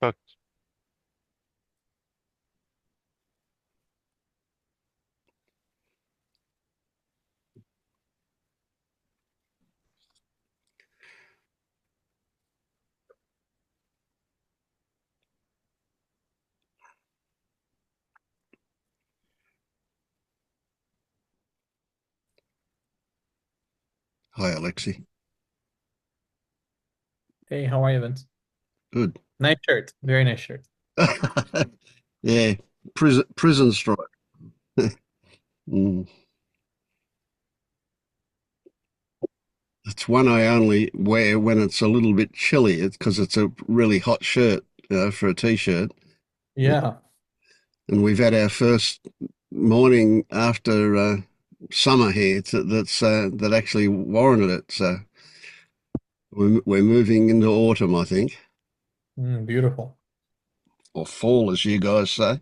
But Hi, Alexi. Hey, how are you, Vince? Good. Nice shirt. Very nice shirt. Yeah, prison strike. Mm. It's one I only wear when it's a little bit chilly. It's because it's a really hot shirt, for a t-shirt. Yeah. And we've had our first morning after summer here that actually warranted it. So we're moving into autumn, I think, Beautiful. or fall, as you guys say.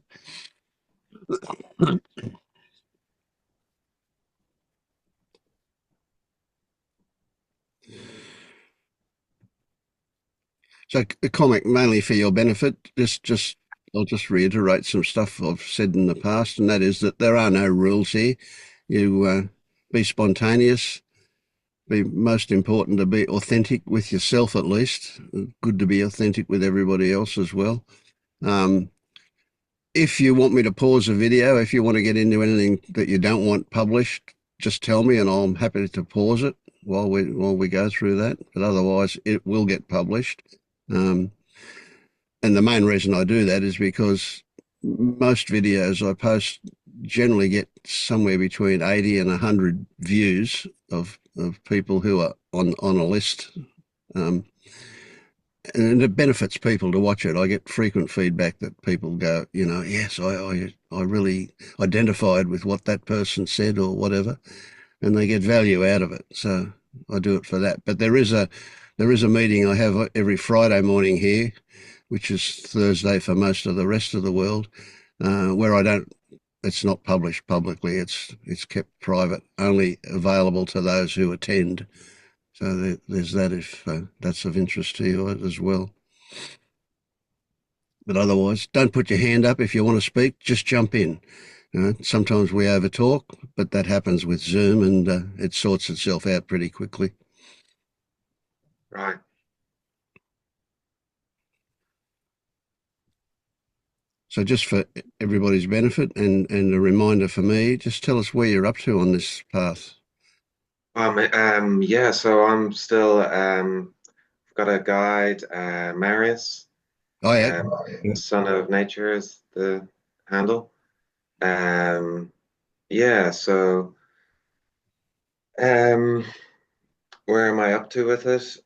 So, Cormac, mainly for your benefit, I'll just reiterate some stuff I've said in the past, and that is that there are no rules here. You be spontaneous. Be most important to be authentic with yourself, at least. Good to be authentic with everybody else as well. Um, if you want me to pause a video, if you want to get into anything that you don't want published, just tell me, and I'm happy to pause it while we go through that. But otherwise, it will get published. Um, And the main reason I do that is because most videos I post generally get somewhere between 80 and 100 views of people who are on a list. Um, and it benefits people to watch it. I get frequent feedback that people go, yes, I really identified with what that person said or whatever, and they get value out of it. So I do it for that. But there is a meeting I have every Friday morning here, which is Thursday for most of the rest of the world, where I don't. It's not published publicly. It's kept private, only available to those who attend. So there's that if that's of interest to you as well. But otherwise, don't put your hand up if you want to speak. Just jump in. Sometimes we overtalk, but that happens with Zoom, and it sorts itself out pretty quickly. right. So just for everybody's benefit and a reminder for me, just tell us where you're up to on this path. Yeah, so I'm still I've got a guide, Marius, Oh yeah. um, Yeah. Son of Nature is the handle. Um, yeah, so um, where am I up to with it?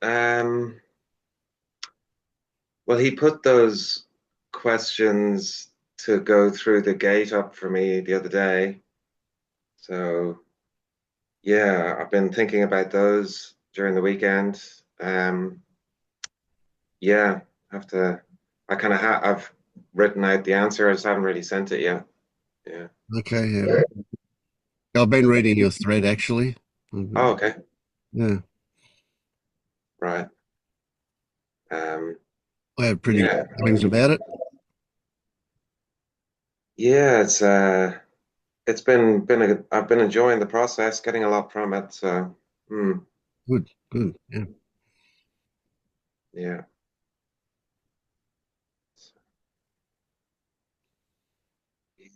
Well, he put those questions to go through the gate up for me the other day. So yeah, I've been thinking about those during the weekend. Um, yeah, have to. I've written out the answer. I just haven't really sent it yet. Yeah. Okay, yeah. I've been reading your thread actually. Oh, okay. Yeah. Right. Um, I have pretty good yeah. feelings about it. Yeah, it's been I've been enjoying the process, getting a lot from it. So, Good, good. Yeah. yeah.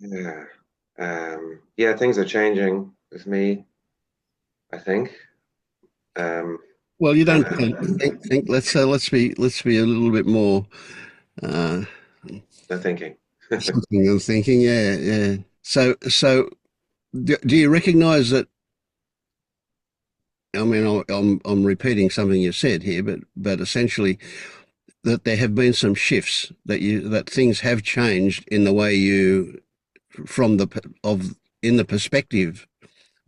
Yeah. Yeah, things are changing with me, I think. Um, Well, you kind don't of think. Let's be a little bit more uh, the thinking. something I'm thinking. Yeah, yeah. So do you recognise that? I mean, I'm repeating something you said here, but essentially that there have been some shifts that things have changed in the way you from the of in the perspective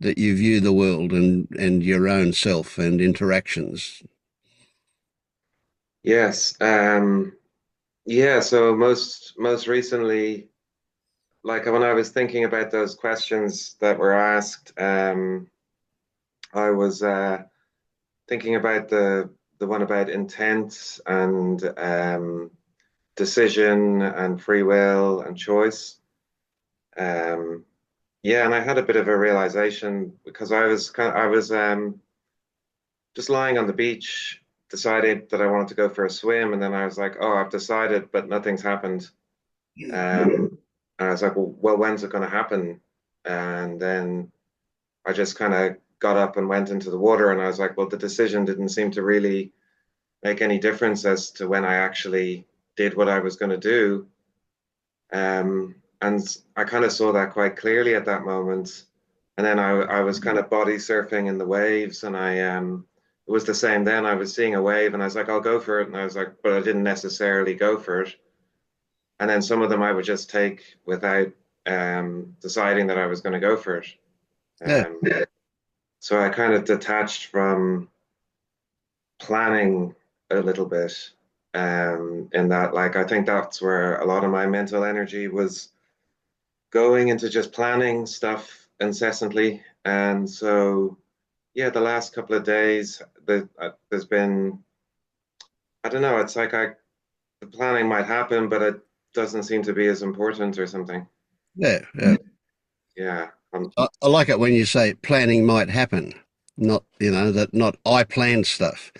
that you view the world and your own self and interactions. Yes. Yeah, so most recently, like when I was thinking about those questions that were asked, I was thinking about the one about intent and decision and free will and choice. Um, yeah, and I had a bit of a realization because I was just lying on the beach, decided that I wanted to go for a swim, and then I was like, oh, I've decided, but nothing's happened. And I was like, well, when's it going to happen? And then I just kind of got up and went into the water, and I was like, well, the decision didn't seem to really make any difference as to when I actually did what I was going to do. And I kind of saw that quite clearly at that moment. And then I was kind of body surfing in the waves, and it was the same then. I was seeing a wave, and I was like, I'll go for it. And I was like, but I didn't necessarily go for it. And then some of them I would just take without deciding that I was going to go for it. Yeah. Um, so I kind of detached from planning a little bit. In that, like, I think that's where a lot of my mental energy was going into just planning stuff incessantly. And so, yeah, the last couple of days, there's been, I don't know, it's like the planning might happen, but it doesn't seem to be as important or something. Yeah, yeah. Yeah. I like it when you say planning might happen, not, that not I plan stuff,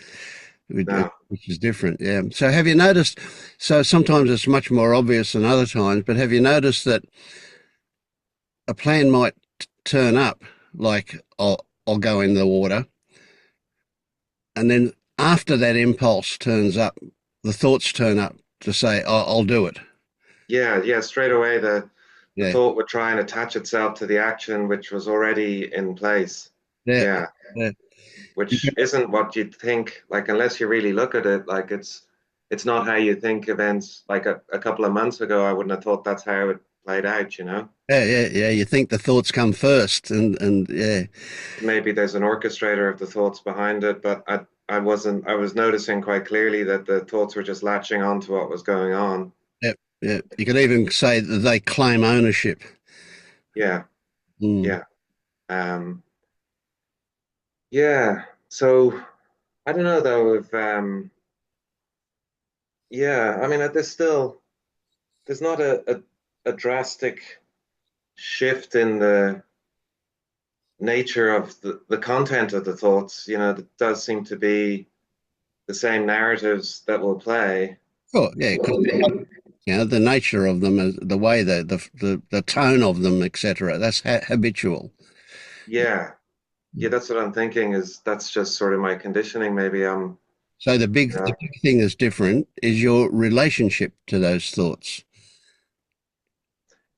No. which is different. Yeah. So have you noticed, so sometimes it's much more obvious than other times, but have you noticed that a plan might turn up, like I'll go in the water, and then after that impulse turns up, the thoughts turn up to say, I'll do it. Yeah, yeah. Straight away, the Yeah. thought would try and attach itself to the action which was already in place. Yeah. Yeah, Yeah. which isn't what you'd think. Like, unless you really look at it, like it's not how you think events. Like a couple of months ago, I wouldn't have thought that's how it played out, you know? Yeah, yeah, yeah. You think the thoughts come first, and yeah, Maybe there's an orchestrator of the thoughts behind it, but I wasn't. I was noticing quite clearly that the thoughts were just latching on to what was going on. yeah, yeah. You could even say that they claim ownership. Yeah, Mm. yeah, um, yeah. So I don't know though if yeah. I mean, there's not a drastic shift in the nature of the content of the thoughts. You know, it does seem to be the same narratives that will play. Oh, yeah, because the nature of them, the way the tone of them, etc. That's habitual. Yeah, yeah, that's what I'm thinking is that's just sort of my conditioning. Maybe I'm, So the you big know, the big thing that's different is your relationship to those thoughts.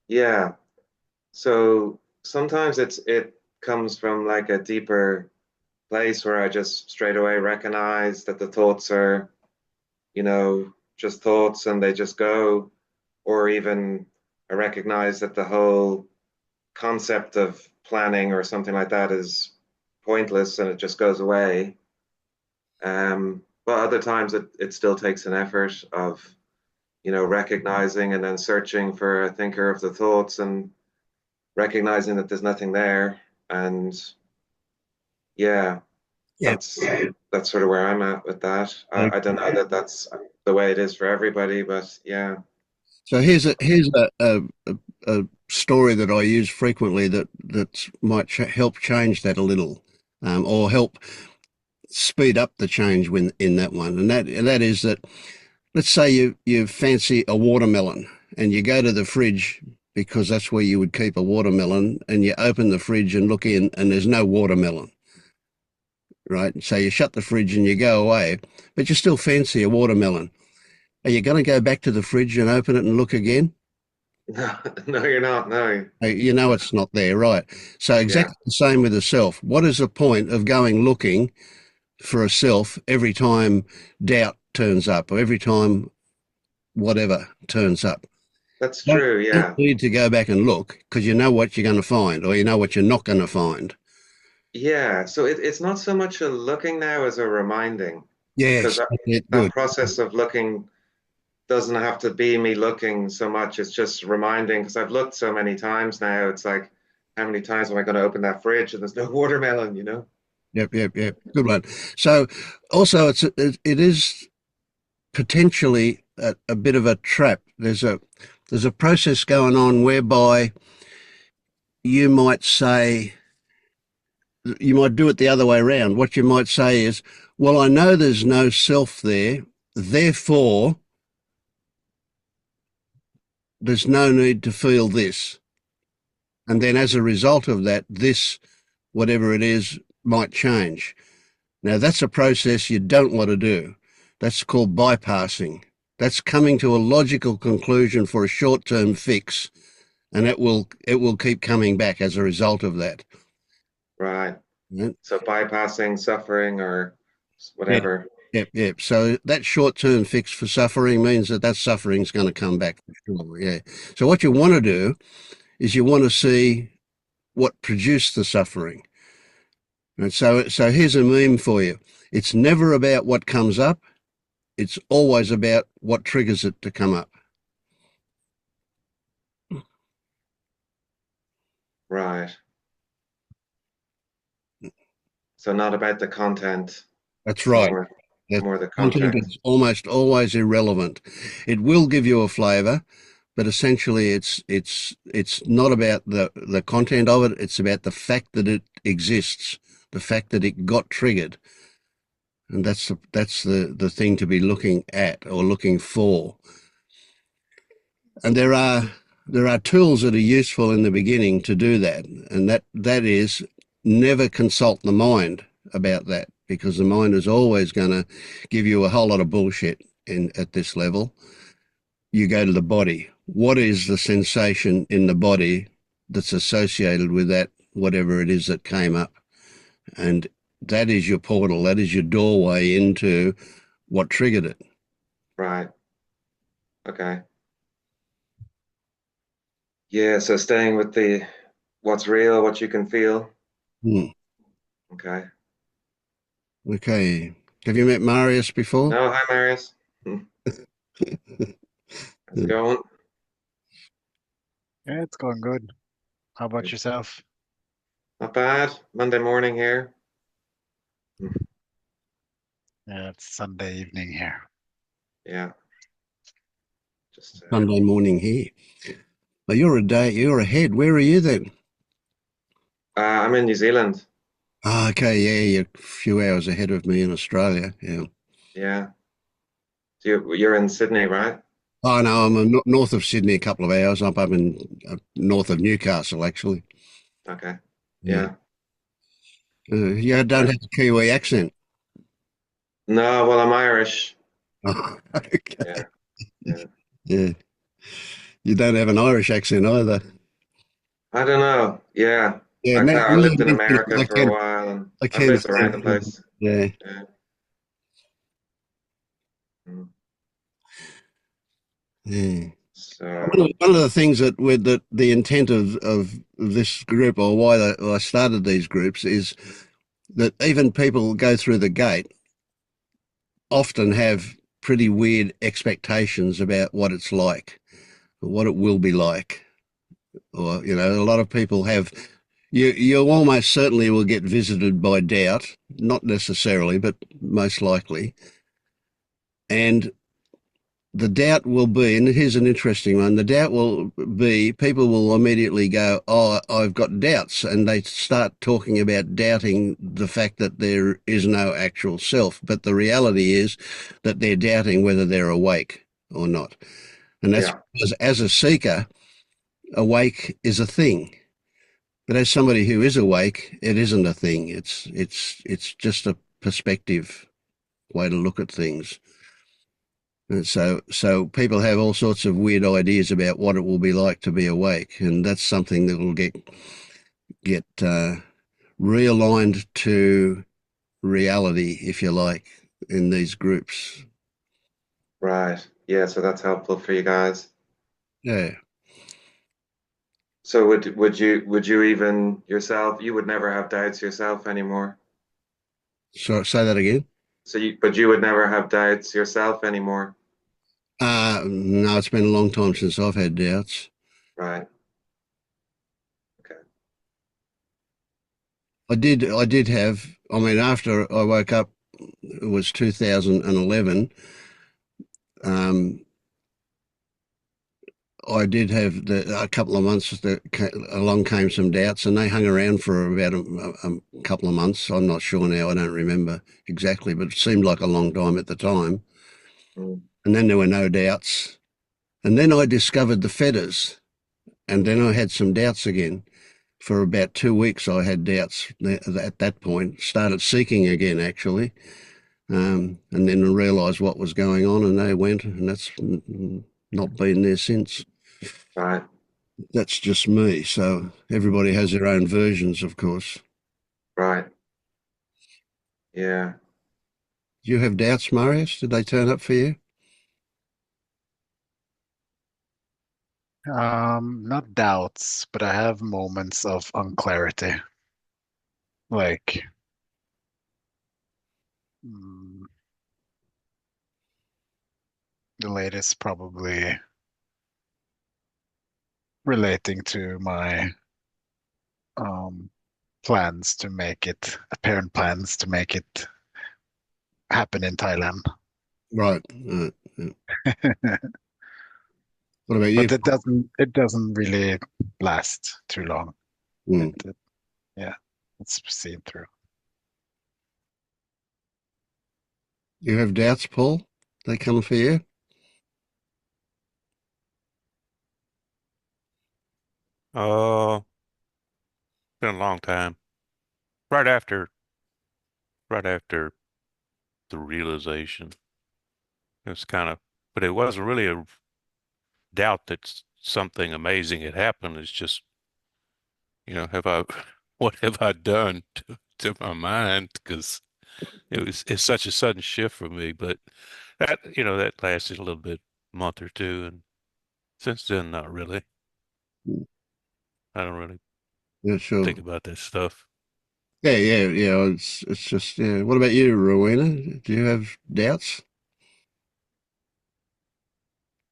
yeah. So sometimes it comes from like a deeper place where I just straight away recognize that the thoughts are, just thoughts and they just go, or even I recognize that the whole concept of planning or something like that is pointless and it just goes away. But other times it still takes an effort of, recognizing and then searching for a thinker of the thoughts and recognizing that there's nothing there. And yeah, Yeah. that's that's sort of where I'm at with that. I don't know that that's the way it is for everybody, but yeah. So here's a story that I use frequently that might help change that a little, or help speed up the change when in that one, and that is that. Let's say you fancy a watermelon and you go to the fridge because that's where you would keep a watermelon, and you open the fridge and look in and there's no watermelon, right? So you shut the fridge and you go away, but you still fancy a watermelon. Are you going to go back to the fridge and open it and look again? No, no, you're not. No. You know it's not there, right? So Yeah. exactly the same with the self. What is the point of going looking for a self every time doubt turns up or every time whatever turns up? That's Don't, true. don't Yeah. need to go back and look because you know what you're going to find or you know what you're not going to find. Yeah. So it's not so much a looking now as a reminding, because Yes, yeah, that good. process of looking doesn't have to be me looking so much. It's just reminding because I've looked so many times now. It's like, how many times am I going to open that fridge and there's no watermelon, you know? Yep, good one. So also it is potentially a bit of a trap. There's a process going on whereby you might say, you might do it the other way around. What you might say is, well, I know there's no self there, therefore there's no need to feel this. And then as a result of that, this, whatever it is, might change. Now, that's a process you don't want to do. That's called bypassing. That's coming to a logical conclusion for a short-term fix, and it will keep coming back as a result of that. Right. Yeah. So bypassing suffering or whatever. Yep, yep. So that short-term fix for suffering means that that suffering's going to come back for sure. Yeah. So what you want to do is you want to see what produced the suffering. And so here's a meme for you. It's never about what comes up. It's always about what triggers it to come up. Right. So not about the content. That's It's right. more The more the content content. is almost always irrelevant. It will give you a flavour, but essentially it's not about the content of it. It's about the fact that it exists, the fact that it got triggered, and that's the thing to be looking at or looking for. And there are tools that are useful in the beginning to do that, and that is never consult the mind about that, because the mind is always going to give you a whole lot of bullshit at this level. You go to the body. What is the sensation in the body that's associated with that, whatever it is that came up? And that is your portal. That is your doorway into what triggered it. Right. Okay. Yeah, so staying with the what's real, what you can feel. Hmm. Okay. Okay. Have you met Marius before? No, hi Marius. How's it going? Yeah, it's going good. How about Good. yourself? Not bad. Monday morning here. Yeah, it's Sunday evening here. Yeah. Just Sunday morning here. Well, you're ahead. Where are you then? I'm in New Zealand. Oh, okay, yeah, you're a few hours ahead of me in Australia. Yeah. Yeah. So you're in Sydney, right? Oh no, I'm north of Sydney, a couple of hours. I'm up in north of Newcastle, actually. Okay. Yeah. Yeah. You don't have a Kiwi accent. No, well, I'm Irish. Oh, okay. Yeah. Yeah. Yeah. You don't have an Irish accent either. I don't know. Yeah. Yeah. I Now, I now lived you in mention it, America I for a can while and I I've can lived see around the it. place. Yeah. Yeah. Mm. Yeah. So, One of the things that the intent of this group, or why I started these groups, is that even people who go through the gate often have pretty weird expectations about what it's like, or what it will be like. Or, a lot of people have, you almost certainly will get visited by doubt, not necessarily, but most likely. And the doubt will be, and here's an interesting one, the doubt will be, people will immediately go, oh, I've got doubts, and they start talking about doubting the fact that there is no actual self. But the reality is that they're doubting whether they're awake or not. And that's yeah. because as a seeker, awake is a thing. But as somebody who is awake, it isn't a thing. It's just a perspective way to look at things. And so people have all sorts of weird ideas about what it will be like to be awake, and that's something that will get realigned to reality, if you like, in these groups. Right. Yeah, so that's helpful for you guys. Yeah. So would you even yourself, you would never have doubts yourself anymore? So say that again. But you would never have doubts yourself anymore. No, it's been a long time since I've had doubts. Right. Okay. I did have. I mean, after I woke up, it was 2011. I did have a couple of months that along came some doubts, and they hung around for about a couple of months. I'm not sure now. I don't remember exactly, but it seemed like a long time at the time. Mm. And then there were no doubts. And then I discovered the fetters, and then I had some doubts again. For about 2 weeks, I had doubts at that point. Started seeking again, actually, and then realised what was going on, and they went, and that's not been there since. Right. That's just me. So everybody has their own versions, of course. Right. Yeah. Do you have doubts, Marius? Did they turn up for you? Not doubts, but I have moments of unclarity. Like, mm, the latest probably relating to my um apparent plans to make it happen in Thailand. Right. Yeah. What about you? But it doesn't really last too long. Mm. Yeah, it's seen through. You have doubts, Paul? They come for you? Oh, been a long time. Right after, right after the realization, it was kind of, but it wasn't really a doubt that something amazing had happened. It's just, have I, what have I done to my mind? Because it's such a sudden shift for me. But that lasted a little bit, month or two, and since then, not really. I don't really Yeah, sure. think about that stuff. Yeah. It's just, yeah. What about you, Rowena? Do you have doubts?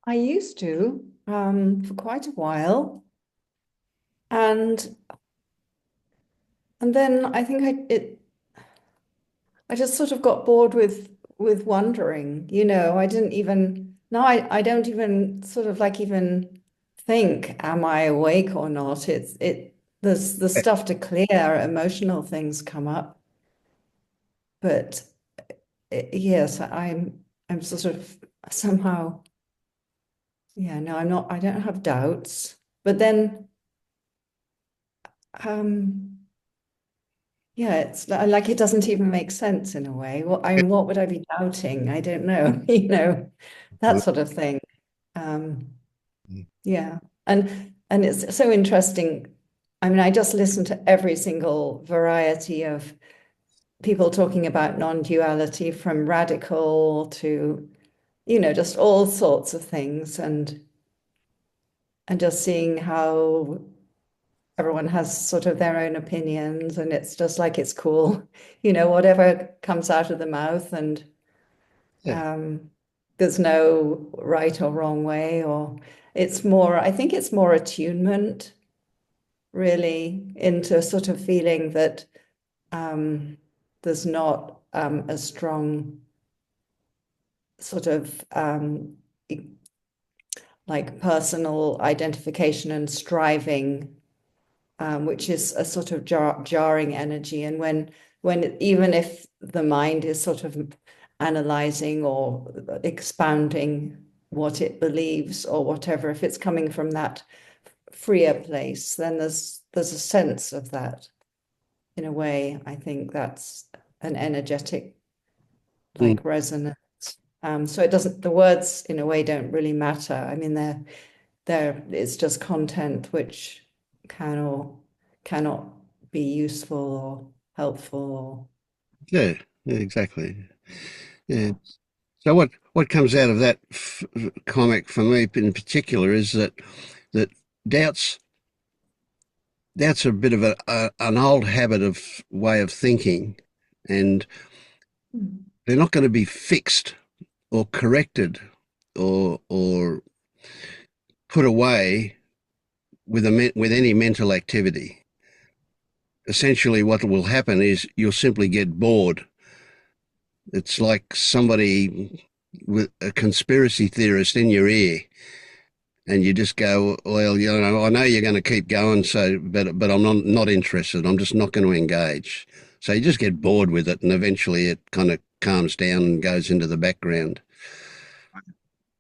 I used to for quite a while, and then I think I just sort of got bored with wondering. I didn't even now I don't even sort of like even think, am I awake or not? There's the stuff to clear, emotional things come up, but yes, I'm sort of somehow, yeah, no, I don't have doubts, but then. Yeah, it's like it doesn't even make sense in a way. What would I be doubting? I don't know, that sort of thing. Um, yeah, and it's so interesting. I mean, I just listen to every single variety of people talking about non-duality, from radical to, just all sorts of things, and just seeing how everyone has sort of their own opinions, and it's just like it's cool, whatever comes out of the mouth, and Yeah. there's no right or wrong way, or I think it's more attunement, really, into sort of feeling that there's not a strong sort of like personal identification and striving, which is a sort of jarring energy. And when even if the mind is sort of analyzing or expounding what it believes or whatever, if it's coming from that freer place, then there's a sense of that. In a way, I think that's an energetic like resonance. So the words in a way don't really matter. I mean, it's just content which can or cannot be useful or helpful or Yeah, exactly. Yeah. So what comes out of that comic for me in particular is that doubts doubts are a bit of an old habit of way of thinking, and they're not going to be fixed or corrected or put away with any mental activity. Essentially, what will happen is you'll simply get bored. It's like somebody with a conspiracy theorist in your ear, and you just go, well, you know, I know you're going to keep going, so but I'm not interested. I'm just not going to engage. So you just get bored with it, and eventually it kind of calms down and goes into the background.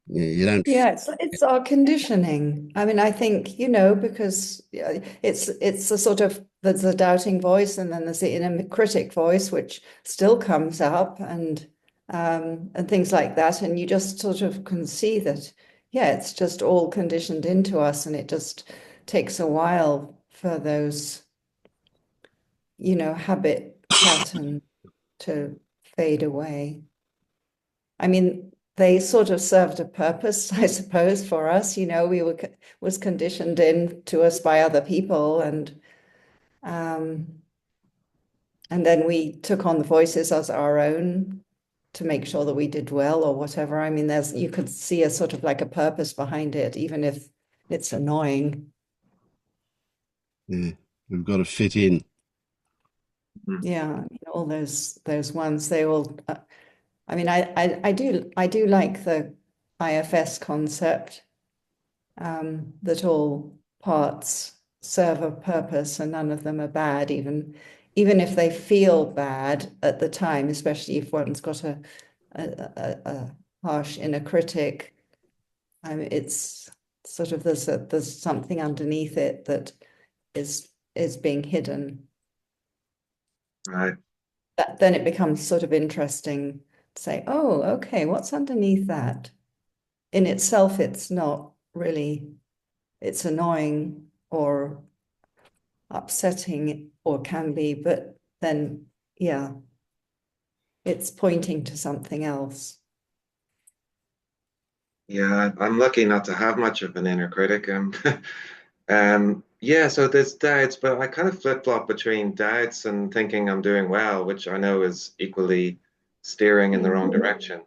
You don't. Yeah, it's our conditioning. I mean, I think, because it's a sort of, there's a doubting voice, and then there's the inner critic voice, which still comes up, and things like that. And you just sort of can see that, yeah, it's just all conditioned into us, and it just takes a while for those, habit pattern to fade away. I mean, they sort of served a purpose, I suppose, for us. Was conditioned in to us by other people, and then we took on the voices as our own to make sure that we did well or whatever. I mean, you could see a sort of like a purpose behind it, even if it's annoying. Yeah, we've got to fit in. Yeah, I mean, all those ones, they all. I mean, I do like the IFS concept, that all parts serve a purpose and none of them are bad, even if they feel bad at the time, especially if one's got a harsh inner critic. I mean, it's sort of there's something underneath it that is being hidden. Right. Then it becomes sort of interesting to say, oh, okay, what's underneath that? In itself, it's not really, it's annoying or upsetting, or can be, but then, yeah, it's pointing to something else. Yeah, I'm lucky not to have much of an inner critic. Yeah, so there's doubts, but I kind of flip-flop between doubts and thinking I'm doing well, which I know is equally steering in the wrong direction.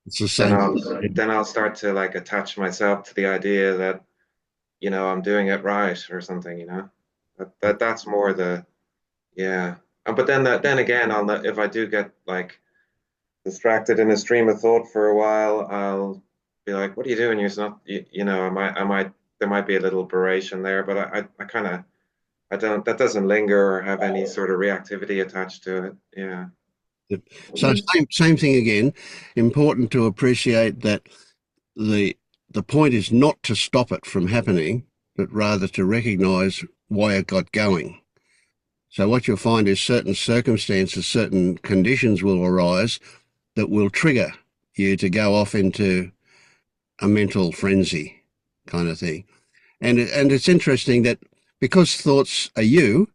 It's the Then same. I'll start to like attach myself to the idea that, I'm doing it right or something, that's more the, yeah. But then again, if I do get like distracted in a stream of thought for a while, I'll be like, "What are you doing? You're not, there might be a little beration there, but I kind of, I don't, that doesn't linger or have any sort of reactivity attached to it. Yeah, So same thing again. Important to appreciate that the point is not to stop it from happening, but rather to recognise why it got going. So what you'll find is certain circumstances, certain conditions will arise that will trigger you to go off into a mental frenzy kind of thing. And it's interesting that because thoughts are you,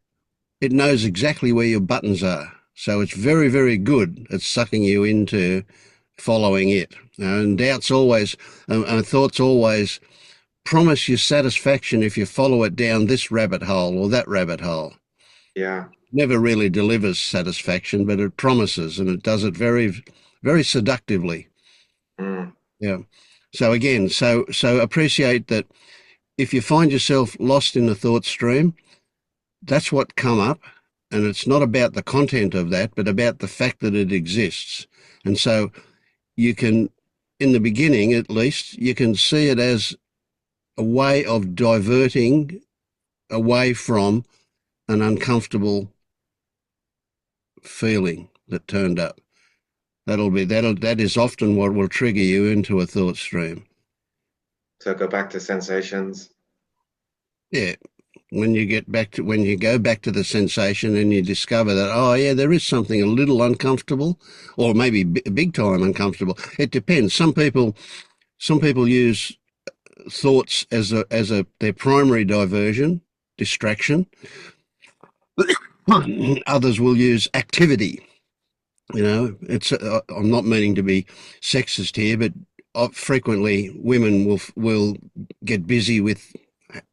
it knows exactly where your buttons are. So it's very, very good at sucking you into following it. And doubts always, thoughts always promise you satisfaction if you follow it down this rabbit hole or that rabbit hole. yeah, Never really delivers satisfaction, but it promises, and it does it very, very seductively. mm, Yeah. So again, so appreciate that if you find yourself lost in the thought stream, that's what come up, and it's not about the content of that, but about the fact that it exists. And so you can, in the beginning at least, you can see it as a way of diverting away from an uncomfortable feeling that turned up. That is often what will trigger you into a thought stream. so go back to sensations. Yeah. When you go back to the sensation and you discover that, oh yeah, there is something a little uncomfortable, or maybe big time uncomfortable. It depends. Some people use thoughts as their primary diversion, distraction. Others will use activity. I'm not meaning to be sexist here, but frequently women will get busy with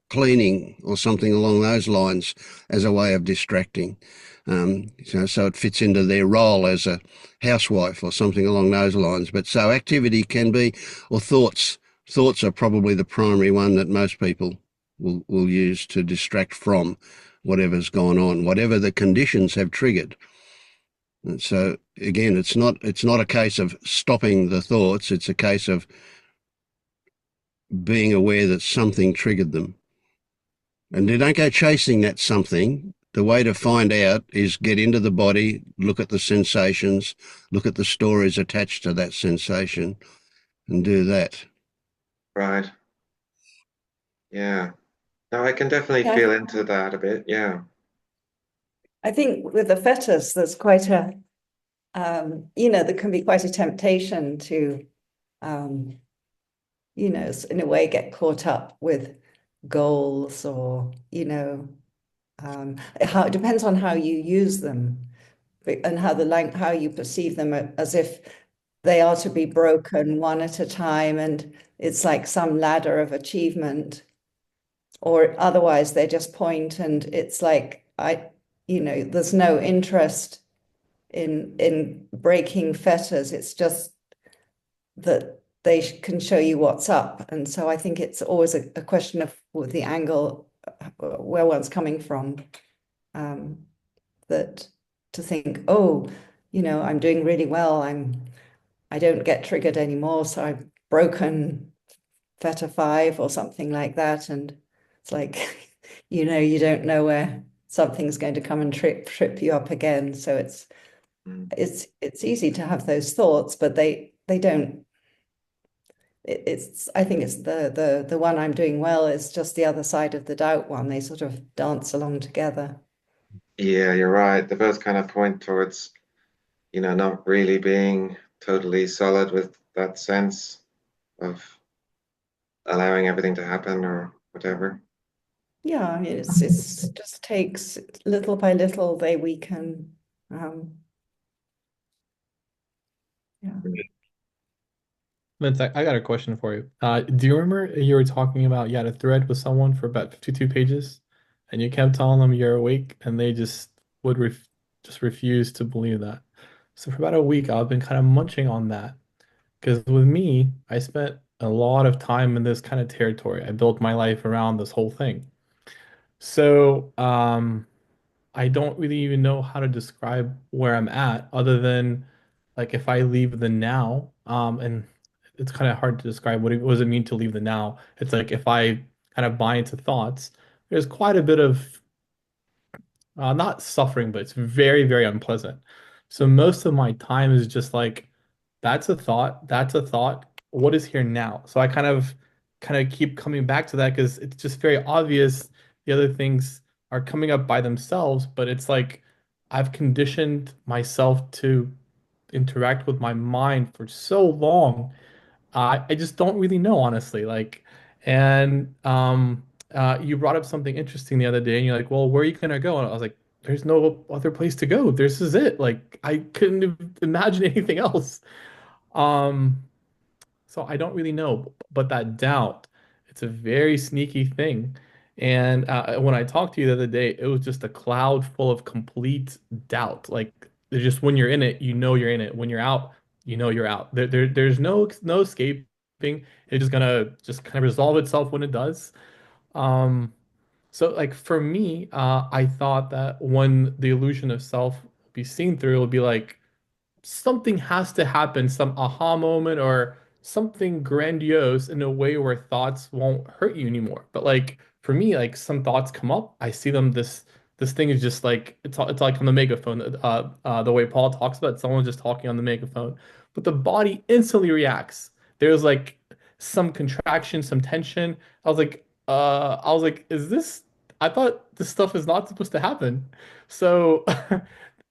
cleaning or something along those lines as a way of distracting. So it fits into their role as a housewife or something along those lines. But so activity can be, or thoughts are probably the primary one that most people will use to distract from whatever's gone on, whatever the conditions have triggered. And so again, it's not a case of stopping the thoughts. It's a case of being aware that something triggered them. And you don't go chasing that something. The way to find out is get into the body, look at the sensations, look at the stories attached to that sensation, and do that. Right. Yeah. No, I can definitely Yeah, feel into that a bit. Yeah. I think with the fetters, there's quite a, there can be quite a temptation to, in a way get caught up with goals or, how it depends on how you use them and how you perceive them as if they are to be broken one at a time, and it's like some ladder of achievement, or otherwise they just point and it's like there's no interest in breaking fetters. It's just that they can show you what's up. And so I think it's always a question of the angle where one's coming from, that to think, oh, I'm doing really well. I don't get triggered anymore, so I've broken fetter 5 or something like that. And it's like, you don't know where something's going to come and trip you up again. So Mm. it's easy to have those thoughts, but they don't. I think it's the one I'm doing well is just the other side of the doubt one. They sort of dance along together. Yeah, you're right. They both kind of point towards, not really being totally solid with that sense of allowing everything to happen or whatever. Yeah, I mean, it's just takes little by little they weaken. Yeah. Vince, I got a question for you. Do you remember you were talking about you had a thread with someone for about 52 pages, and you kept telling them you're awake, and they just would just refuse to believe that. So for about a week, I've been kind of munching on that because with me, I spent a lot of time in this kind of territory. I built my life around this whole thing. So I don't really even know how to describe where I'm at other than like if I leave the now, and it's kind of hard to describe what does it mean to leave the now. It's like if I kind of buy into thoughts, there's quite a bit of not suffering, but it's very, very unpleasant. So most of my time is just like, that's a thought, that's a thought. What is here now? So I kind of keep coming back to that because it's just very obvious the other things are coming up by themselves, but it's like I've conditioned myself to interact with my mind for so long I just don't really know, honestly. And you brought up something interesting the other day, and you're like, "Well, where are you gonna go?" And I was like, "There's no other place to go. This is it." Like, I couldn't imagine anything else. Um, so I don't really know, but that doubt, it's a very sneaky thing. And when I talked to you the other day, it was just a cloud full of complete doubt. Like, there's just when you're in it, you know you're in it. When you're out, you know you're out. There's no escaping. It's just gonna just kind of resolve itself when it does. Um, so like for me, I thought that when the illusion of self will be seen through, it'll be like something has to happen, some aha moment or something grandiose in a way where thoughts won't hurt you anymore. But like for me, like some thoughts come up, I see them. This thing is just like it's like on the megaphone. The way Paul talks about it, someone just talking on the megaphone, but the body instantly reacts. There's like some contraction, some tension. I was like, is this? I thought this stuff is not supposed to happen. So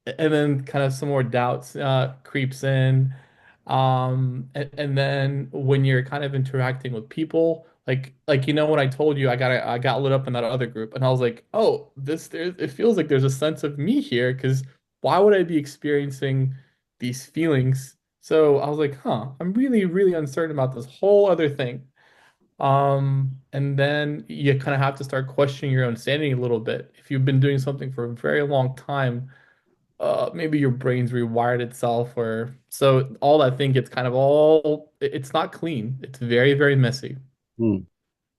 and then kind of some more doubts creeps in. And then when you're kind of interacting with people, when I told you I got lit up in that other group, and I was like, oh, it feels like there's a sense of me here, because why would I be experiencing these feelings? So I was like, huh, I'm really, really uncertain about this whole other thing. And then you kind of have to start questioning your own sanity a little bit. If you've been doing something for a very long time, maybe your brain's rewired itself, or so all that thing gets kind of it's not clean. It's very, very messy. Hmm.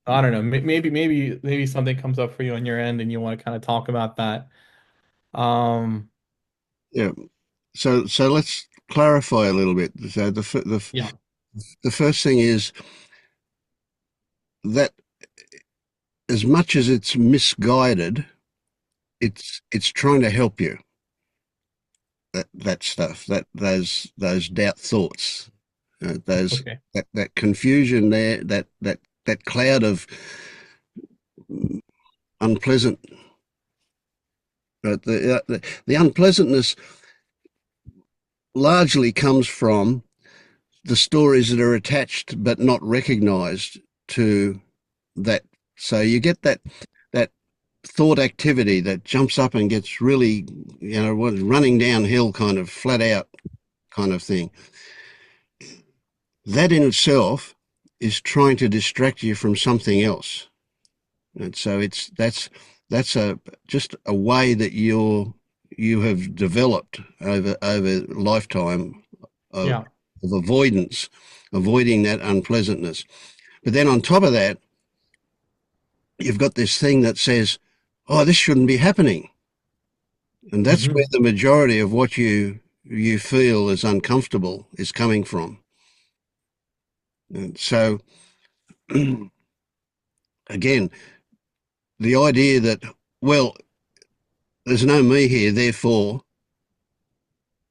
I don't know. Maybe something comes up for you on your end and you want to kind of talk about that. Um, Yeah. So let's clarify a little bit. So Yeah. the first thing is that as much as it's misguided, it's trying to help you. That stuff, those doubt thoughts, those Okay. that confusion there, that cloud of unpleasant. But the unpleasantness largely comes from the stories that are attached but not recognised to that. So you get that thought activity that jumps up and gets really, running downhill, kind of flat out kind of thing. That in itself is trying to distract you from something else. And so that's just a way that you have developed over lifetime of, Yeah. of avoiding that unpleasantness. But then on top of that, you've got this thing that says, "Oh, this shouldn't be happening," and that's where Hmm. the majority of what you feel is uncomfortable is coming from. And so, again, the idea that, well, there's no me here, therefore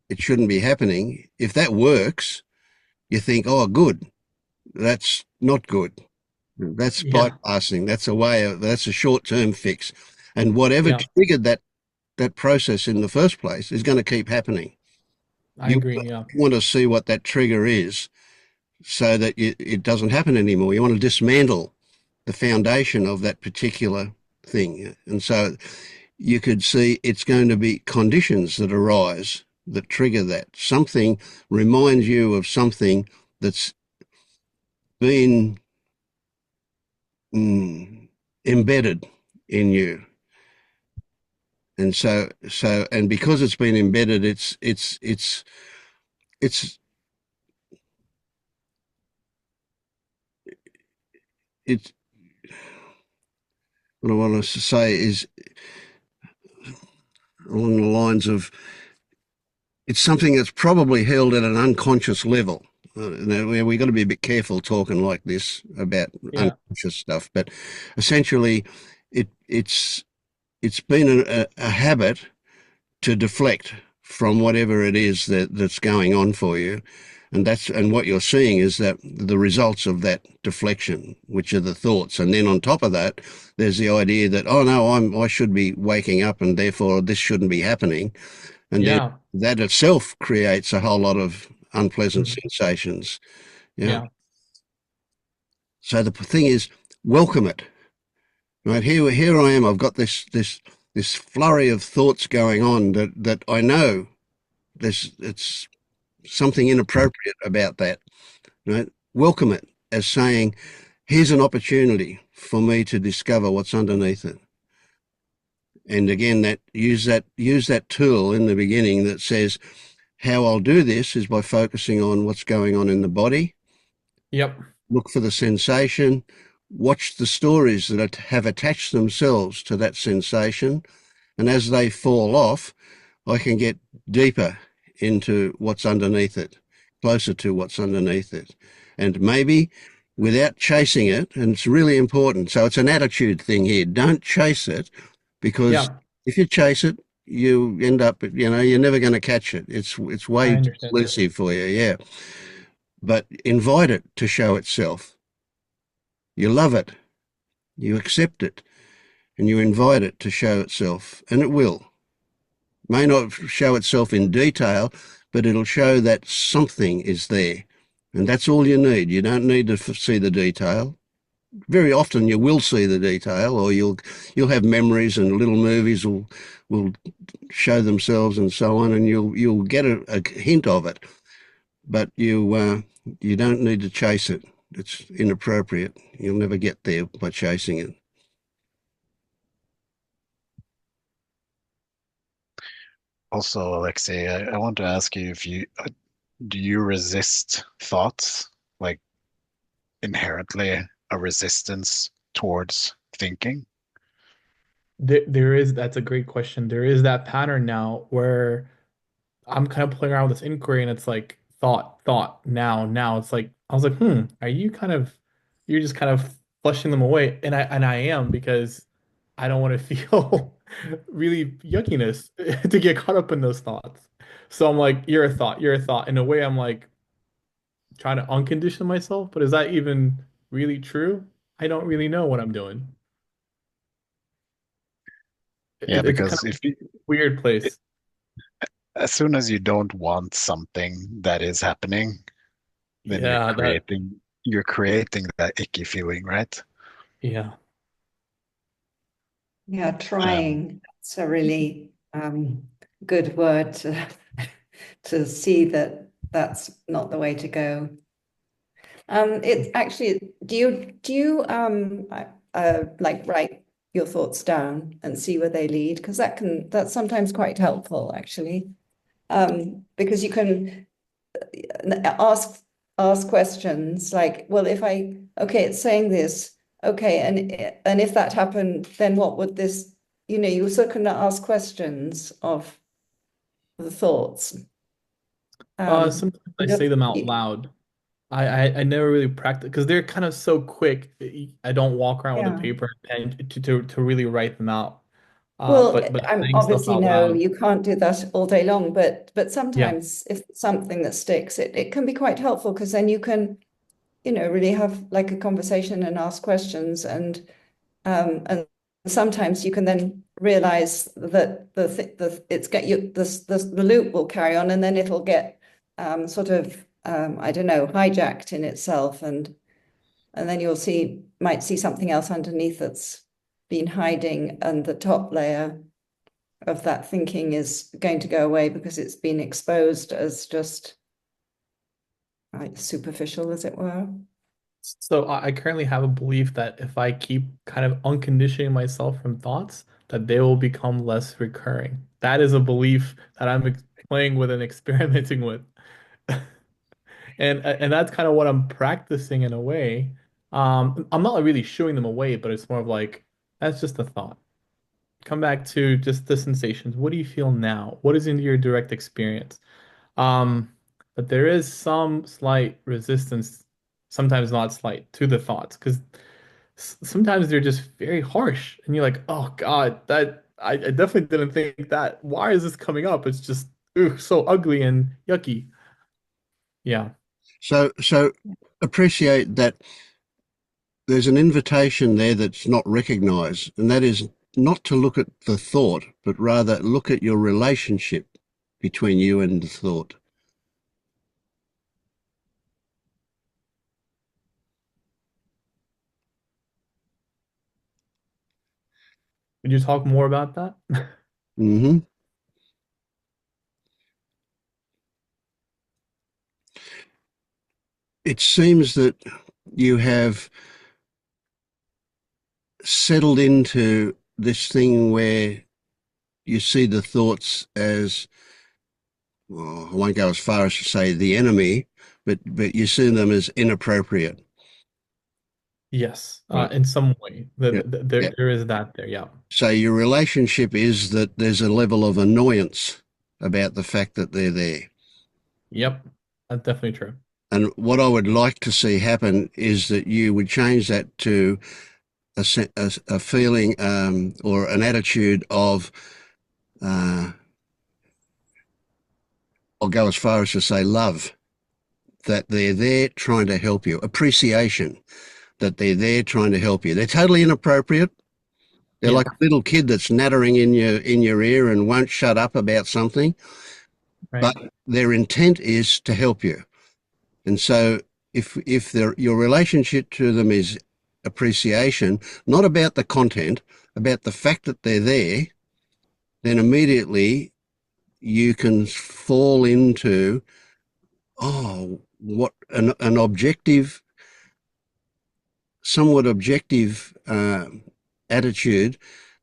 it shouldn't be happening. If that works, you think, oh, good. That's not good. That's Yeah. bypassing. That's a short-term fix. And whatever Yeah. triggered that process in the first place is going to keep happening. I You agree. Yeah. want to see what that trigger is so that it doesn't happen anymore. You want to dismantle the foundation of that particular thing. And so you could see it's going to be conditions that arise that trigger that. Something reminds you of something that's been embedded in you. And and because it's been embedded, it's it's what I want to say is along the lines of it's something that's probably held at an unconscious level. Now, we've got to be a bit careful talking like this about Yeah. unconscious stuff, but essentially, it's been a habit to deflect from whatever it is that's going on for you, and what you're seeing is that the results of that deflection, which are the thoughts, and then on top of that, there's the idea that, oh no, I should be waking up, and therefore this shouldn't be happening. And then Yeah. that itself creates a whole lot of unpleasant Mhm. sensations. Yeah. Yeah. So the thing is, welcome it. Right here I am. I've got this flurry of thoughts going on that I know it's something inappropriate about that. Right. Welcome it as saying, here's an opportunity for me to discover what's underneath it. And again, that tool in the beginning that says, how I'll do this is by focusing on what's going on in the body, Yep. look for the sensation, watch the stories that have attached themselves to that sensation. And as they fall off, I can get deeper into what's underneath it, closer to what's underneath it. And maybe without chasing it, and it's really important. So it's an attitude thing here. Don't chase it, because Yeah. if you chase it, you end up, you're never going to catch it. It's I way too understand. elusive for you. Yeah. But invite it to show itself. You love it, you accept it, and you invite it to show itself, and it will. May not show itself in detail, but it'll show that something is there. And that's all you need. You don't need to see the detail. Very often you will see the detail, or you'll have memories, and little movies will show themselves and so on, and you'll get a hint of it. But you don't need to chase it. It's inappropriate. You'll never get there by chasing it. Also, Alexei, I want to ask you if you do you resist thoughts, like inherently a resistance towards thinking? That's a great question. There is that pattern now where I'm kind of playing around with this inquiry, and it's like thought, now. It's like I was like, are you kind of you're just kind of flushing them away, and I am because I don't want to feel really yuckiness to get caught up in those thoughts. So I'm like, you're a thought, you're a thought. In a way, I'm like trying to uncondition myself, but is that even really true? I don't really know what I'm doing. Yeah, It's kind because of if you, a weird place. as soon as you don't want something that is happening, then Yeah, that you're creating that icky feeling, right? yeah. Yeah, Um, trying. It's a really good word to to see that that's not the way to go. It's actually, do you like write your thoughts down and see where they lead? Because that's sometimes quite helpful actually. Because you can ask ask questions like, well, if I okay, it's saying this, okay, and if that happened, then what would this, you also can ask questions of the thoughts. Sometimes I You say them out don't, loud. I never really practice because they're kind of so quick. I don't walk around with a yeah. paper and pen to really write them out. Well, But I'm saying stuff obviously out no, loud. you can't do that all day long, but Yeah, sometimes if it's something that sticks, it can be quite helpful because then you can, really have like a conversation and ask questions and sometimes you can then realize that the loop will carry on and then it'll get sort of I don't know, hijacked in itself and then might see something else underneath that's been hiding and the top layer of that thinking is going to go away because it's been exposed as just like superficial, as it were. so I currently have a belief that if I keep kind of unconditioning myself from thoughts, that they will become less recurring. That is a belief that I'm playing with and experimenting with. And that's kind of what I'm practicing in a way. I'm not really shooing them away, but it's more of like that's just a thought. Come back to just the sensations. What do you feel now? What is in your direct experience? Um, but there is some slight resistance, sometimes not slight, to the thoughts because sometimes they're just very harsh, and you're like, oh God, that I definitely didn't think that. Why is this coming up? It's just so ugly and yucky. Yeah. So appreciate that there's an invitation there that's not recognized, and that is not to look at the thought, but rather look at your relationship between you and the thought. Would you talk more about that? Hmm. It seems that you have settled into this thing where you see the thoughts as, well, I won't go as far as to say the enemy, but you see them as inappropriate. Yes, Right. in some way. Yeah. Yeah. There is that there. Yeah. So your relationship is that there's a level of annoyance about the fact that they're there. Yep. That's definitely true. And what I would like to see happen is that you would change that to a feeling or an attitude of, uh, I'll go as far as to say love, that they're there trying to help you, appreciation, that they're there trying to help you. They're totally inappropriate. They're Yeah. like a little kid that's nattering in your ear and won't shut up about something, Right. but their intent is to help you. And so if your relationship to them is appreciation, not about the content, about the fact that they're there, then immediately you can fall into, oh, what an objective, somewhat objective attitude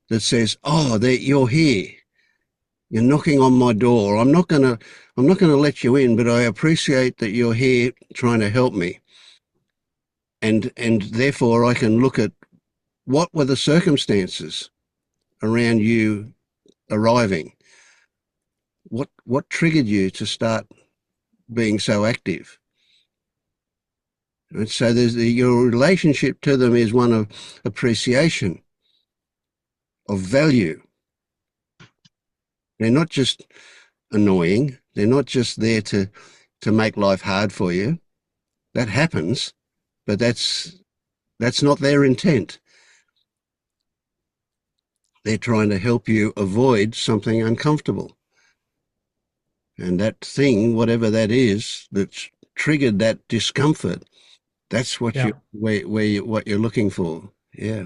that says, oh, you're here. You're knocking on my door. I'm not gonna let you in, but I appreciate that you're here trying to help me. And therefore I can look at what were the circumstances around you arriving. what triggered you to start being so active? And so your relationship to them is one of appreciation, of value. They're not just annoying. They're not just there to make life hard for you. That happens, but that's not their intent. They're trying to help you avoid something uncomfortable. And that thing, whatever that is, that's triggered that discomfort, that's what Yeah. what you're looking for. Yeah.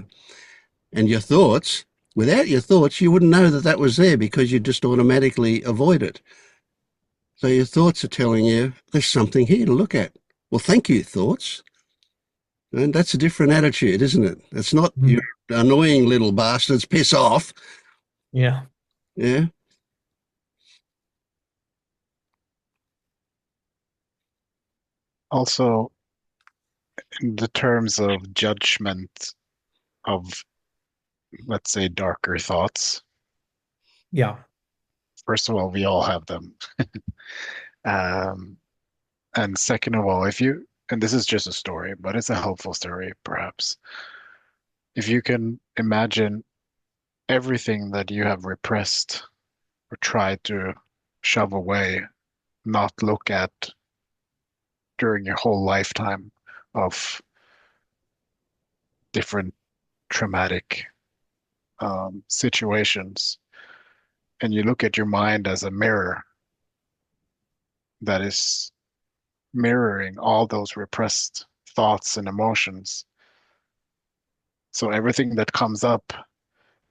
And your thoughts, without your thoughts, you wouldn't know that that was there because you just automatically avoid it. So your thoughts are telling you there's something here to look at. Well, thank you, thoughts. And that's a different attitude, isn't it? It's not you annoying little bastards, piss off. Yeah. Yeah. Also, in the terms of judgment of, let's say, darker thoughts, Yeah. first of all, we all have them. Um, and second of all, and this is just a story, but it's a helpful story, perhaps. If you can imagine everything that you have repressed or tried to shove away, not look at during your whole lifetime of different traumatic situations, and you look at your mind as a mirror that is mirroring all those repressed thoughts and emotions. So everything that comes up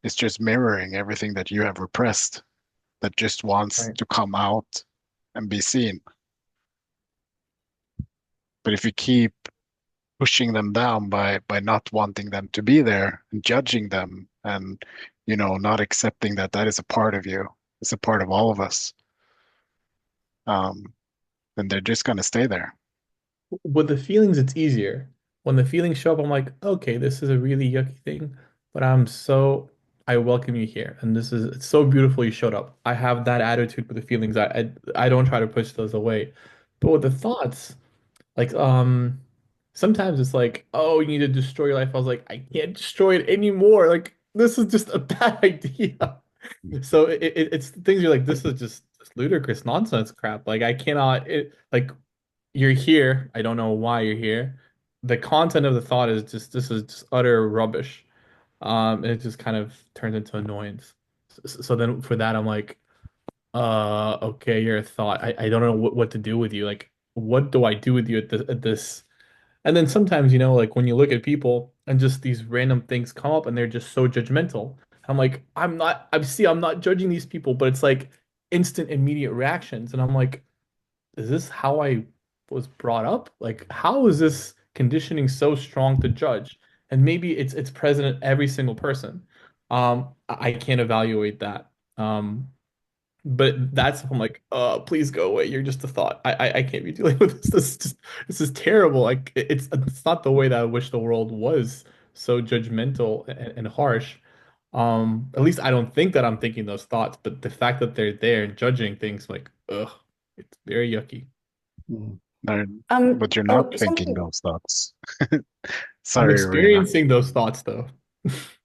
is just mirroring everything that you have repressed that just wants Right. to come out and be seen. But if you keep pushing them down by not wanting them to be there and judging them and not accepting that that is a part of you, it's a part of all of us, then they're just going to stay there. With the feelings, it's easier. When the feelings show up, I'm like, okay, this is a really yucky thing, but I welcome you here, and it's so beautiful you showed up. I have that attitude with the feelings. I don't try to push those away, but with the thoughts, like sometimes it's like, oh, you need to destroy your life. I was like, I can't destroy it anymore. Like this is just a bad idea. So it's things you're like, this is just ludicrous nonsense crap. Like I cannot like you're here. I don't know why you're here. The content of the thought is just this is just utter rubbish. And it just kind of turns into annoyance. So then for that, I'm like, okay, you're a thought. I don't know what to do with you. Like, what do I do with you at this? And then sometimes, like when you look at people and just these random things come up and they're just so judgmental. I'm like, I'm not judging these people, but it's like instant immediate reactions. And I'm like, is this how I was brought up? Like, how is this conditioning so strong to judge? And maybe it's present in every single person. I can't evaluate that. But that's I'm like, please go away. You're just a thought. I can't be dealing with this. This is terrible. Like it's not the way that I wish the world was so judgmental and harsh. At least I don't think that I'm thinking those thoughts, but the fact that they're there and judging things like, ugh, it's very yucky. Mm. No, but you're not thinking Something those thoughts. I'm Sorry, Rena. experiencing those thoughts though.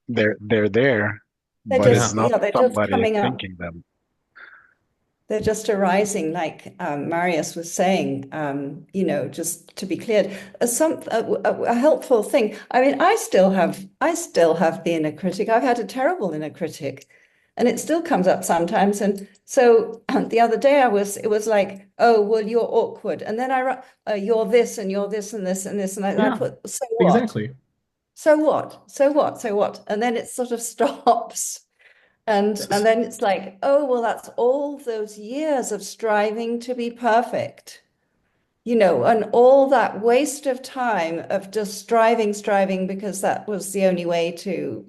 They're there, they're but Yeah. it's just, not yeah, they're just somebody coming up. thinking them. They're just arising, like Marius was saying, just to be cleared. A helpful thing. I mean, I still have the inner critic. I've had a terrible inner critic, and it still comes up sometimes. And so the other day it was like, oh, well, you're awkward, and then I write, you're this and you're this and this and this, and I Yeah, put, so what? exactly. So what? So what? So what? And then it sort of stops. And then it's like, oh, well, that's all those years of striving to be perfect, and all that waste of time of just striving, because that was the only way to,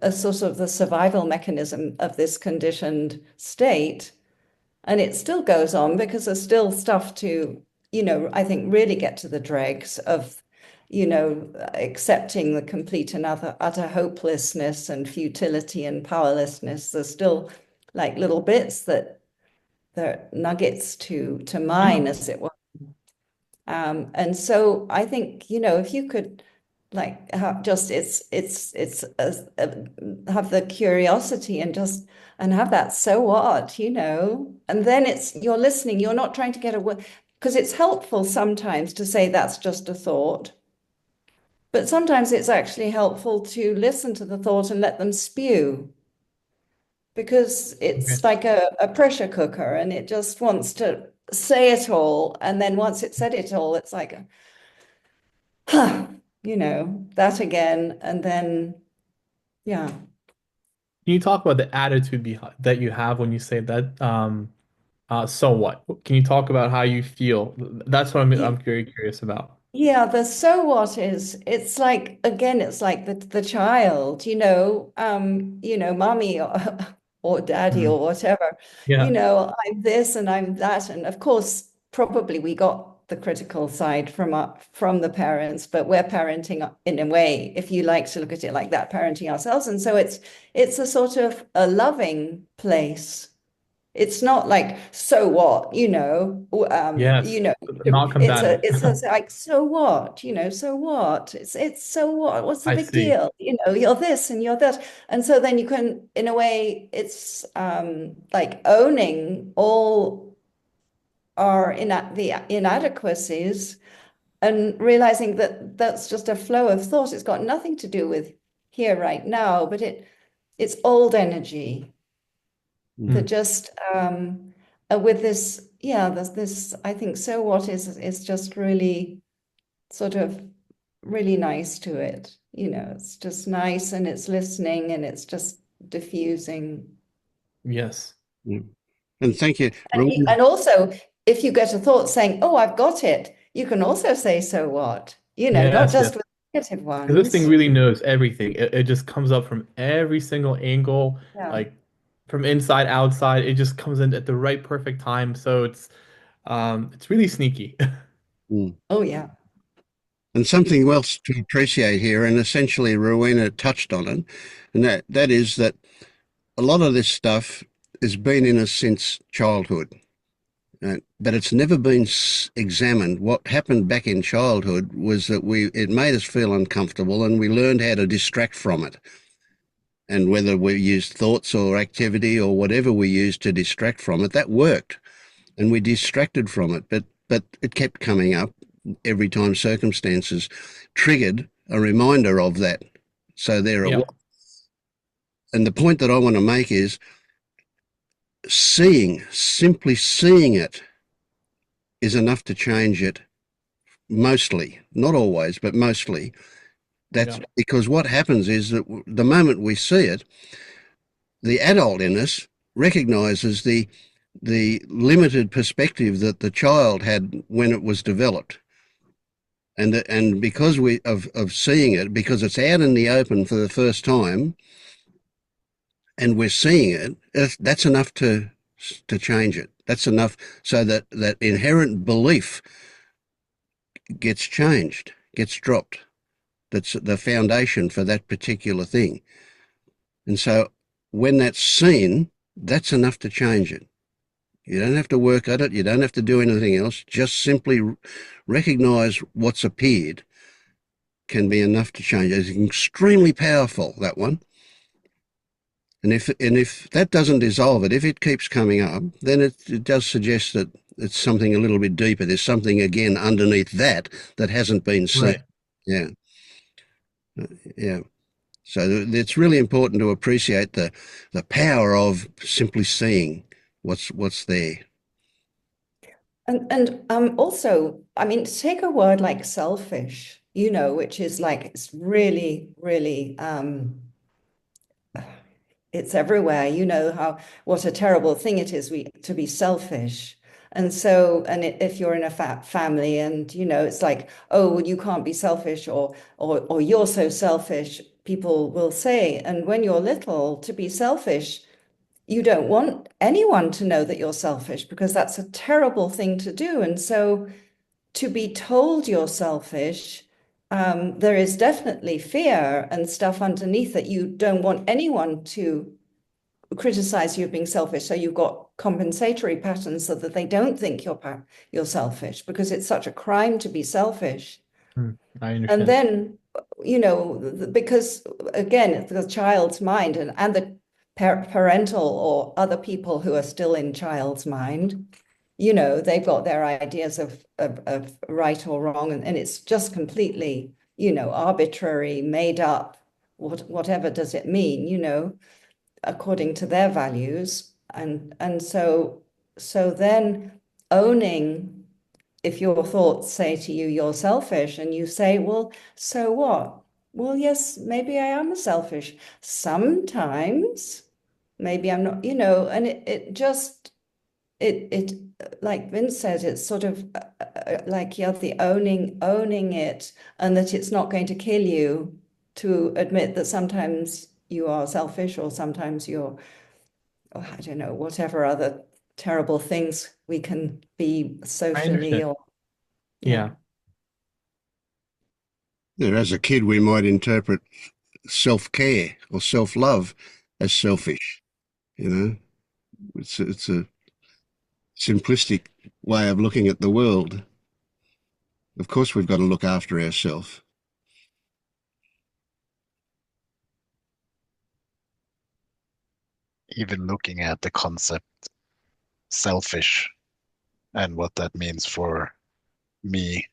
a sort of the survival mechanism of this conditioned state. And it still goes on because there's still stuff to, I think really get to the dregs of, accepting the complete and utter hopelessness and futility and powerlessness. There's still like little bits that the nuggets to mine, as it were. And so I think, if you could like have just have the curiosity and have that so what, and then you're listening, you're not trying to get away, because it's helpful sometimes to say that's just a thought. But sometimes it's actually helpful to listen to the thought and let them spew, because it's like a pressure cooker and it just wants to say it all. And then once it's said it all, it's like, that again. And then, yeah. Can you talk about the attitude behind that you have when you say that? So what? Can you talk about how you feel? That's what I'm very curious about. Yeah, the so what is, it's like, again, it's like the child, mommy or daddy or whatever, Yeah. I'm this and I'm that. And of course, probably we got the critical side from the parents, but we're parenting in a way, if you like to look at it like that, parenting ourselves. And so it's a sort of a loving place. It's not like, so what, Yes. Not combative. it's like, so what, so what? It's so what? What's the I big see. deal? You're this and you're that. And so then you can, in a way, it's like owning all our the inadequacies and realizing that that's just a flow of thought. It's got nothing to do with here right now, but it's old energy that just with this, there's this, I think, so what is just really sort of really nice to it. It's just nice and it's listening and it's just diffusing. Yes. Yeah. And thank you. And also, if you get a thought saying, "Oh, I've got it," you can also say, "So what?" Not Yes, just yes. with negative This thing ones. really knows everything. It just comes up from every single angle, Yeah. like from inside, outside. It just comes in at the right perfect time. So it's really sneaky. Oh, yeah. And something else to appreciate here, and essentially Rowena touched on it, and that is that a lot of this stuff has been in us since childhood. But it's never been examined. What happened back in childhood was that it made us feel uncomfortable and we learned how to distract from it. And whether we used thoughts or activity or whatever we used to distract from it, that worked. And we distracted from it. But it kept coming up every time circumstances triggered a reminder of that. So there it Yeah. was. And the point that I want to make is simply seeing it is enough to change it. Mostly, not always, but mostly. That's because what happens is that the moment we see it, the adult in us recognizes the limited perspective that the child had when it was developed. And because of seeing it, because it's out in the open for the first time, and we're seeing it, that's enough to change it. That's enough so that inherent belief gets changed, gets dropped. That's the foundation for that particular thing. And so when that's seen, that's enough to change it. You don't have to work at it. You don't have to do anything else. Just simply recognize what's appeared can be enough to change it. It's extremely powerful, that one. And if that doesn't dissolve it, if it keeps coming up, then it does suggest that it's something a little bit deeper. There's something, again, underneath that hasn't been seen. Right. Yeah. Yeah. So it's really important to appreciate the power of simply seeing what's there. And also, I mean, to take a word like selfish, which is like, it's really, really, it's everywhere. What a terrible thing it is to be selfish. And so, if you're in a family and, it's like, oh, well, you can't be selfish or you're so selfish, people will say. And when you're little, to be selfish, you don't want anyone to know that you're selfish because that's a terrible thing to do. And so to be told you're selfish, there is definitely fear and stuff underneath that you don't want anyone to criticize you of being selfish. So you've got compensatory patterns so that they don't think you're selfish, because it's such a crime to be selfish. I And understand. then, because again, it's the child's mind and the parental or other people who are still in child's mind, they've got their ideas of right or wrong, and it's just completely, arbitrary, made up, whatever does it mean, according to their values. And so then owning, if your thoughts say to you you're selfish, and you say, well, so what? Well, yes, maybe I am selfish. Sometimes maybe I'm not, and it just, it like Vince said, it's sort of like you're the owning it, and that it's not going to kill you to admit that sometimes you are selfish, or sometimes you're, I don't know, whatever other terrible things we can be I socially, understand. or Yeah. As a kid, we might interpret self-care or self-love as selfish. It's a simplistic way of looking at the world. Of course, we've got to look after ourselves. Even looking at the concept selfish and what that means for me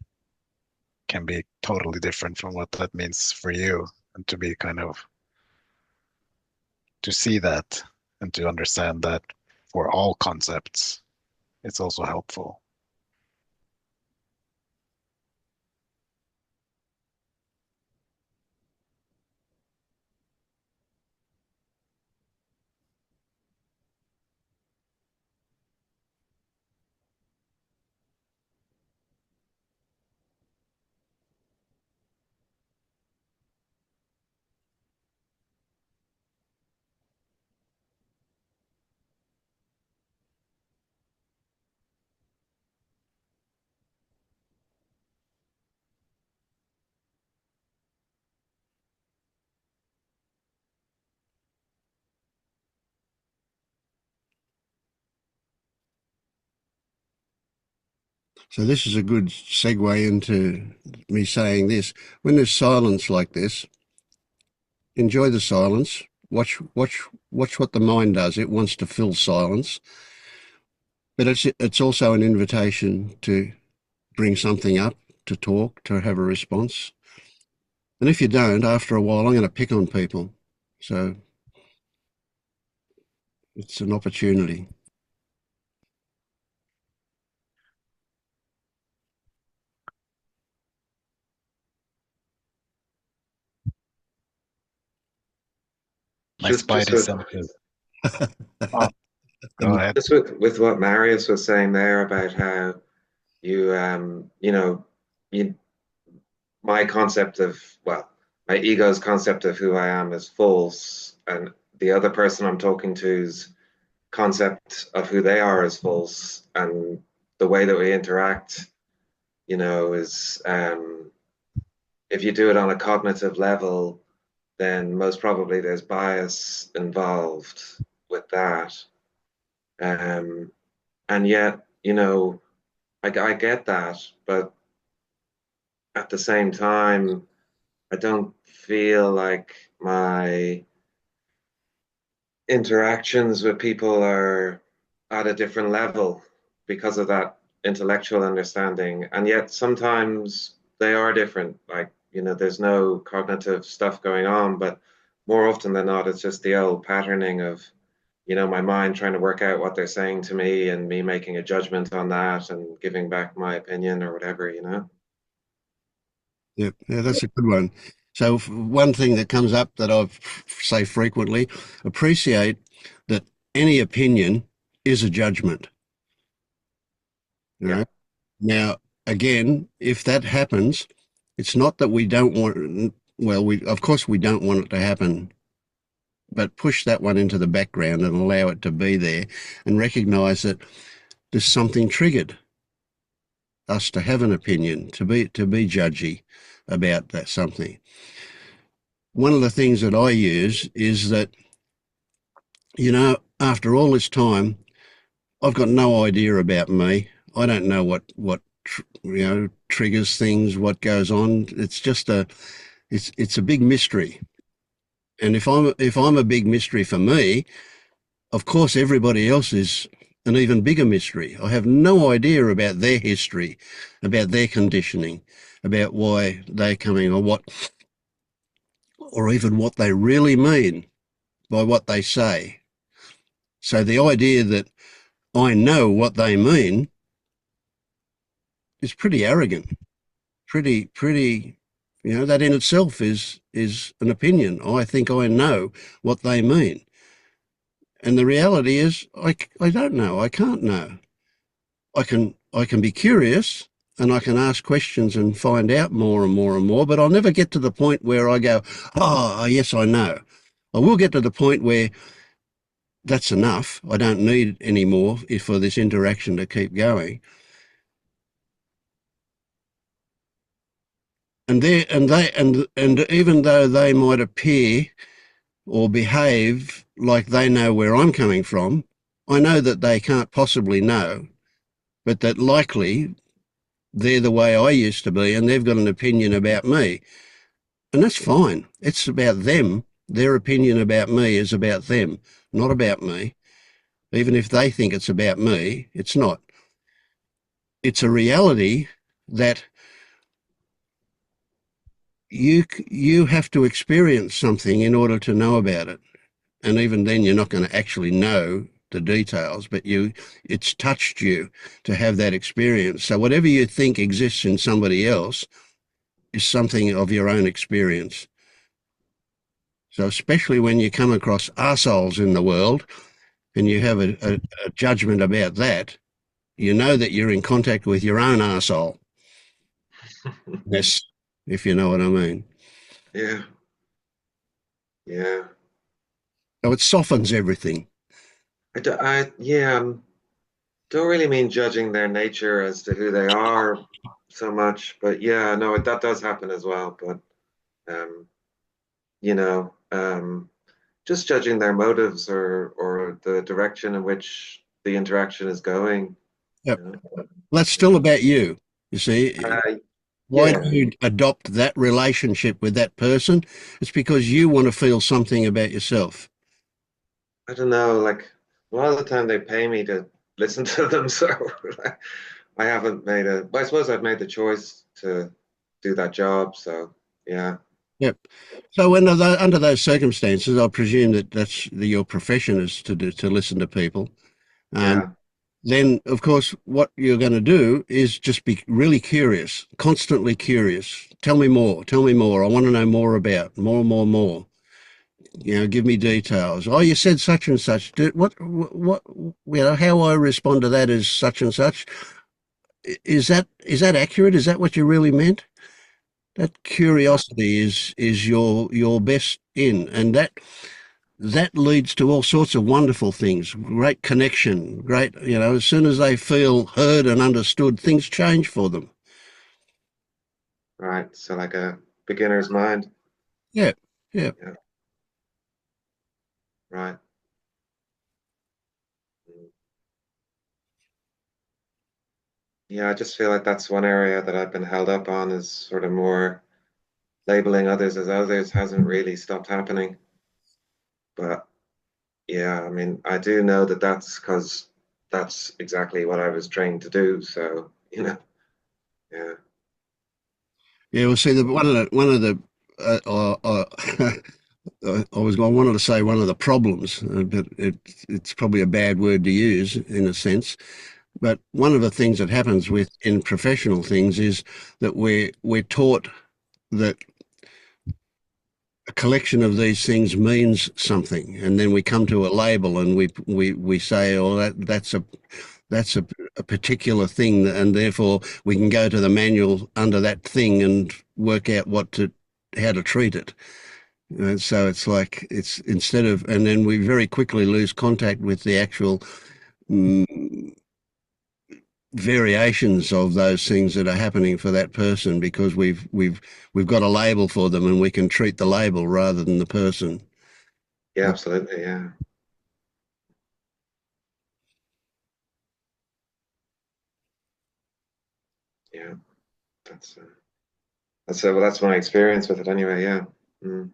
can be totally different from what that means for you. And to be kind of, to see that and to understand that for all concepts, it's also helpful. So this is a good segue into me saying this. When there's silence like this, enjoy the silence. Watch what the mind does. It wants to fill silence, but it's also an invitation to bring something up, to talk, to have a response. And if you don't, after a while, I'm going to pick on people. So it's an opportunity. My Just spidey senses. Oh, go ahead. just with what Marius was saying there about how you you my concept of, well, my ego's concept of who I am is false, and the other person I'm talking to's concept of who they are is false, and the way that we interact, is if you do it on a cognitive level, then most probably there's bias involved with that. And yet, I get that, but at the same time, I don't feel like my interactions with people are at a different level because of that intellectual understanding. And yet sometimes they are different. Like, there's no cognitive stuff going on, but more often than not, it's just the old patterning of, my mind trying to work out what they're saying to me and me making a judgment on that and giving back my opinion or whatever. Yeah, that's a good one. So one thing that comes up that I say frequently, appreciate that any opinion is a judgment. Yeah. Now, again, if that happens, it's not that we don't want, well, of course we don't want it to happen, but push that one into the background and allow it to be there, and recognize that there's something triggered us to have an opinion, to be judgy about that something. One of the things that I use is that After all this time, I've got no idea about me. I don't know what triggers things, what goes on. It's a big mystery. And if I'm a big mystery for me, of course everybody else is an even bigger mystery. I have no idea about their history, about their conditioning, about why they're coming, or even what they really mean by what they say. So the idea that I know what they mean is pretty arrogant, pretty, that in itself is an opinion. I think I know what they mean. And the reality is I don't know. I can't know. I can be curious and I can ask questions and find out more and more and more, but I'll never get to the point where I go, oh, yes, I know. I will get to the point where that's enough. I don't need any more for this interaction to keep going. And even though they might appear or behave like they know where I'm coming from, I know that they can't possibly know, but that likely they're the way I used to be and they've got an opinion about me. And that's fine. It's about them. Their opinion about me is about them, not about me. Even if they think it's about me, it's not. It's a reality that you have to experience something in order to know about it. And even then you're not going to actually know the details, but it's touched you to have that experience. So whatever you think exists in somebody else is something of your own experience. So especially when you come across arseholes in the world and you have a judgment about that, you know that you're in contact with your own arsehole. Yes, if you know what I mean. Yeah. Yeah. So it softens everything. Don't really mean judging their nature as to who they are so much, but yeah, no, that does happen as well. But um, you know, just judging their motives or the direction in which the interaction is going. Yep. You know? Well, that's still about you. You see, why Yeah, do you adopt that relationship with that person? It's because you want to feel something about yourself. I don't know. Like a lot of the time, they pay me to listen to them, so I haven't made a. I suppose I've made the choice to do that job. So yeah, Yep. So under those circumstances, I presume that your profession is to listen to people. yeah, Then, of course, what you're going to do is just be really curious, constantly curious. Tell me more. Tell me more. I want to know more about more. Give me details. Oh, you said such and such. How I respond to that is such and such. Is that accurate? Is that what you really meant? That curiosity is your best in, and that leads to all sorts of wonderful things. Great connection, great. As soon as they feel heard and understood, things change for them. right. So like a beginner's mind. Yeah, yeah. Yeah, right. Mm. Yeah, I just feel like that's one area that I've been held up on is sort of more labeling others as others hasn't really stopped happening. But yeah, I mean, I do know that that's because that's exactly what I was trained to do. So, yeah, Yeah, well, see, one of the I wanted to say one of the problems, but it's probably a bad word to use in a sense. But one of the things that happens in professional things is that we're taught that a collection of these things means something, and then we come to a label and we say, "Oh, that's a particular thing," and therefore we can go to the manual under that thing and work out how to treat it. And so it's like and then we very quickly lose contact with the actual mm, variations of those things that are happening for that person because we've got a label for them and we can treat the label rather than the person. yeah, absolutely, yeah. yeah, that's well, that's my experience with it anyway. Yeah. Mm.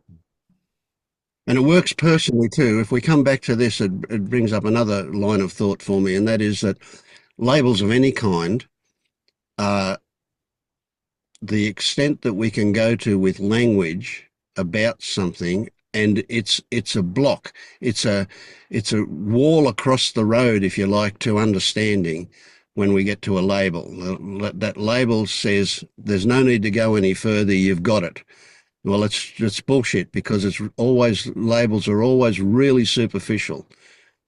And it works personally too. If we come back to this, it brings up another line of thought for me, and that is that labels of any kind are the extent that we can go to with language about something, and it's a block. It's a wall across the road, if you like, to understanding when we get to a label. That label says there's no need to go any further, you've got it. Well, it's bullshit, because it's always, labels are always really superficial.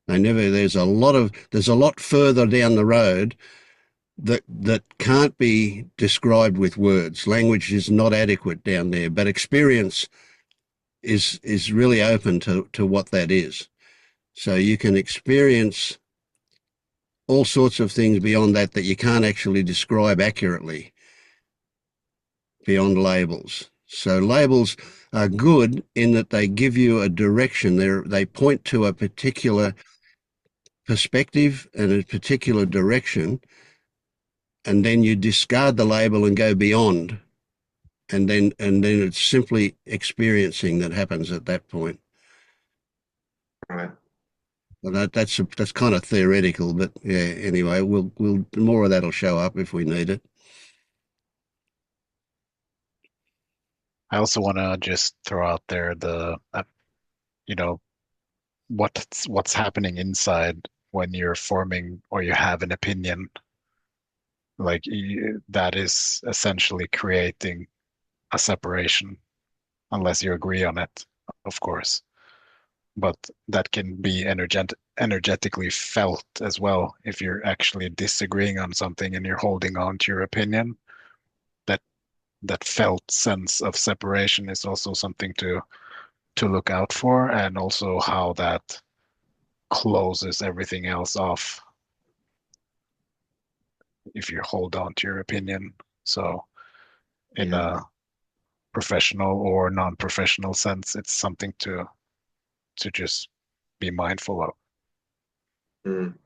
They never, there's a lot further down the road that can't be described with words. Language is not adequate down there, but experience is really open to what that is. So you can experience all sorts of things beyond that you can't actually describe accurately beyond labels. So labels are good in that they give you a direction. They point to a particular perspective and a particular direction, and then you discard the label and go beyond, and then it's simply experiencing that happens at that point. Right. Well, that's kind of theoretical, but yeah. Anyway, we'll more of that'll show up if we need it. I also want to just throw out there you know, what's happening inside when you're forming or you have an opinion. Like that is essentially creating a separation, unless you agree on it, of course. But that can be energetically felt as well. If you're actually disagreeing on something and you're holding on to your opinion, that felt sense of separation is also something to look out for, and also how that closes everything else off if you hold on to your opinion. So in Yeah. a professional or non-professional sense, it's something to just be mindful of. Mm.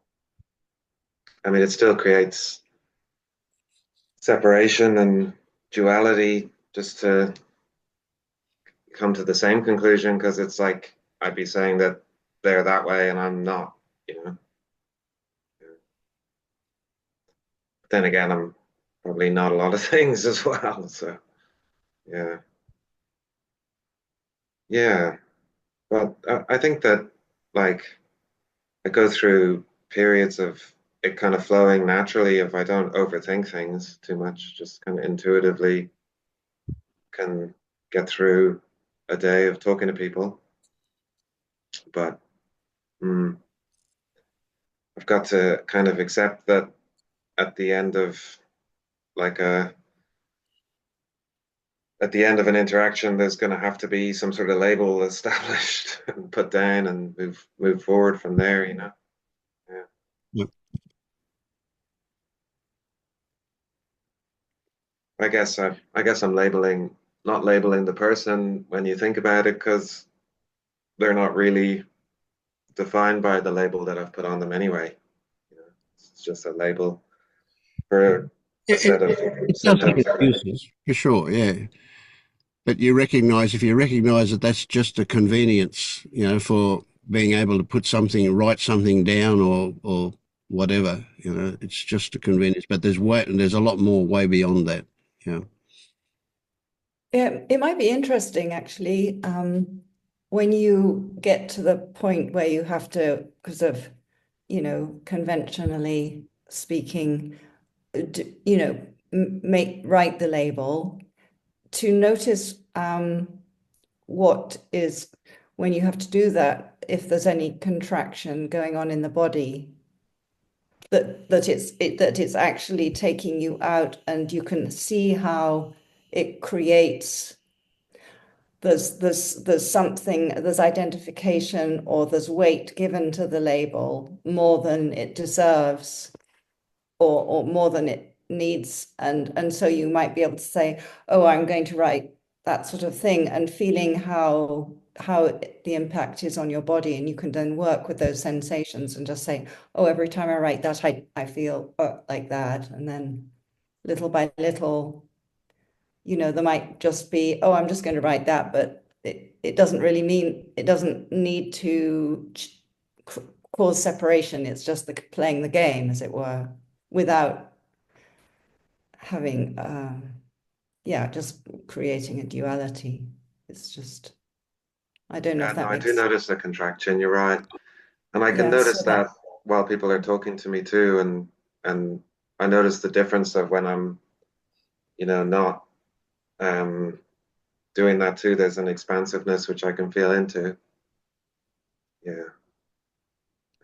I mean, it still creates separation and duality just to come to the same conclusion, because it's like I'd be saying that they're that way and I'm not, you know. But then again, I'm probably not a lot of things as well. So yeah, yeah. But I think that, like, I go through periods of it kind of flowing naturally if I don't overthink things too much, just kind of intuitively can get through a day of talking to people. But mm, I've got to kind of accept that at the end of like a at the end of an interaction, there's going to have to be some sort of label established and put down and move forward from there. You know. Yeah. Yep. I guess I'm not labeling the person when you think about it, because they're not really defined by the label that I've put on them anyway. You know, it's just a label for a set of It does have symptoms. its uses, for sure, yeah. But if you recognize that that's just a convenience, for being able to write something down, or whatever, it's just a convenience. But there's a lot more way beyond that. Yeah. Yeah, it might be interesting actually, when you get to the point where you have to, because of, conventionally speaking, write the label, to notice what is, when you have to do that, if there's any contraction going on in the body, that it's actually taking you out, and you can see how it creates, there's something, there's identification, or there's weight given to the label more than it deserves, or more than it needs, and so you might be able to say, oh, I'm going to write that sort of thing, and feeling how the impact is on your body, and you can then work with those sensations and just say, oh, every time I write that, I feel like that, and then little by little, there might just be, oh, I'm just going to write that, but it doesn't really mean, it doesn't need to cause separation. It's just playing the game, as it were, without having, just creating a duality. It's just, I don't know Yeah, if no, that I do makes. notice the contraction. You're right, and I can Yeah, so notice that while people are talking to me too, and I notice the difference of when I'm, not um, doing that too. There's an expansiveness which I can feel into. Yeah,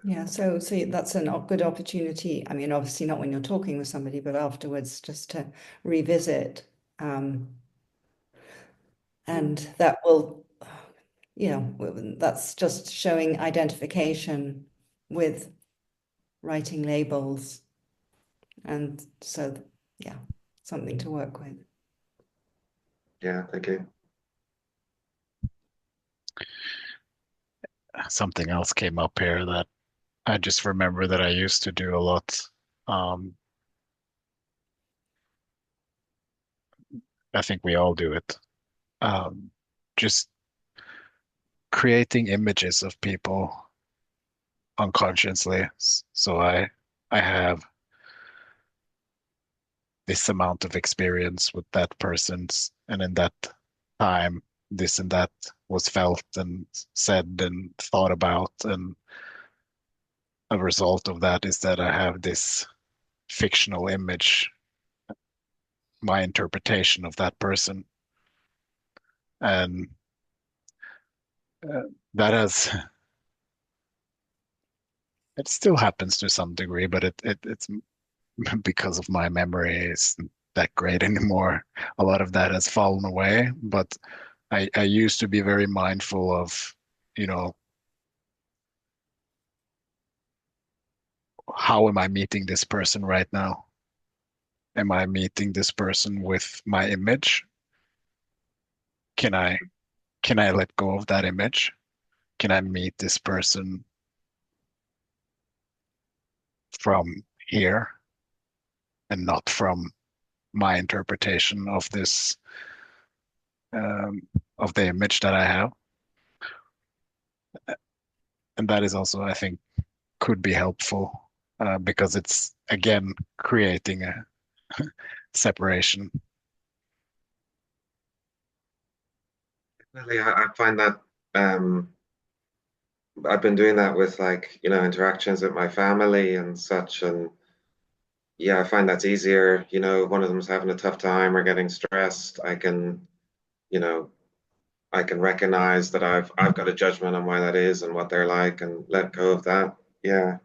yeah, so that's a good opportunity. I mean, obviously not when you're talking with somebody, but afterwards, just to revisit. And that will, that's just showing identification with writing labels. And so, yeah, something to work with. yeah. Thank you. Something else came up here that I just remember that I used to do a lot. Um, I think we all do it. Just creating images of people unconsciously. So I have this amount of experience with that person's, and in that time, this and that was felt and said and thought about, and a result of that is that I have this fictional image, my interpretation of that person, and uh, that has it still happens to some degree, but it's because of my memory isn't that great anymore. A lot of that has fallen away, but I used to be very mindful of, you know, how am I meeting this person right now? Am I meeting this person with my image? Can I can I let go of that image? Can I meet this person from here and not from my interpretation of this um, of the image that I have? And that is also, I think, could be helpful because it's again creating a separation. Really, I find that I've been doing that with like, interactions with my family and such, and yeah, I find that's easier. One of them's having a tough time or getting stressed. You know, I can recognize that I've got a judgment on why that is and what they're like, and let go of that. Yeah,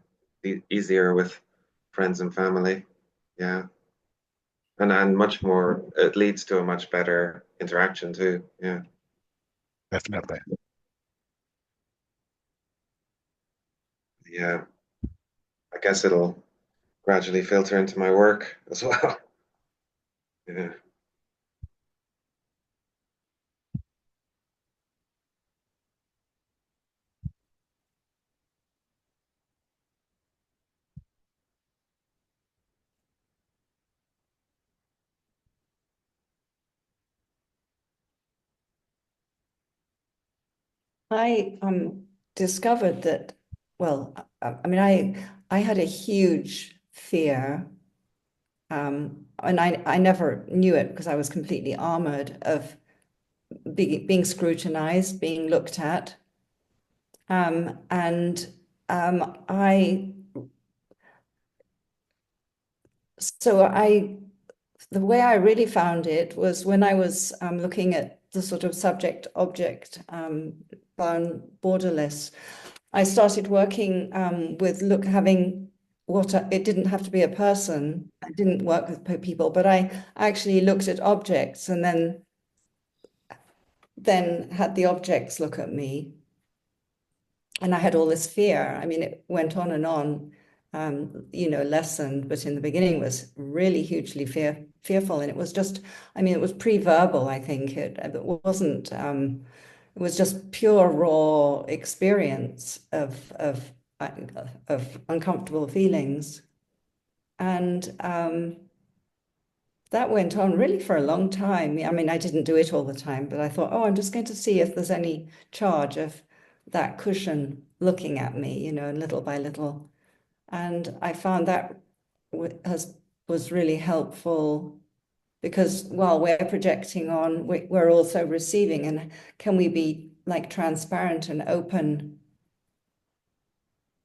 easier with friends and family. Yeah, and much more. It leads to a much better interaction too. Yeah, Definitely. yeah. I guess it'll gradually filter into my work as well. Yeah. I discovered that, well, I mean, I had a huge fear, and I never knew it because I was completely armored of being scrutinized, being looked at. And I, so the way I really found it was when I was looking at the sort of subject object borderless. I started working with having it didn't have to be a person. I didn't work with people, but I actually looked at objects and then had the objects look at me. And I had all this fear. I mean, it went on and on, lessened, but in the beginning was really hugely fearful. And it was just, I mean, it was pre-verbal, I think. It wasn't, it was just pure raw experience of uncomfortable feelings. And that went on really for a long time. I mean, I didn't do it all the time, but I thought, oh, I'm just going to see if there's any charge of that cushion looking at me, little by little. And I found that was really helpful because while we're projecting on, we're also receiving. And can we be like transparent and open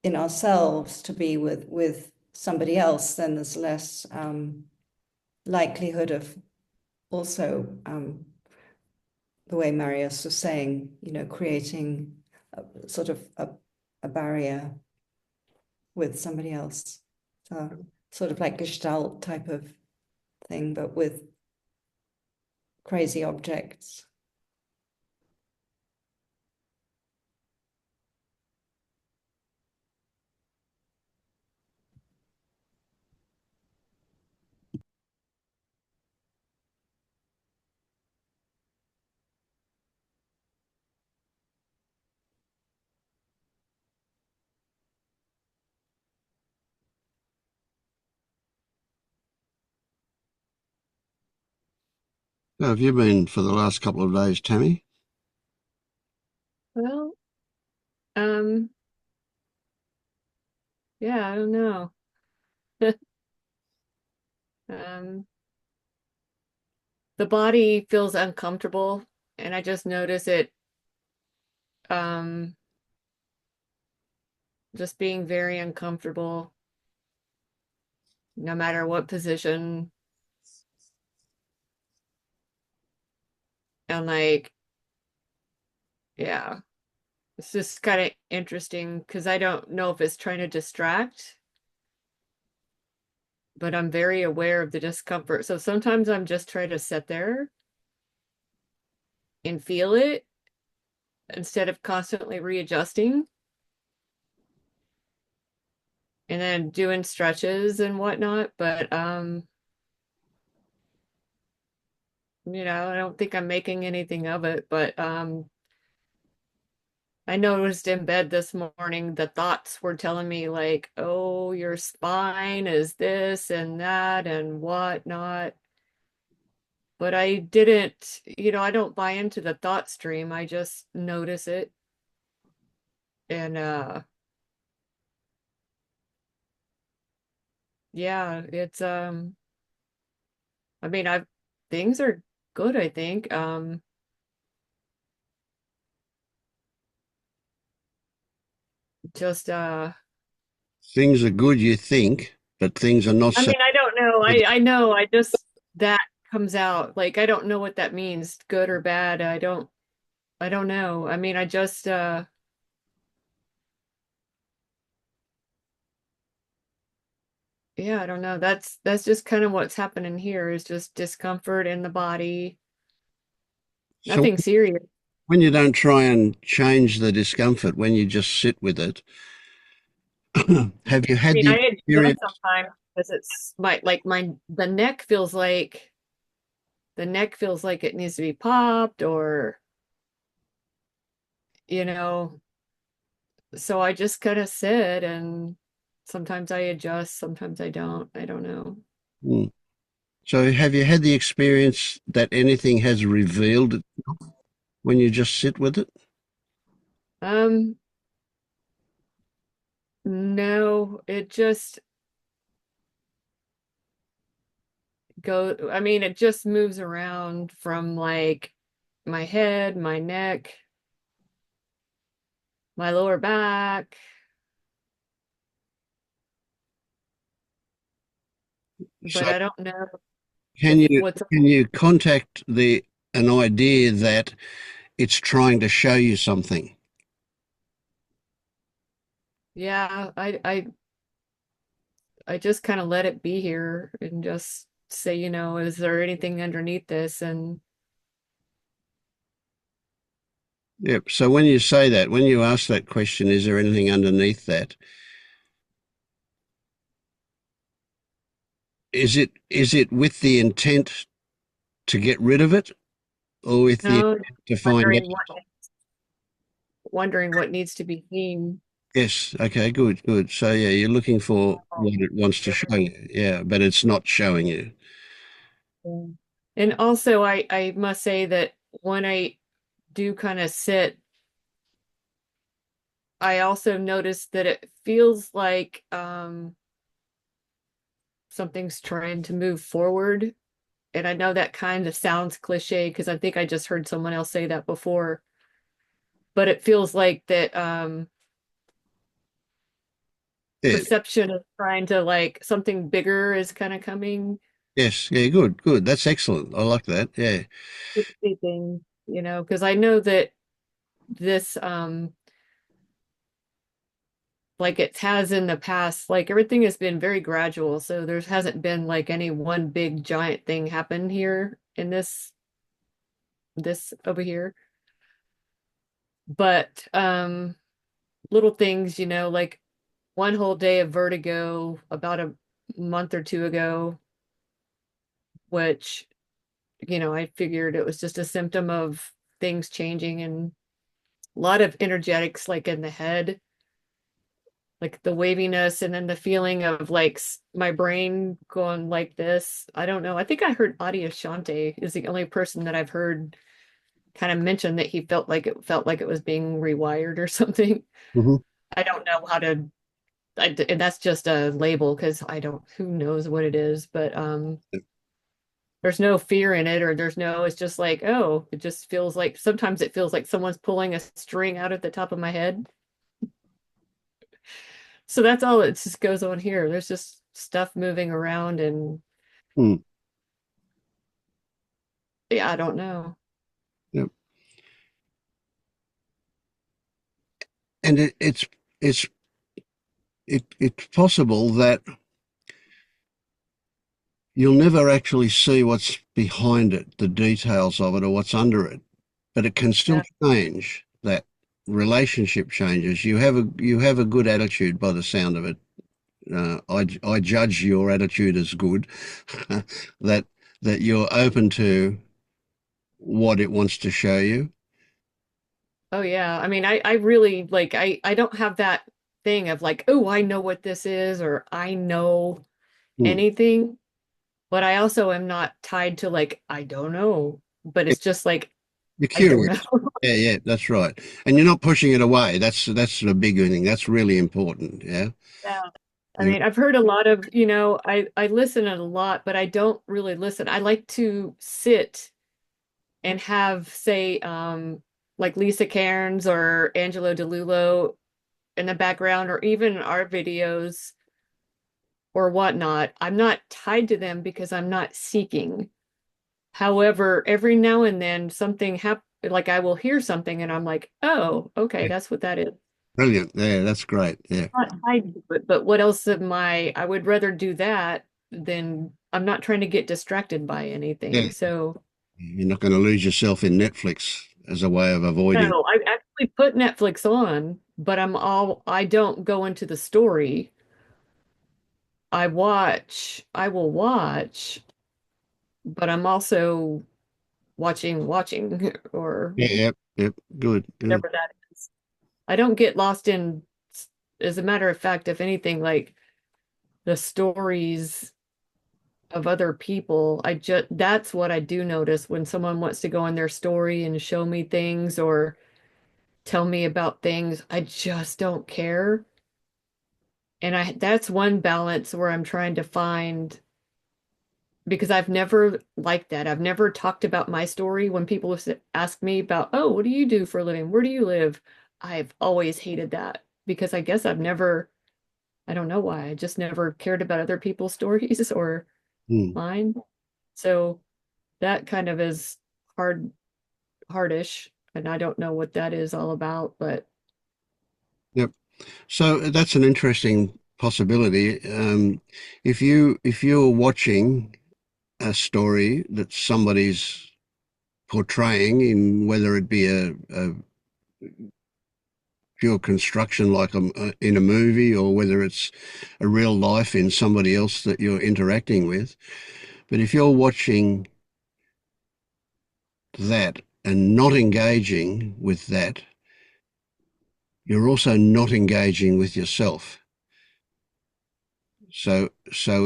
in ourselves to be with somebody else? Then there's less likelihood of also the way Marius was saying, creating sort of a barrier with somebody else. So sort of like Gestalt type of thing, but with crazy objects. How have you been for the last couple of days, Tammy? Well, um, yeah, I don't know. Um, the body feels uncomfortable, and I just notice it um just being very uncomfortable no matter what position. And like, yeah, it's just kind of interesting because I don't know if it's trying to distract, but I'm very aware of the discomfort. So sometimes I'm just trying to sit there and feel it instead of constantly readjusting and then doing stretches and whatnot. But I don't think I'm making anything of it, but I noticed in bed this morning the thoughts were telling me like, oh, your spine is this and that and whatnot. But I didn't, I don't buy into the thought stream. I just notice it. And yeah, it's I mean, I've things are good, I think. Just Things are good, you think, but things are not I so mean, I don't know. good. I know. I just that comes out. Like I don't know what that means, good or bad. I don't know. I mean, I just yeah, I don't know. That's just kind of what's happening here is just discomfort in the body. So Nothing serious. when you don't try and change the discomfort, when you just sit with it, have you I had mean, the I adjust experience? sometimes because it's my the neck feels like it needs to be popped or you know, so I just kind of sit and sometimes I adjust, sometimes I don't. I don't know. Hmm. So have you had the experience that anything has revealed when you just sit with it? Um, no, it just I mean, it just moves around from like my head, my neck, my lower back, but So I don't know can if you what's can you contact the an idea that it's trying to show you something? yeah, I just kind of let it be here and just say, is there anything underneath this? And Yep. So when you say that, when you ask that question, is there anything underneath that? Is it with the intent to get rid of it, or with the no, intent to find wondering out? what needs to be seen. Yes. Okay. Good. Good. So yeah, you're looking for what it wants to show you. Yeah, but it's not showing you. Yeah. And also, I must say that when I do kind of sit, I also notice that it feels like something's trying to move forward. And I know that kind of sounds cliche because I think I just heard someone else say that before, but it feels like that Yeah. perception of trying to like something bigger is kind of coming. Yes. Yeah. Good. Good. That's excellent. I like that. Yeah. Thing, because I know that this like it has in the past, like everything has been very gradual, so there hasn't been like any one big giant thing happen here in this over here. But little things, like one whole day of vertigo about a month or two ago, which, I figured it was just a symptom of things changing, and a lot of energetics like in the head, like the waviness, and then the feeling of like my brain going like this. I don't know. I think I heard Adi Ashante is the only person that I've heard kind of mention that he felt like it was being rewired or something. Hmm. I don't know how to, and that's just a label because I don't, who knows what it is, but there's no fear in it, or it's just like, oh, it just feels like, sometimes it feels like someone's pulling a string out of the top of my head. So that's all it just goes on here. There's just stuff moving around, and Hmm. yeah, I don't know. Yep. And it's it's possible that you'll never actually see what's behind it, the details of it, or what's under it, but it can still Yeah. change. That relationship changes. You have a good attitude by the sound of it. I judge your attitude as good. that that you're open to what it wants to show you. Oh yeah. I mean, I really like, I don't have that thing of like, oh, I know what this is, or I know Hmm. anything, but I also am not tied to like, I don't know, but it's just like, You're I don't curious. know. Yeah, yeah, that's right. And you're not pushing it away. That's the big thing. That's really important. Yeah. Yeah. I You, mean, I've heard a lot of, I listen a lot, but I don't really listen. I like to sit and have, say, like Lisa Cairns or Angelo DeLullo in the background, or even our videos or whatnot. I'm not tied to them because I'm not seeking. However, every now and then something happens, like I will hear something and I'm like, oh, okay, yeah, that's what that is. brilliant. Yeah, that's great. Yeah. Not tied to it, but what else am I would rather do that than, I'm not trying to get distracted by anything. Yeah. So You're not going to lose yourself in Netflix as a way of avoiding. no, I actually put Netflix on, but I don't go into the story. I will watch, but I'm also watching, or Yeah, yep, yep. Good, good. whatever that is. I don't get lost in, as a matter of fact, if anything, like the stories of other people. That's what I do notice when someone wants to go in their story and show me things or tell me about things. I just don't care. And that's one balance where I'm trying to find, because I've never liked that. I've never talked about my story when people ask me about, oh, what do you do for a living? Where do you live? I've always hated that because I guess I don't know why. I just never cared about other people's stories or Hmm. mine. So that kind of is hardish, and I don't know what that is all about, but Yep. So that's an interesting possibility. If you're watching a story that somebody's portraying, in whether it be a pure construction like in a movie, or whether it's a real life in somebody else that you're interacting with, but if you're watching that and not engaging with that, you're also not engaging with yourself. So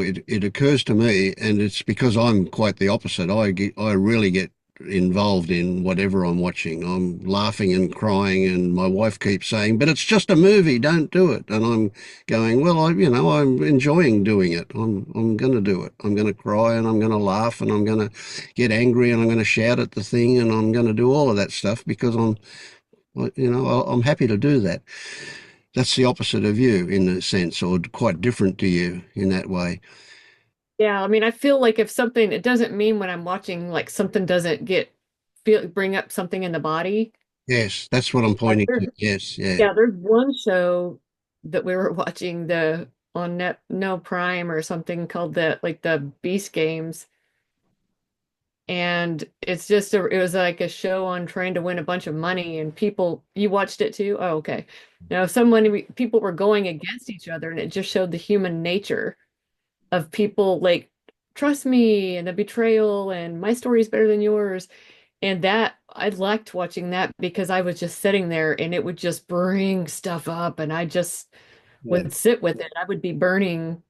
it occurs to me, and it's because I'm quite the opposite. I really get involved in whatever I'm watching. I'm laughing and crying, and my wife keeps saying, "But it's just a movie, don't do it." And I'm going, "Well, I'm enjoying doing it. I'm going to do it. I'm going to cry, and I'm going to laugh, and I'm going to get angry, and I'm going to shout at the thing, and I'm going to do all of that stuff because I'm happy to do that." That's the opposite of you in a sense, or quite different to you in that way. Yeah, I mean, I feel like if something, it doesn't mean when I'm watching, like something doesn't bring up something in the body. Yes, that's what I'm Like pointing to. Yes, yeah. there's one show that we were watching on Net No Prime or something called the Beast Games. And it was like a show on trying to win a bunch of money, and you watched it too? Oh, okay. Now people were going against each other, and it just showed the human nature of people, like, trust me, and the betrayal, and my story is better than yours. And that I liked watching that because I was just sitting there and it would just bring stuff up, and I just Yeah. would sit with it. I would be burning,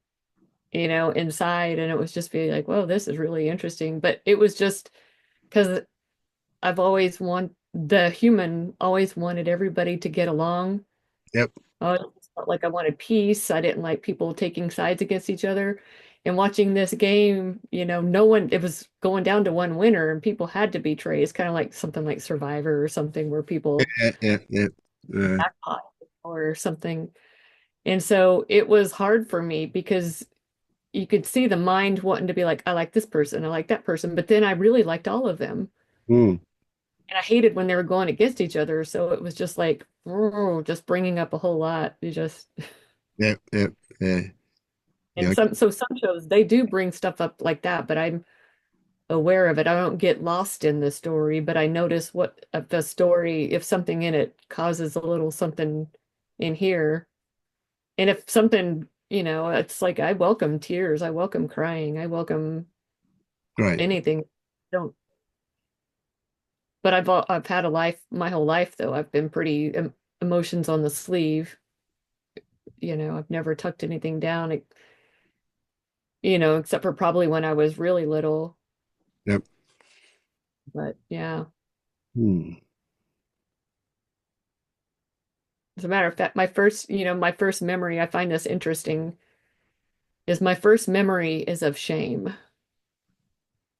inside, and it was just be like, whoa, this is really interesting. But it was just because the human always wanted everybody to get along. Yep. I always felt like I wanted peace. I didn't like people taking sides against each other. And watching this game, no one, it was going down to one winner and people had to betray. It's kind of like something like Survivor or something where people Yeah, yeah, yeah. jackpot or something. And so it was hard for me because you could see the mind wanting to be like, I like this person, I like that person. But then I really liked all of them. Mm, And I hated when they were going against each other. So it was just like, oh, just bringing up a whole lot. You just, yeah, yeah, yeah. and Yeah, some shows, they do bring stuff up like that, but I'm aware of it. I don't get lost in the story, but I notice what of the story, if something in it causes a little something in here. And if something, it's like I welcome tears, I welcome crying, I welcome great. anything. Don't, but I've had a life, my whole life though. I've been pretty emotions on the sleeve. I've never tucked anything down, except for probably when I was really little. Yep. But yeah, Hmm. as a matter of fact, my first memory, I find this interesting, is my first memory is of shame.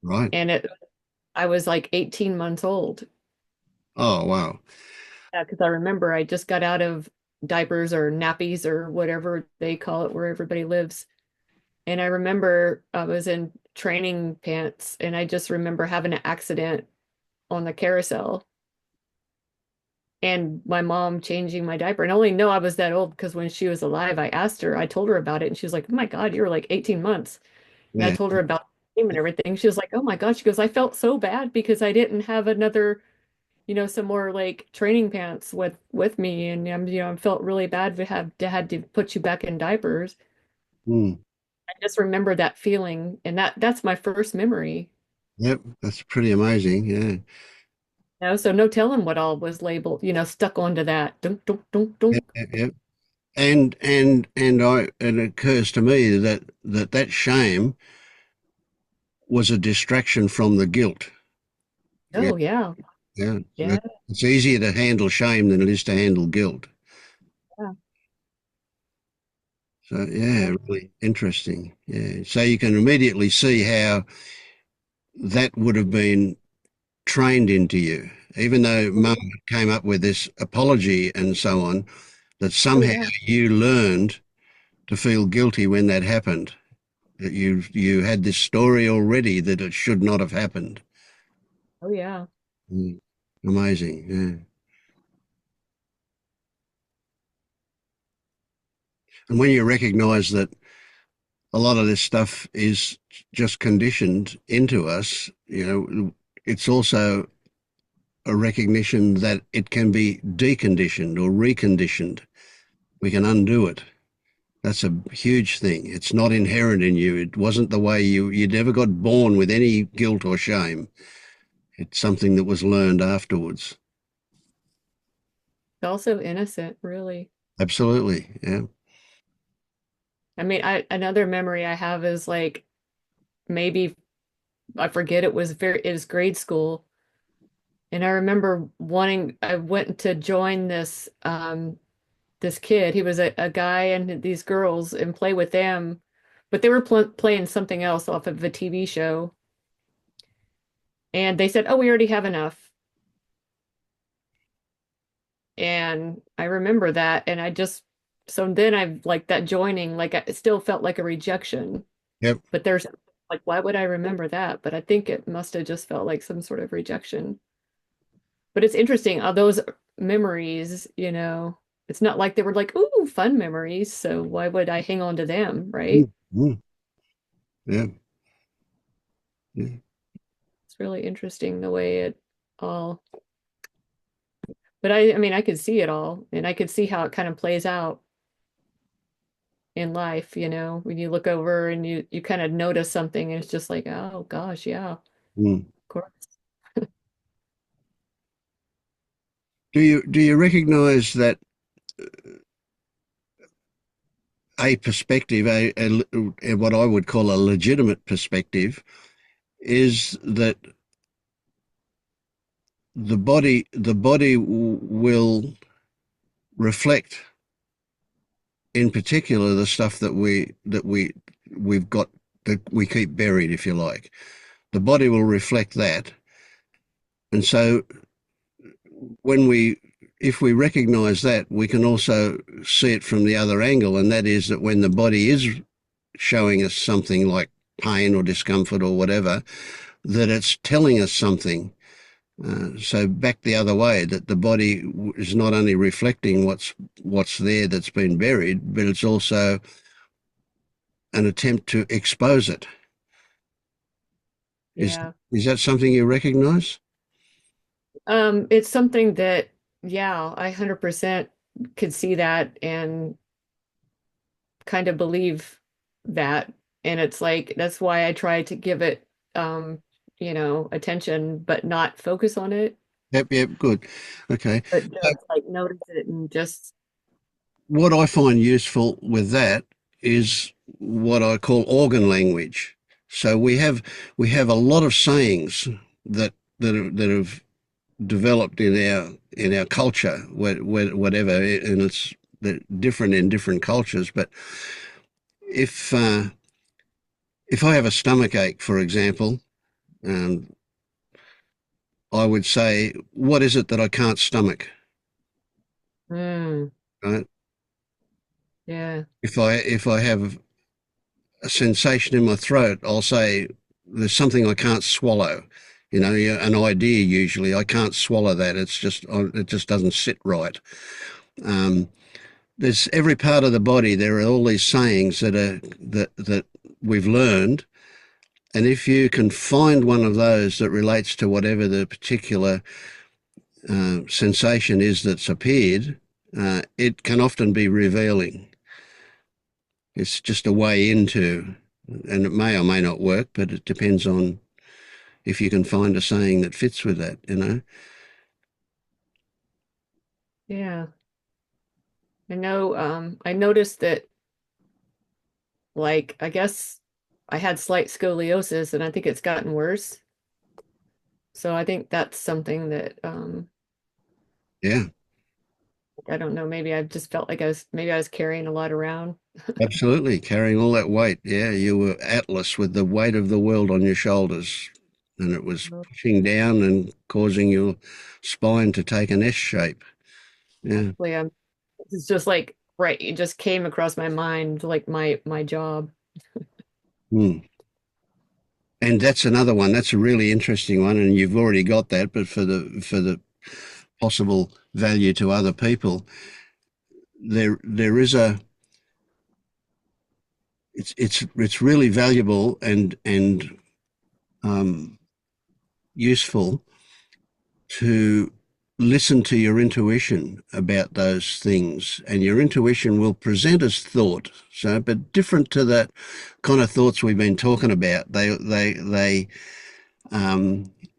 Right. And I was like 18 months old. Oh, wow. Yeah, because I remember I just got out of diapers or nappies or whatever they call it where everybody lives. And I remember I was in training pants and I just remember having an accident on the carousel and my mom changing my diaper. And I only know I was that old because when she was alive, I told her about it, and she was like, "Oh my God, you were like 18 months." And I Yeah. told her about the game and everything. She was like, "Oh my God." She goes, "I felt so bad because I didn't have another, some more like training pants with me. And I felt really bad to had to put you back in diapers." Hmm. I just remember that feeling, and that's my first memory. Yep. That's pretty amazing. Yeah. So no telling what all was labeled, stuck onto that. Dunk, dunk, dunk, Yep. dunk. Yep. Yep. And it occurs to me that shame was a distraction from the guilt. Yeah. Oh yeah. Yeah. So Yeah. it's easier to handle shame than it is to handle guilt. Yeah. So yeah, really interesting. Yeah. So you can immediately see how that would have been trained into you, even though mum came up with this apology and so on, that Oh somehow yeah. you learned to feel guilty when that happened. That you had this story already that it should not have happened. Oh yeah. Mm. Amazing. Yeah. And when you recognize that a lot of this stuff is just conditioned into us, it's also a recognition that it can be deconditioned or reconditioned. We can undo it. That's a huge thing. It's not inherent in you. It wasn't the way you never got born with any guilt or shame. It's something that was learned afterwards. It's also innocent, really. Absolutely. Yeah. I mean, another memory I have is like maybe I forget it was grade school. And I remember I went to join this kid. He was a guy and these girls and play with them, but they were playing something else off of a TV show. And they said, "Oh, we already have enough." And I remember that, and so then I like that joining, like it still felt like a rejection. Yep. But there's like, why would I remember that? But I think it must have just felt like some sort of rejection. But it's interesting, all those memories, it's not like they were like, ooh, fun memories. So why would I hang on to them, right? Mm. Yeah. Yeah. It's really interesting the way it all, but I mean, I could see it all and I could see how it kind of plays out in life, when you look over and you kind of notice something and it's just like, oh gosh, yeah, of Mm. course. Do you recognize that a perspective, what I would call a legitimate perspective, is that the body will reflect, in particular, the stuff we've got that we keep buried, if you like. The body will reflect that, and so if we recognize that, we can also see it from the other angle, and that is that when the body is showing us something like pain or discomfort or whatever, that it's telling us something. So back the other way, that the body is not only reflecting what's there that's been buried, but it's also an attempt to expose it. Yeah. Is that something you recognize? It's something that, yeah, I 100% could see that and kind of believe that. And it's like, that's why I try to give it, attention, but not focus on it, Yep, good. Okay. but just like notice it and just, What I find useful with that is what I call organ language. So we have a lot of sayings that have developed in our culture, whatever, and it's different in different cultures. But if if I have a stomach ache, for example, um, I would say, "What is it that I can't stomach?" mm, Right? yeah, If I have a sensation in my throat, I'll say, "There's something I can't swallow." An idea usually. I can't swallow that. It just doesn't sit right. Um, there's every part of the body. There are all these sayings that we've learned, and if you can find one of those that relates to whatever the particular sensation is that's appeared, it can often be revealing. It's just a way into, and it may or may not work, but it depends on if you can find a saying that fits with that. yeah. I know, I noticed that, like, I guess I had slight scoliosis and I think it's gotten worse. So I think that's something that, Yeah, I don't know, maybe I've just felt like maybe I was carrying a lot around. absolutely. Carrying all that weight. Yeah, you were Atlas with the weight of the world on your shoulders, and it was pushing down and causing your spine to take an S shape. Yeah. Hopefully it's just like, right, it just came across my mind, like my job. Hmm. And that's another one. That's a really interesting one, and you've already got that. But for the possible value to other people, there is a. It's really valuable and um, useful to listen to your intuition about those things, and your intuition will present as thought. So, but different to that kind of thoughts we've been talking about. They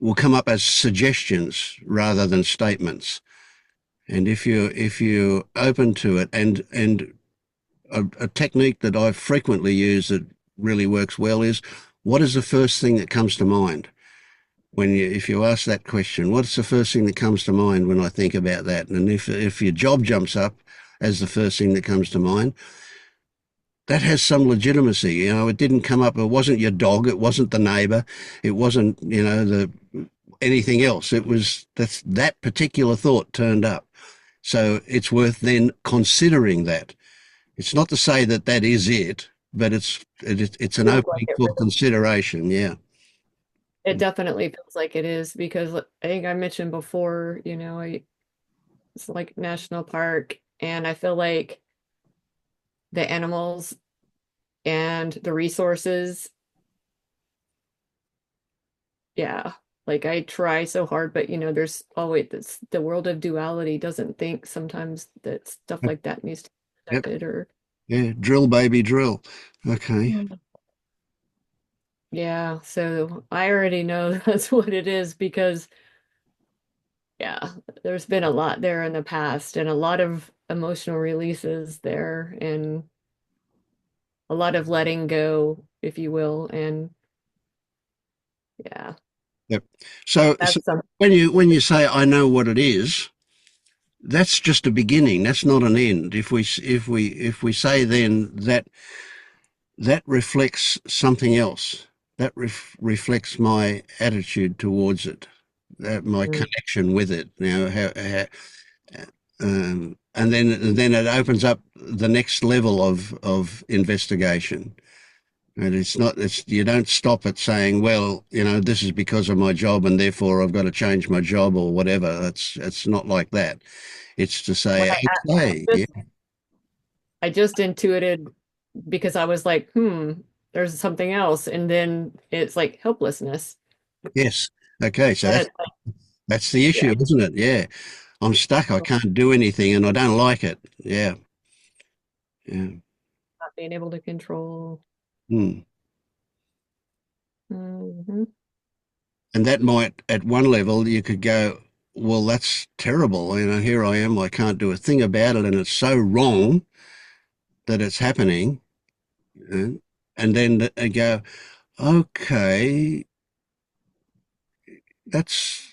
will come up as suggestions rather than statements. And if you're open to it, and a technique that I frequently use that really works well is, what is the first thing that comes to mind? If you ask that question, what's the first thing that comes to mind when I think about that? And if your job jumps up as the first thing that comes to mind, that has some legitimacy. You know, it didn't come up. It wasn't your dog. It wasn't the neighbour. It wasn't, the anything else. It was that particular thought turned up. So it's worth then considering that. It's not to say that that is it, but it's an Feels like opening it for really, consideration. Yeah. it definitely feels like it is because I think I mentioned before, it's like national park, and I feel like the animals and the resources, yeah, like I try so hard, but there's always this, the world of duality doesn't think sometimes that stuff like that needs to be Yep. protected or Yeah. Drill, baby, drill. Okay. yeah, so I already know that's what it is because yeah, there's been a lot there in the past and a lot of emotional releases there and a lot of letting go, if you will, and yeah, Yep. So that's some when you say I know what it is, that's just a beginning. That's not an end. If we say then that reflects something else. That reflects my attitude towards it, my connection with it. And then it opens up the next level of investigation. And you don't stop at saying, well, this is because of my job and therefore I've got to change my job or whatever. It's not like that. It's to when say, okay, yeah, I just intuited because I was like, there's something else. And then it's like helplessness. yes, okay. So And that's it's like, that's the issue, yeah, isn't it? Yeah, I'm stuck. I can't do anything, and I don't like it. Yeah, yeah. not being able to control. Hmm. Hmm. And that might, at one level, you could go, well, that's terrible. Here I am. I can't do a thing about it, and it's so wrong that it's happening. And then I go, okay, that's.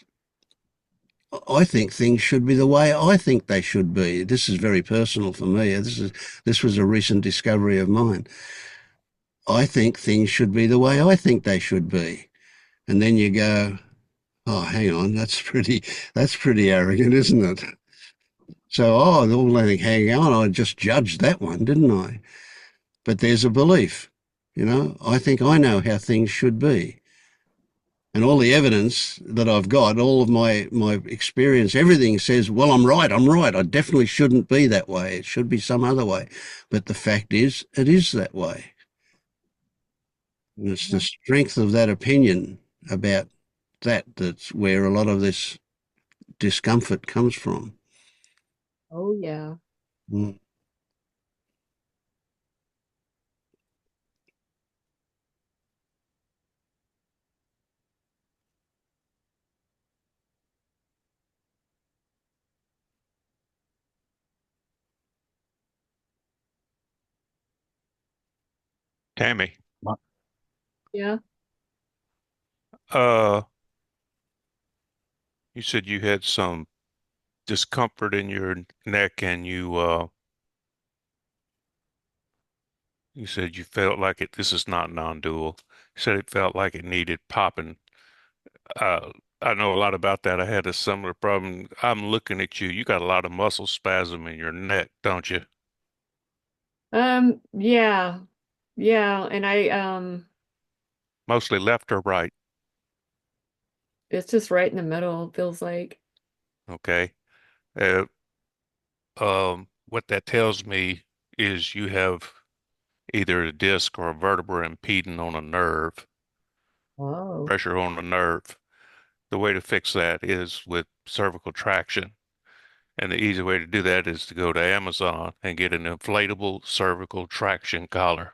I think things should be the way I think they should be. This is very personal for me. This was a recent discovery of mine. I think things should be the way I think they should be. And then you go, oh, hang on, that's pretty arrogant, isn't it? So, all I think, hang on, I just judged that one, didn't I? But there's a belief, I think I know how things should be. And all the evidence that I've got, all of my experience, everything says, well, I'm right. I definitely shouldn't be that way. It should be some other way. But the fact is, it is that way. And it's the strength of that opinion about that's where a lot of this discomfort comes from. Oh, yeah. Mm. Tammy, Yeah. uh, you said you had some discomfort in your neck and you said you felt like it, this is not non-dual. You said it felt like it needed popping. Uh, I know a lot about that. I had a similar problem. I'm looking at you. You got a lot of muscle spasm in your neck, don't you? Yeah. Yeah. And Mostly left or right. it's just right in the middle, it feels like. Okay. Uh, what that tells me is you have either a disc or a vertebra impeding on a nerve, Oh. pressure on a nerve. The way to fix that is with cervical traction. And the easy way to do that is to go to Amazon and get an inflatable cervical traction collar.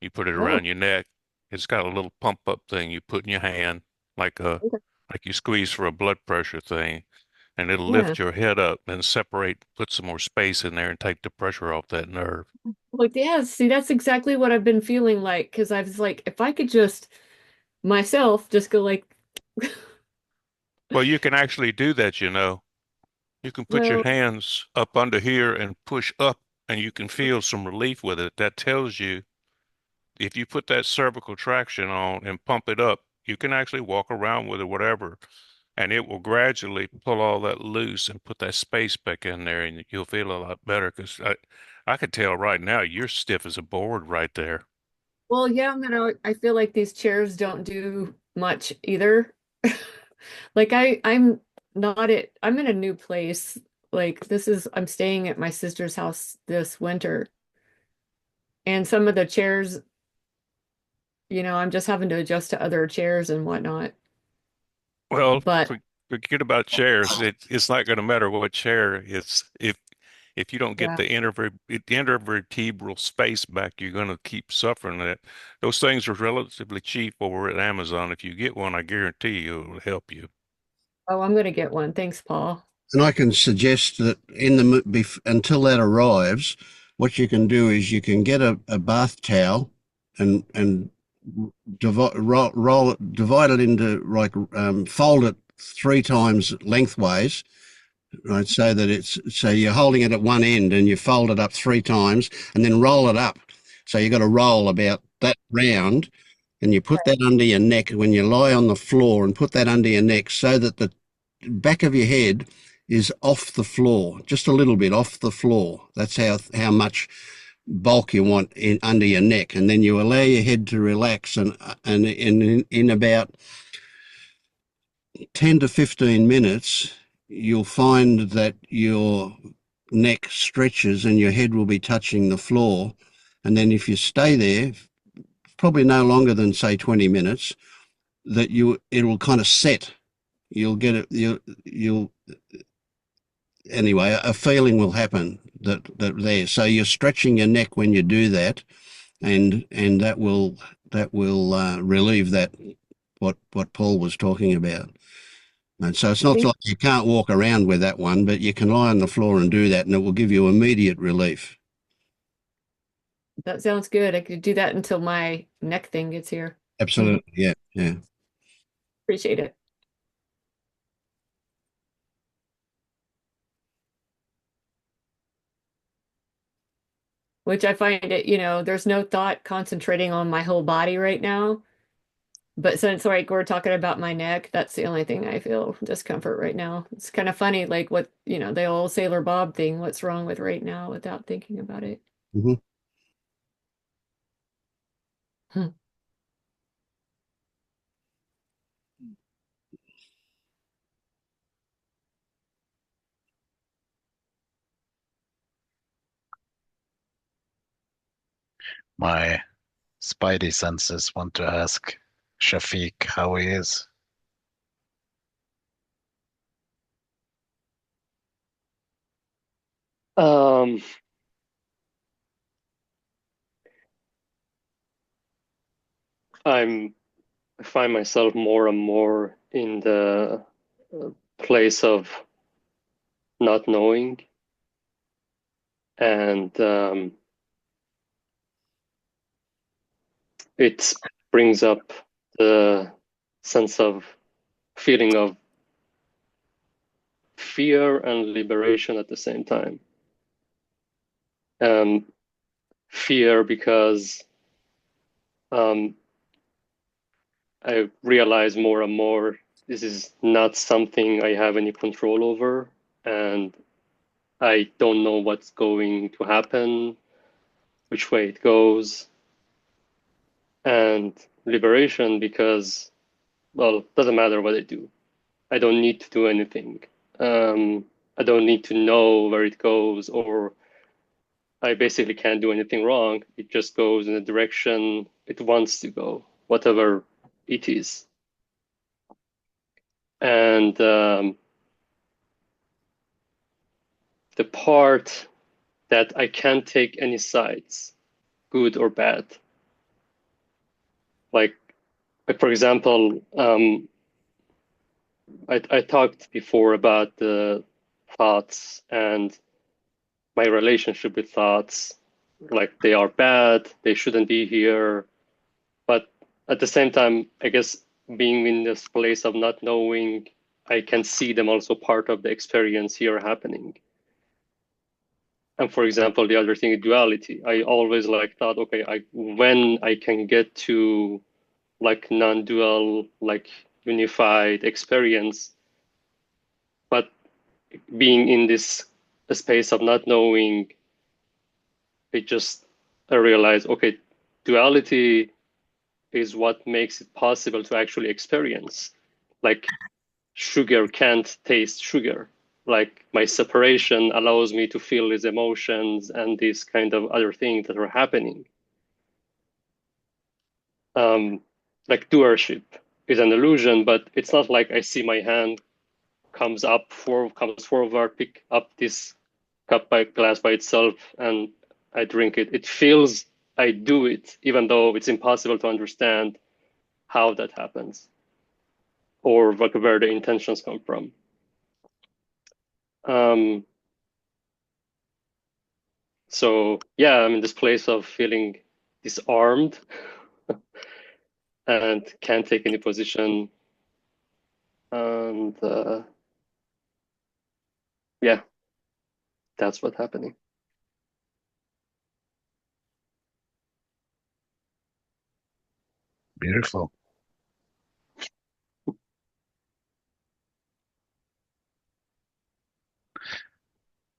You put it Oh, around your neck. It's got a little pump up thing you put in your hand, like a okay. like you squeeze for a blood pressure thing. and it'll Yeah. lift your head up and separate, put some more space in there and take the pressure off that nerve. Like, yeah, see, that's exactly what I've been feeling like, because I was like, if I could just myself just go like, Well, you can actually do that, you know. You can put your well, hands up under here and push up, and you can feel some relief with it. That tells you if you put that cervical traction on and pump it up, you can actually walk around with it, whatever, and it will gradually pull all that loose and put that space back in there, and you'll feel a lot better. Because I could tell right now you're stiff as a board right there. well, yeah, I feel like these chairs don't do much either. Like I'm in a new place. Like I'm staying at my sister's house this winter. And some of the chairs, I'm just having to adjust to other chairs and whatnot. Well, But forget about chairs. It's not going to matter what chair. It's if you don't get yeah. the intervertebral space back, you're going to keep suffering that. Those things are relatively cheap over at Amazon. If you get one, I guarantee you it will help you. Oh, I'm gonna get one. Thanks, Paul. And I can suggest that until that arrives, what you can do is you can get a bath towel and divide it into fold it 3 times lengthways, right? So you're holding it at one end and you fold it up 3 times and then roll it up. So you've got to roll about that round, and you put that under your neck when you lie on the floor, and put that under your neck so that the back of your head is off the floor, just a little bit off the floor. That's how much bulk you want under your neck, and then you allow your head to relax, and in about 10 to 15 minutes, you'll find that your neck stretches and your head will be touching the floor. And then if you stay there, probably no longer than say 20 minutes, it will kind of set. You'll get it. You'll anyway. A feeling will happen that there. So you're stretching your neck when you do that, and that will relieve that what Paul was talking about. And so it's I not think like you can't walk around with that one, but you can lie on the floor and do that, and it will give you immediate relief. that sounds good. I could do that until my neck thing gets here. Absolutely, yeah, yeah. Appreciate it. Which I find it, there's no thought concentrating on my whole body right now. But since like we're talking about my neck, that's the only thing I feel discomfort right now. It's kind of funny, like what, the old Sailor Bob thing, what's wrong with right now without thinking about it. Mhm. Hmm. My spidey senses want to ask Shafiq how he is. Um, I find myself more and more in the place of not knowing, and it brings up the sense of feeling of fear and liberation at the same time. Fear because I realize more and more this is not something I have any control over, and I don't know what's going to happen, which way it goes. And liberation because, well, it doesn't matter what I do. I don't need to do anything. I don't need to know where it goes, or I basically can't do anything wrong. It just goes in the direction it wants to go, whatever it is. And the part that I can't take any sides, good or bad. Like for example, I talked before about the thoughts and my relationship with thoughts, like they are bad, they shouldn't be here. But at the same time, I guess being in this place of not knowing, I can see them also part of the experience here happening. And for example, the other thing, duality. I always like thought, okay, when I can get to like non-dual, like unified experience, but being in this space of not knowing, it just I realize, okay, duality is what makes it possible to actually experience. Like sugar can't taste sugar. Like my separation allows me to feel these emotions and these kind of other things that are happening. Like doership is an illusion, but it's not like I see my hand comes forward, pick up this cup by glass by itself, and I drink it. It feels I do it, even though it's impossible to understand how that happens or where the intentions come from. So yeah, I'm in this place of feeling disarmed and can't take any position. And yeah, that's what's happening. Beautiful.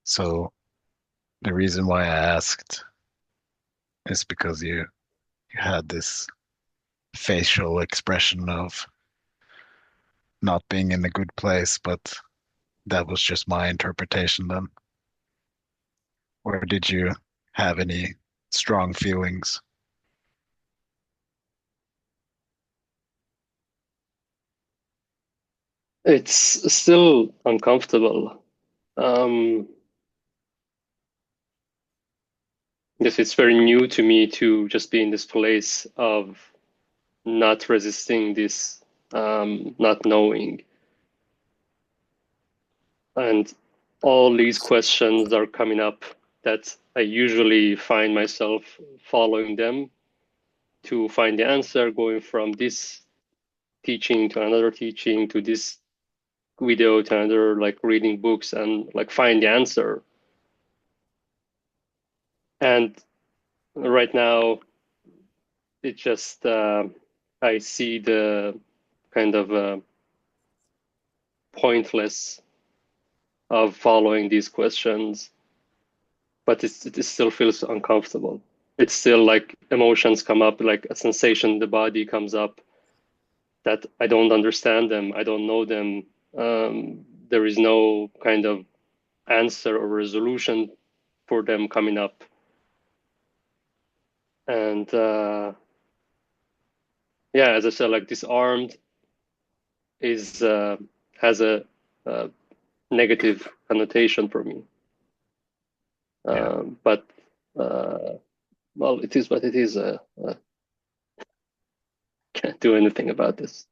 So the reason why I asked is because you had this facial expression of not being in a good place, but that was just my interpretation then. Or did you have any strong feelings? It's still uncomfortable. Yes, it's very new to me to just be in this place of not resisting this, not knowing. And all these questions are coming up that I usually find myself following them to find the answer, going from this teaching to another teaching to this video to another, like reading books and like find the answer. And right now, it just I see the kind of pointless of following these questions, but it still feels uncomfortable. It's still like emotions come up, like a sensation in the body comes up that I don't understand them, I don't know them. There is no kind of answer or resolution for them coming up. And yeah, as I said, like disarmed is has a negative connotation for me. But well, it is what it is. Can't do anything about this.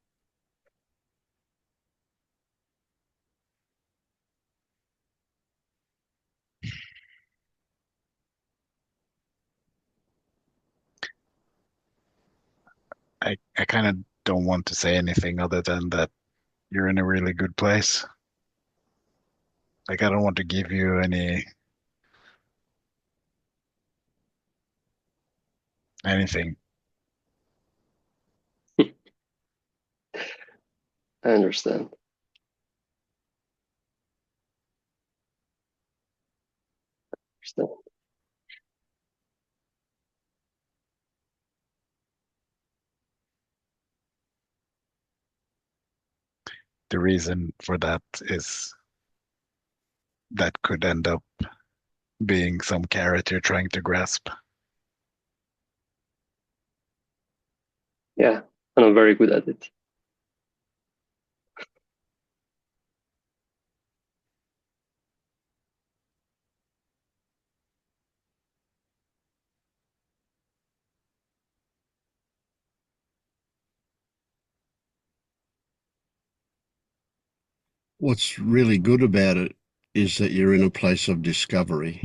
I kind of don't want to say anything other than that you're in a really good place. Like, I don't want to give you anything. I understand. Understand. The reason for that is that could end up being some carrot you're trying to grasp. Yeah, and I'm very good at it. What's really good about it is that you're in a place of discovery.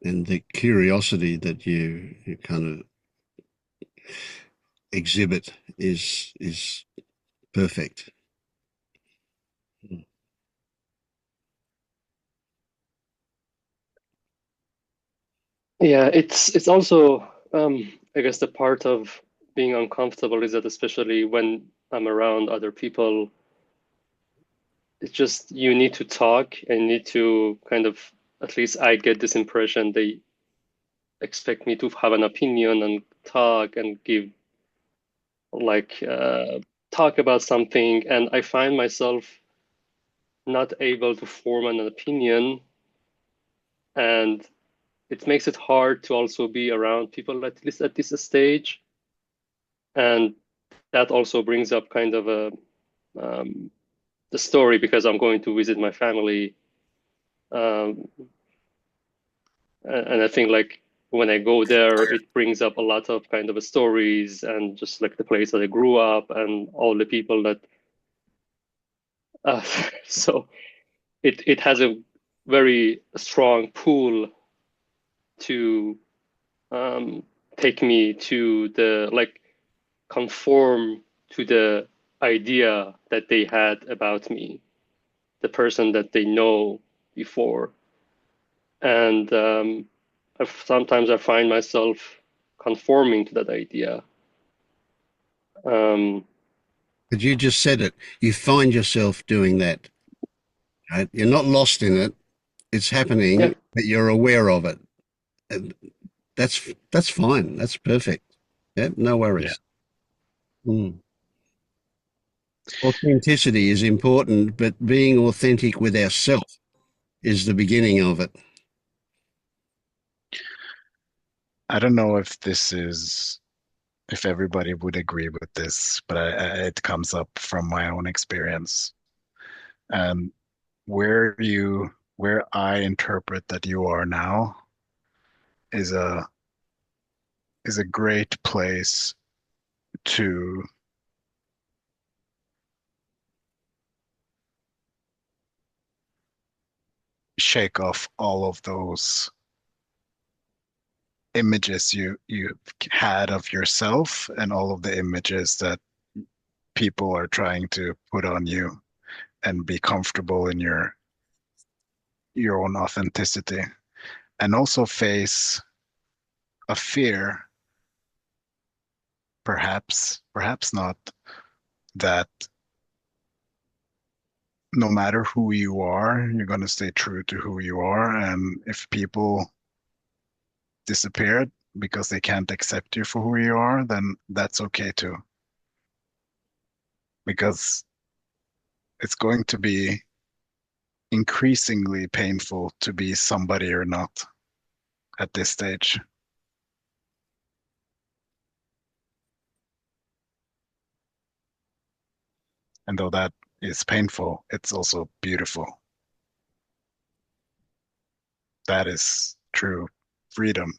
And the curiosity that you kind of exhibit is perfect. Yeah, it's also I guess the part of being uncomfortable is that especially when I'm around other people, it's just you need to talk and need to kind of, at least I get this impression they expect me to have an opinion and talk and give like talk about something, and I find myself not able to form an opinion, and it makes it hard to also be around people at least at this stage. And that also brings up kind of a the story, because I'm going to visit my family, um, and I think like when I go there, it brings up a lot of kind of stories and just like the place that I grew up and all the people that. Uh, so it has a very strong pull to um, take me to the like conform to the idea that they had about me, the person that they know before. And sometimes I find myself conforming to that idea. But you just said it. You find yourself doing that. Right? You're not lost in it. It's Yeah, happening, but you're aware of it. And that's fine. That's perfect. Yeah, no Yeah. worries. Mm. Authenticity is important, but being authentic with ourselves is the beginning of it. I don't know if everybody would agree with this, but it comes up from my own experience. And where I interpret that you are now is a great place to shake off all of those images you had of yourself and all of the images that people are trying to put on you, and be comfortable in your own authenticity, and also face a fear, perhaps not, that no matter who you are, you're going to stay true to who you are. And if people disappear because they can't accept you for who you are, then that's okay too. Because it's going to be increasingly painful to be somebody or not at this stage. And though that is painful, it's also beautiful. That is true freedom.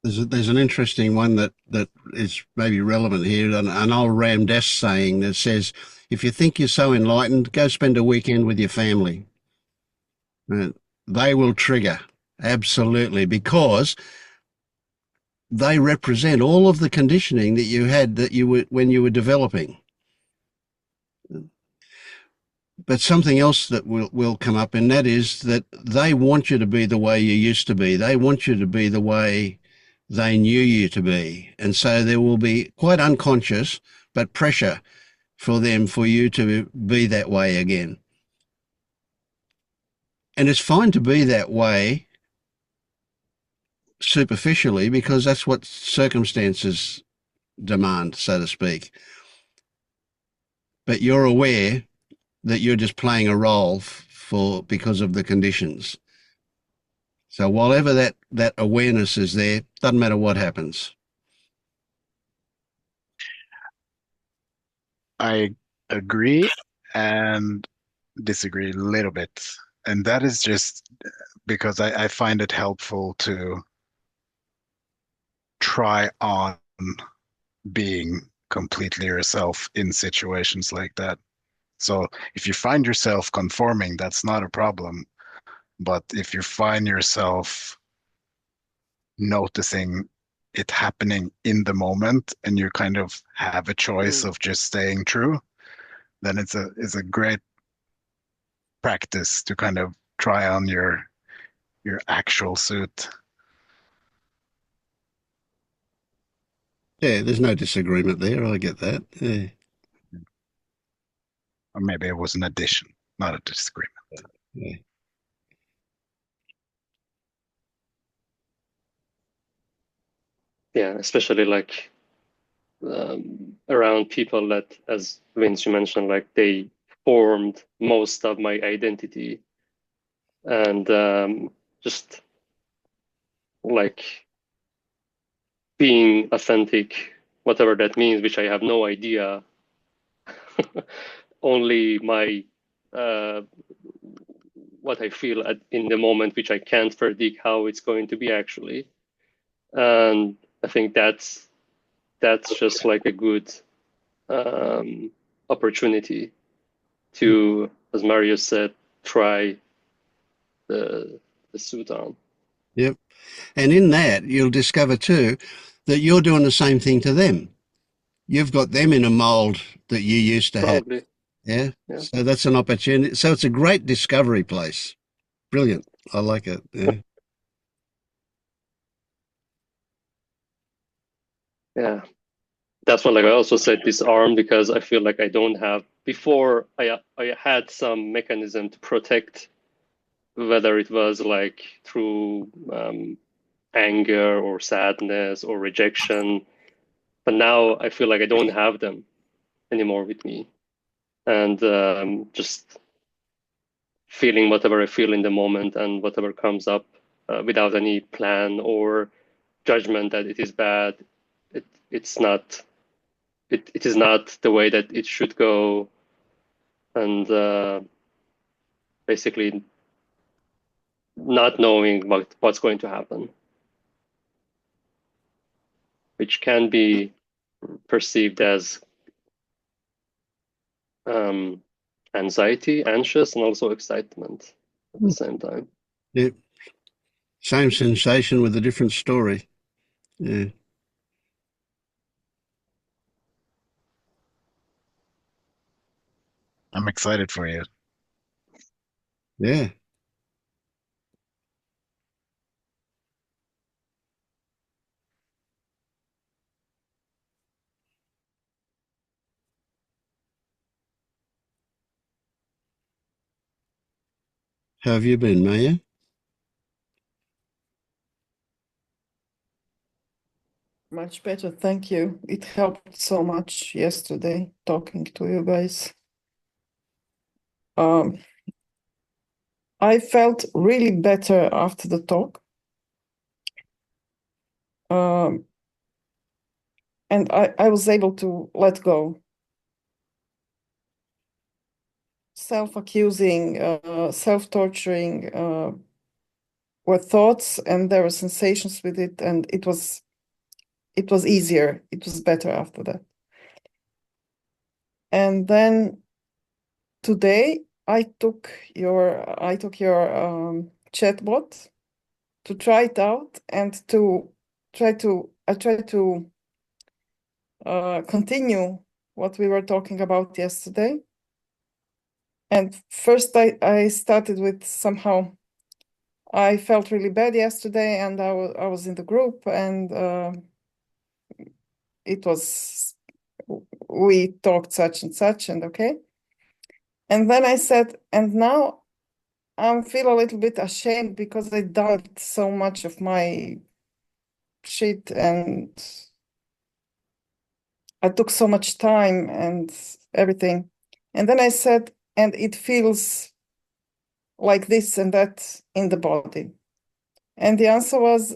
There's an interesting one that is maybe relevant here, an old Ram Dass saying that says, if you think you're so enlightened, go spend a weekend with your family. They will trigger, absolutely, because they represent all of the conditioning that you had that you were when you were developing. But something else that will come up, and that is that they want you to be the way you used to be. They want you to be the way they knew you to be. And so there will be quite unconscious, but pressure for you to be that way again. And it's fine to be that way superficially because that's what circumstances demand, so to speak. But you're aware that you're just playing a role for because of the conditions. So whatever that awareness is there, doesn't matter what happens. I agree and disagree a little bit. And that is just because I find it helpful to try on being completely yourself in situations like that. So if you find yourself conforming, that's not a problem. But if you find yourself noticing it happening in the moment and you kind of have a choice of just staying true, then it's a great practice to kind of try on your actual suit. Yeah, there's no disagreement there. I get that. Yeah. Or maybe it was an addition, not a disagreement. Yeah. Yeah, especially like around people that, as Vince, you mentioned, like they formed most of my identity, and just like being authentic, whatever that means, which I have no idea. Only my what I feel in the moment, which I can't predict how it's going to be actually. And I think that's just like a good opportunity to, as Mario said, try the suit on. Yep. And in that, you'll discover too that you're doing the same thing to them. You've got them in a mold that you used to have. Probably. Yeah. Yeah. So that's an opportunity. So it's a great discovery place. Brilliant. I like it. Yeah. Yeah. That's what, like, I also said disarm, because I feel like I don't have, before I had some mechanism to protect, whether it was like through anger or sadness or rejection, but now I feel like I don't have them anymore with me, and just feeling whatever I feel in the moment and whatever comes up without any plan or judgment that it is bad. It's not. It is not the way that it should go, and basically not knowing what's going to happen, which can be perceived as anxiety, anxious, and also excitement at the same time. Yep. Same sensation with a different story. Yeah. I'm excited for you. Yeah. How have you been, Maya? Much better, thank you. It helped so much yesterday talking to you guys. I felt really better after the talk. And I was able to let go. Self-accusing, self-torturing were thoughts, and there were sensations with it, and it was easier. It was better after that. And then today I took your chatbot to try it out and to try to continue what we were talking about yesterday. And first I started with somehow I felt really bad yesterday, and I was in the group, and we talked such and such, and okay. And then I said, and now I feel a little bit ashamed because I dumped so much of my shit, and I took so much time and everything. And then I said, and it feels like this and that in the body. And the answer was,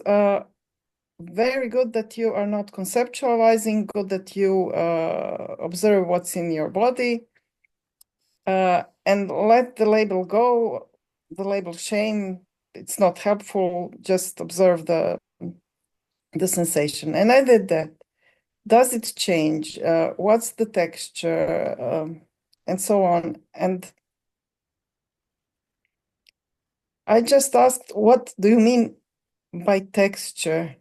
very good that you are not conceptualizing, good that you observe what's in your body, and let the label go, the label shame, it's not helpful, just observe the sensation. And I did that. Does it change? What's the texture? And so on. And I just asked, what do you mean by texture?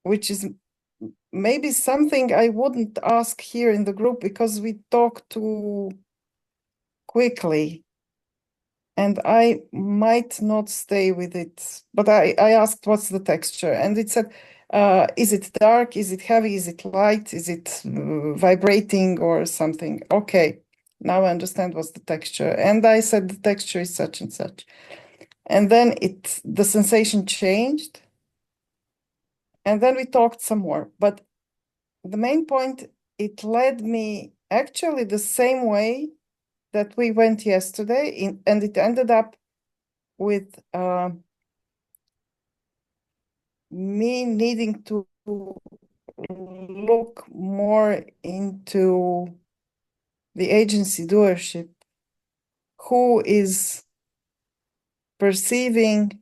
Which is maybe something I wouldn't ask here in the group because we talk too quickly and I might not stay with it. But I asked, what's the texture? And it said, is it dark? Is it heavy? Is it light? Is it vibrating or something? Okay, now I understand what's the texture. And I said, the texture is such and such. And then the sensation changed. And then we talked some more. But the main point, it led me actually the same way that we went yesterday, and it ended up with me needing to look more into the agency doership, who is perceiving,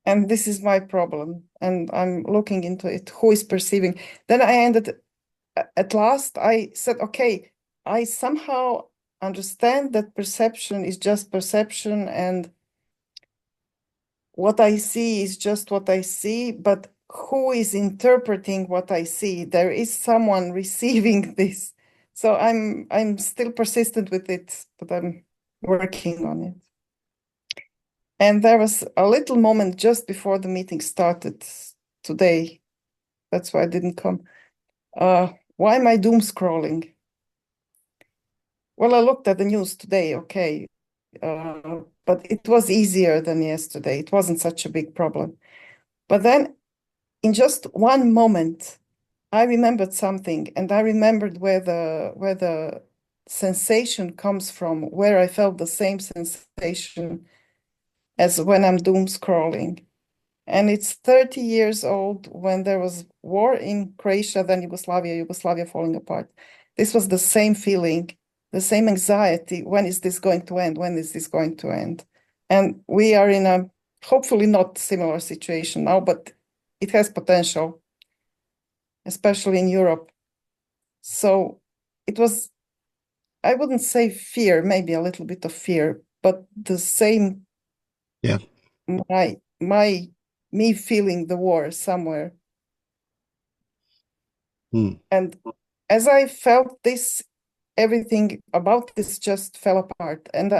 and this is my problem, and I'm looking into it, who is perceiving. Then I ended, at last, I said, okay, I somehow understand that perception is just perception and what I see is just what I see, but who is interpreting what I see? There is someone receiving this. So I'm still persistent with it, but I'm working on it. And there was a little moment just before the meeting started today. That's why I didn't come. Why am I doom scrolling? Well, I looked at the news today, okay. But it was easier than yesterday. It wasn't such a big problem. But then in just one moment, I remembered something, and I remembered where the sensation comes from, where I felt the same sensation as when I'm doom scrolling. And it's 30 years old when there was war in Croatia, then Yugoslavia falling apart. This was the same feeling, the same anxiety. When is this going to end? When is this going to end? And we are in a hopefully not similar situation now, but it has potential, especially in Europe. So it was, I wouldn't say fear, maybe a little bit of fear, but the same, Yeah. me feeling the war somewhere. And as I felt this, everything about this just fell apart. And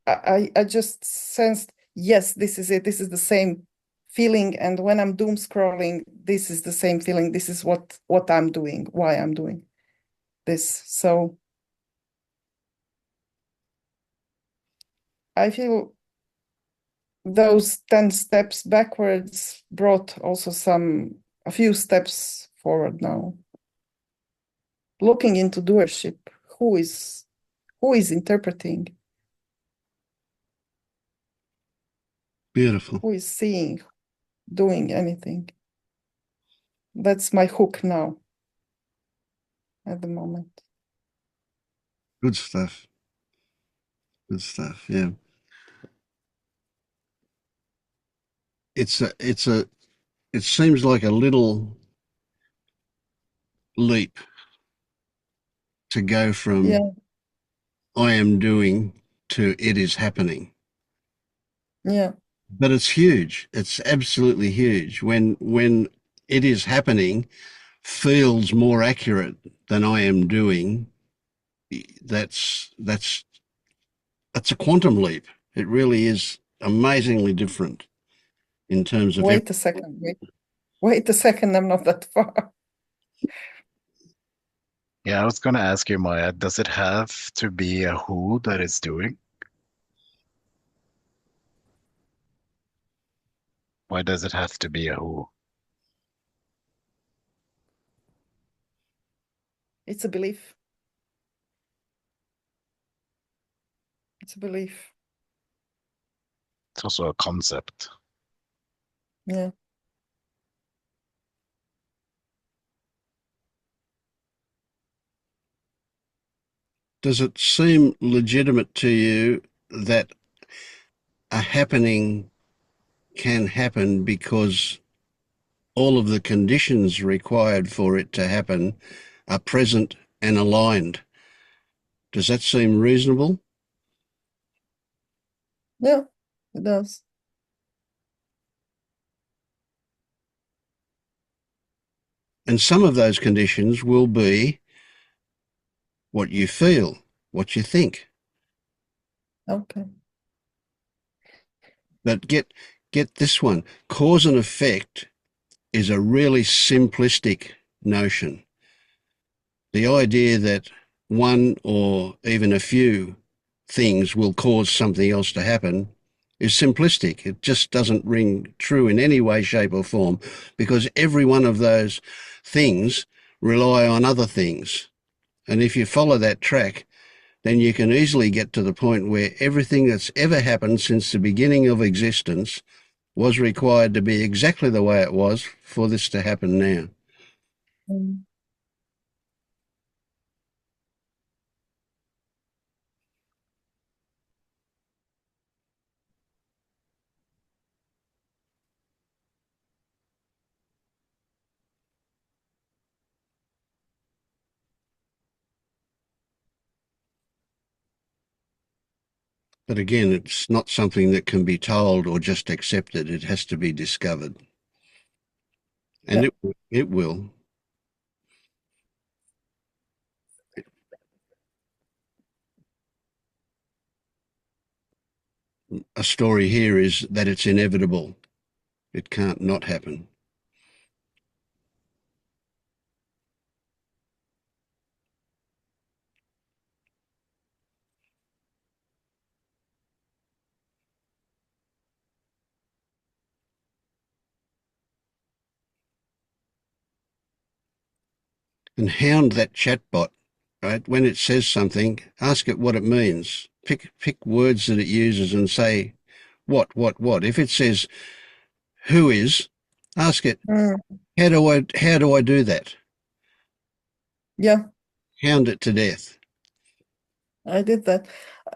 I just sensed, yes, this is it. This is the same feeling. And when I'm doom scrolling, this is the same feeling. This is what I'm doing, why I'm doing this. So I feel those 10 steps backwards brought also a few steps forward now. Looking into doership, who is interpreting? Beautiful. Who is seeing, doing anything? That's my hook now at the moment. Good stuff. Good stuff. Yeah. It seems like a little leap to go from Yeah, I am doing to it is happening. yeah, But it's huge. It's absolutely huge. When it is happening feels more accurate than I am doing, that's a quantum leap. It really is amazingly different in terms of wait a second, wait a second, I'm not that far. Yeah, I was going to ask you, Maya, does it have to be a who that is doing? Why does it have to be a who? It's a belief. It's a belief. It's also a concept. Yeah. Does it seem legitimate to you that a happening can happen because all of the conditions required for it to happen are present and aligned. Does that seem reasonable? Yeah, it does. And some of those conditions will be what you feel, what you think. Okay. But get this one. Cause and effect is a really simplistic notion. The idea that one or even a few things will cause something else to happen is simplistic. It just doesn't ring true in any way, shape, or form, because every one of those things rely on other things. And if you follow that track, then you can easily get to the point where everything that's ever happened since the beginning of existence was required to be exactly the way it was for this to happen now. Mm. But again, it's not something that can be told or just accepted. It has to be discovered. And Yeah. it will. A story here is that it's inevitable. It can't not happen. And hound that chatbot, right? When it says something, ask it what it means. Pick words that it uses and say, what? If it says, who is, ask it, Mm. how do I do that? Yeah, Hound it to death. I did that.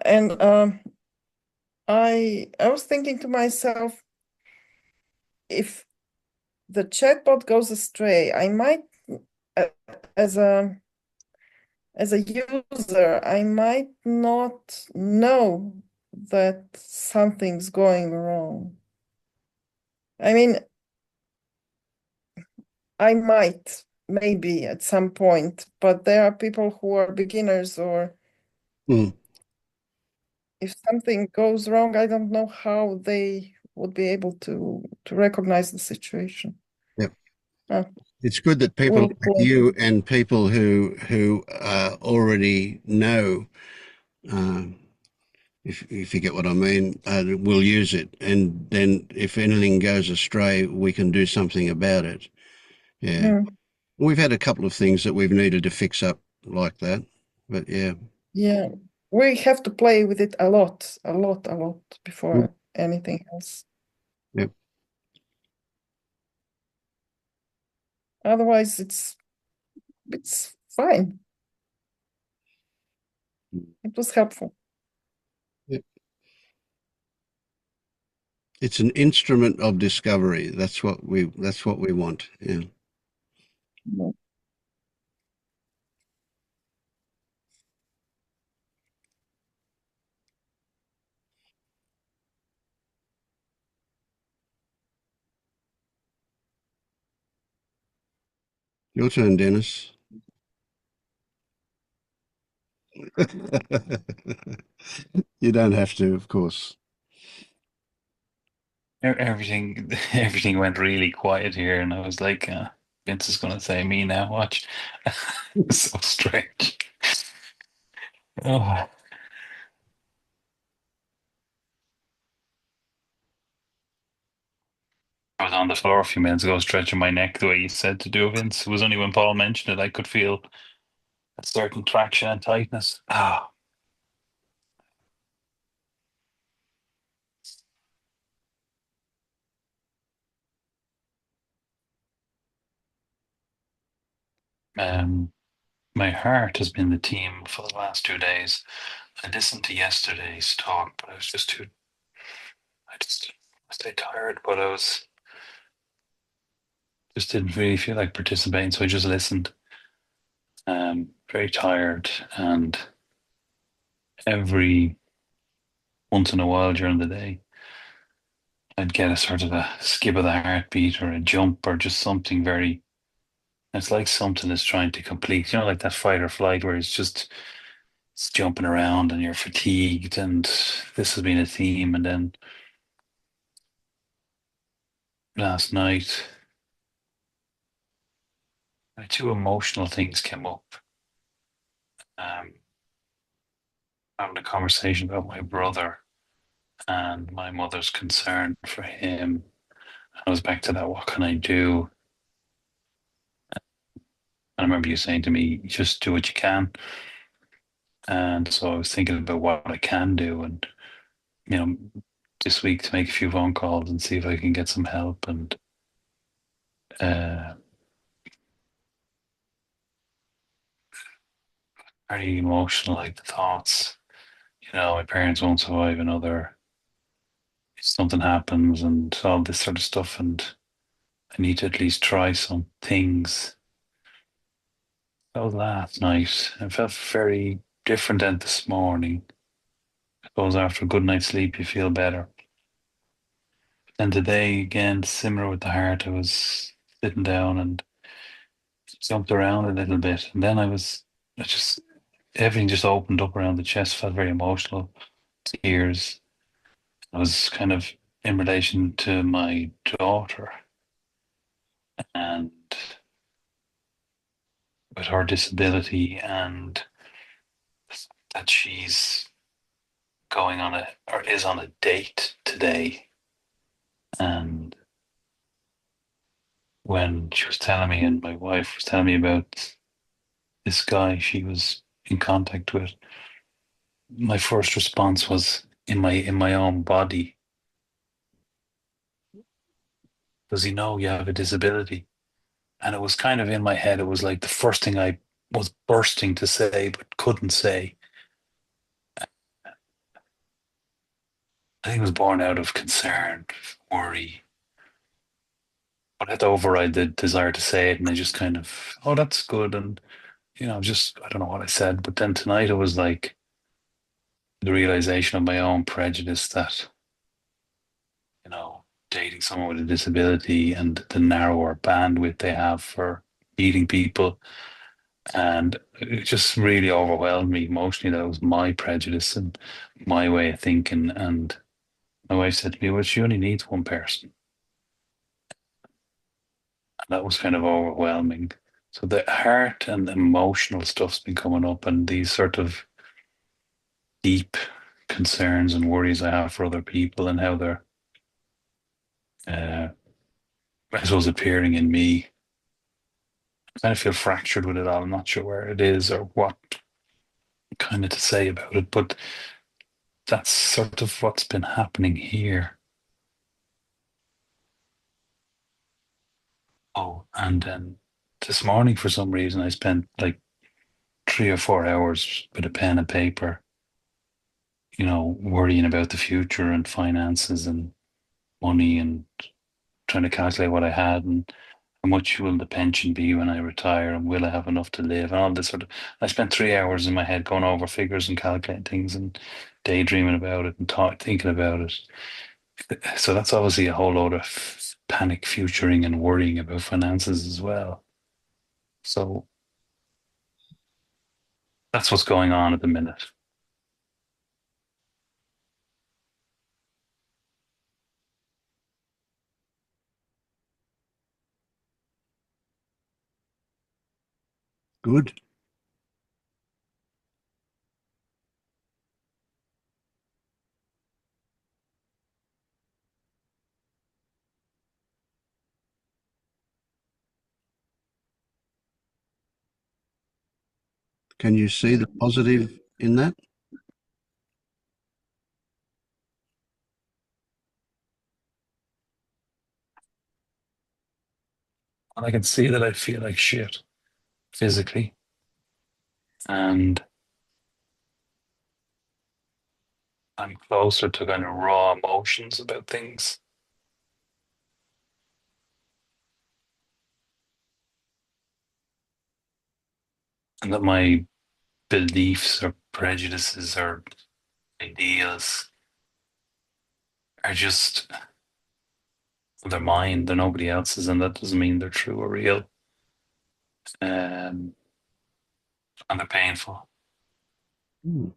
And I was thinking to myself, if the chatbot goes astray, I might, uh, as a user, I might not know that something's going wrong. I mean, I might, maybe at some point, but there are people who are beginners, or Mm. if something goes wrong, I don't know how they would be able to recognize the situation. Yep. Uh, It's good that people we'll like you and people who already know, uh, if you get what I mean, will use it. And then if anything goes astray, we can do something about it. Yeah. Mm, We've had a couple of things that we've needed to fix up like that. But yeah. yeah, we have to play with it a lot Mm. before anything else. Yep. Otherwise, it's fine. It was helpful. Yep. It's an instrument of discovery. That's what we want. Yeah. Yeah. Your turn, Dennis. You don't have to, of course. Everything went really quiet here, and I was like, Vince is going to say me now. Watch. So strange. Oh. I was on the floor a few minutes ago, stretching my neck the way you said to do, Vince. It was only when Paul mentioned it I could feel a certain traction and tightness. Ah, my heart has been the theme for the last 2 days. I listened to yesterday's talk, but I was just too. I stayed tired, but I was just didn't really feel like participating, so I just listened. Very tired, and every once in a while during the day, I'd get a sort of a skip of the heartbeat or a jump or just something very. It's like something is trying to complete, like that fight or flight where it's jumping around and you're fatigued, and this has been a theme. And then last night, two emotional things came up. Um, Having a conversation about my brother and my mother's concern for him. I was back to that, what can I do? I remember you saying to me, just do what you can. And so I was thinking about what I can do, and you know, this week to make a few phone calls and see if I can get some help. And uh, very emotional, like the thoughts. My parents won't survive another. If something happens and all this sort of stuff, and I need to at least try some things. That was last night. I felt very different than this morning. I suppose after a good night's sleep, you feel better. And today, again, similar with the heart, I was sitting down and jumped around a little bit. And then I just, everything just opened up around the chest, felt very emotional, tears. I was kind of in relation to my daughter and with her disability, and that she's going on or is on a date today. And when she was telling me, and my wife was telling me about this guy she was in contact with, my first response was in my own body. Does he know you have a disability? And it was kind of in my head. It was like the first thing I was bursting to say but couldn't say. I think it was born out of concern, worry, but I had to override the desire to say it, and I just kind of, oh, that's good, and just I don't know what I said, but then tonight it was like the realization of my own prejudice that dating someone with a disability and the narrower bandwidth they have for meeting people. And it just really overwhelmed me emotionally. That was my prejudice and my way of thinking. And my wife said to me, well, she only needs one person. And that was kind of overwhelming. So the heart and emotional stuff's been coming up, and these sort of deep concerns and worries I have for other people and how they're, uh, I suppose, appearing in me. I kind of feel fractured with it all. I'm not sure where it is or what kind of to say about it, but that's sort of what's been happening here. Oh, and then this morning, for some reason, I spent like 3 or 4 hours with a pen and paper, worrying about the future and finances and money, and trying to calculate what I had and how much will the pension be when I retire, and will I have enough to live, and all this sort of. I spent 3 hours in my head going over figures and calculating things and daydreaming about it and thinking about it. So that's obviously a whole load of panic futuring and worrying about finances as well. So that's what's going on at the minute. Good. Can you see the positive in that? And I can see that I feel like shit physically. And I'm closer to kind of raw emotions about things. and that my beliefs or prejudices or ideas are just, they're mine, they're nobody else's, and that doesn't mean they're true or real. And they're painful. Hmm.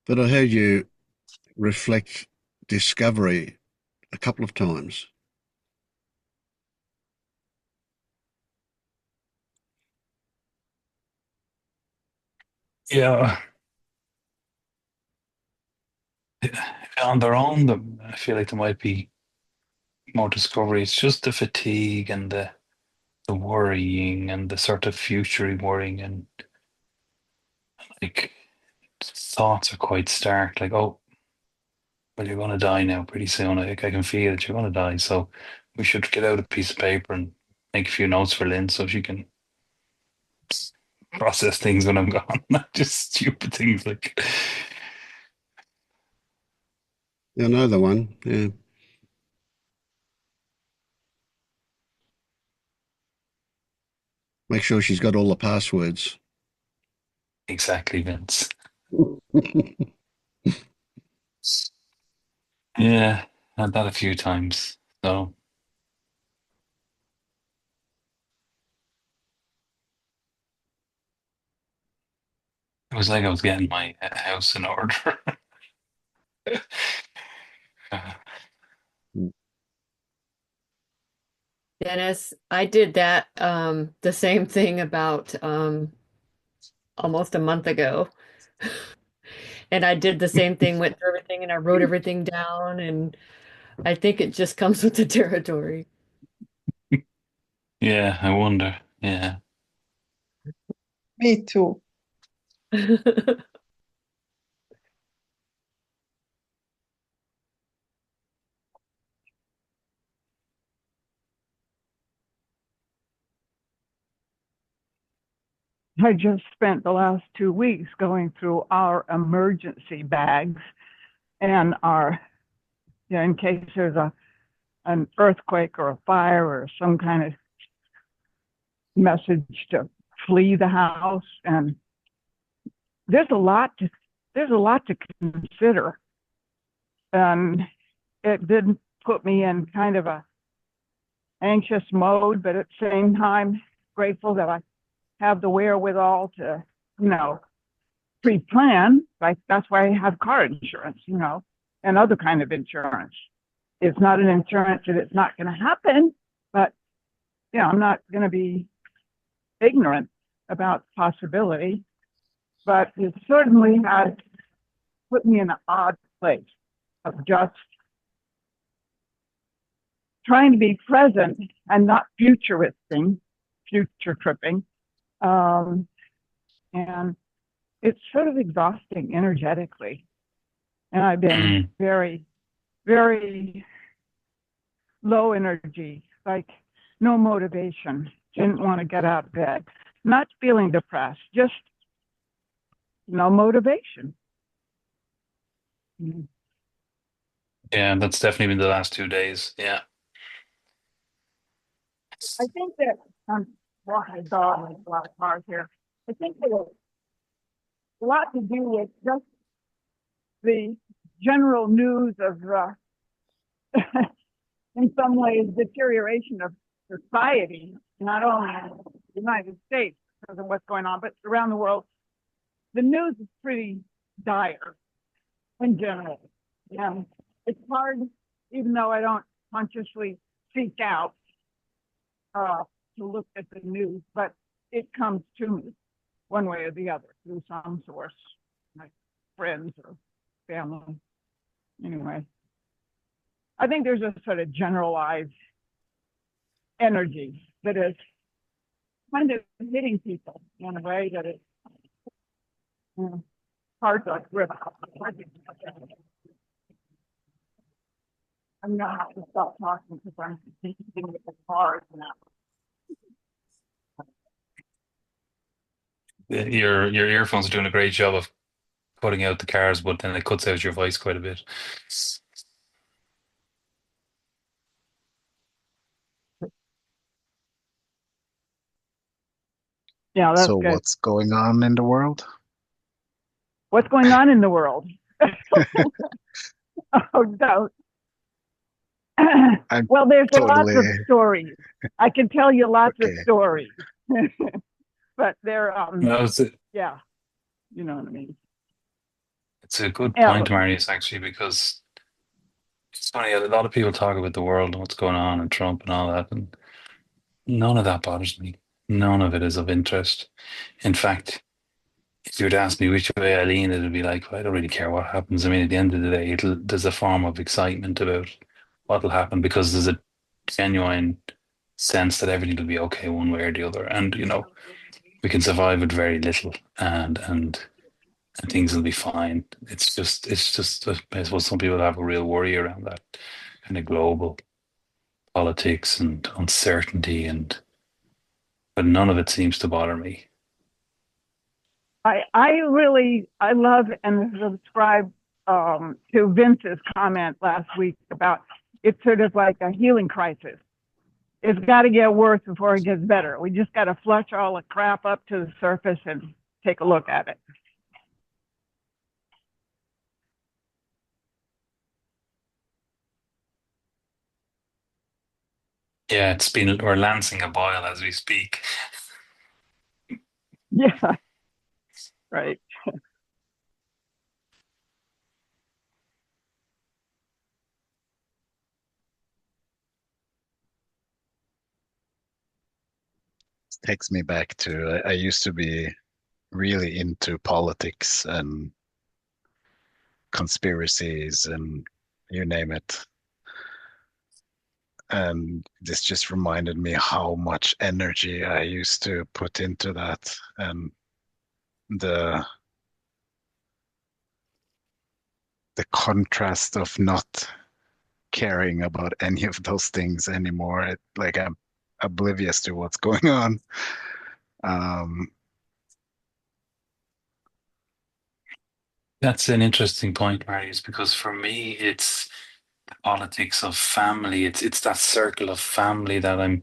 But I heard you reflect discovery a couple of times. Yeah. On their own, I feel like there might be more discovery. It's just the fatigue and the worrying and the sort of future worrying, and like thoughts are quite stark. Like, oh, well, you're going to die now pretty soon. I can feel that you're going to die. So we should get out a piece of paper and make a few notes for Lynn so she can process things when I'm gone. Not just stupid things like. I know the one. Yeah. Make sure she's got all the passwords. Exactly, Vince. Yeah, had that a few times. So it was like I was getting my house in order. Dennis, I did that the same thing about almost a month ago. And I did the same thing, went through everything and I wrote everything down, and I think it just comes with the territory. Yeah, I wonder. Yeah. Me too. I just spent the last 2 weeks going through our emergency bags and our, in case there's an earthquake or a fire or some kind of message to flee the house. And there's a lot to consider. And it did put me in kind of a anxious mode, but at the same time, grateful that I have the wherewithal to, pre-plan. Like that's why I have car insurance, and other kind of insurance. It's not an insurance that it's not going to happen, but I'm not going to be ignorant about the possibility. But it certainly has put me in an odd place of just trying to be present and not future tripping. And it's sort of exhausting energetically. And I've been very, very low energy, like no motivation, didn't want to get out of bed, not feeling depressed, just no motivation. Yeah, that's definitely been the last 2 days. Yeah. I think that I'm walking a dog with a lot of cars here. I think that it's a lot to do with just the general news of, in some ways, deterioration of society, not only in the United States because of what's going on, but around the world. The news is pretty dire in general. And it's hard, even though I don't consciously seek out to look at the news, but it comes to me one way or the other through some source, like friends or family. Anyway, I think there's a sort of generalized energy that is kind of hitting people in a way that is hard to grip. I'm gonna have to stop talking because I'm thinking with the cars now. Your earphones are doing a great job of cutting out the cars, but then it cuts out your voice quite a bit. Yeah, that's So good. what's going on in the world? What's going on in the world? Oh, no. I'm Well, there's lots totally of stories. I can tell you lots of okay. stories, but they're No, yeah, you know what I mean. it's a good Yeah, point, Marius, actually, because it's funny, a lot of people talk about the world and what's going on and Trump and all that, and none of that bothers me. None of it is of interest. In fact, if you were to ask me which way I lean, it'd be like, well, I don't really care what happens. I mean, at the end of the day, there's a form of excitement about what'll happen because there's a genuine sense that everything will be okay one way or the other. And, we can survive with very little and things will be fine. It's just, I suppose some people have a real worry around that kind of global politics and uncertainty but none of it seems to bother me. I love and subscribe to Vince's comment last week about it's sort of like a healing crisis. It's got to get worse before it gets better. We just got to flush all the crap up to the surface and take a look at it. Yeah, we're lancing a boil as we speak. Yeah, right. Takes me back to I used to be really into politics and conspiracies and you name it. And this just reminded me how much energy I used to put into that and the the contrast of not caring about any of those things anymore. Like I'm oblivious to what's going on. Um, That's an interesting point, Marius, because for me, it's the politics of family. It's that circle of family that I'm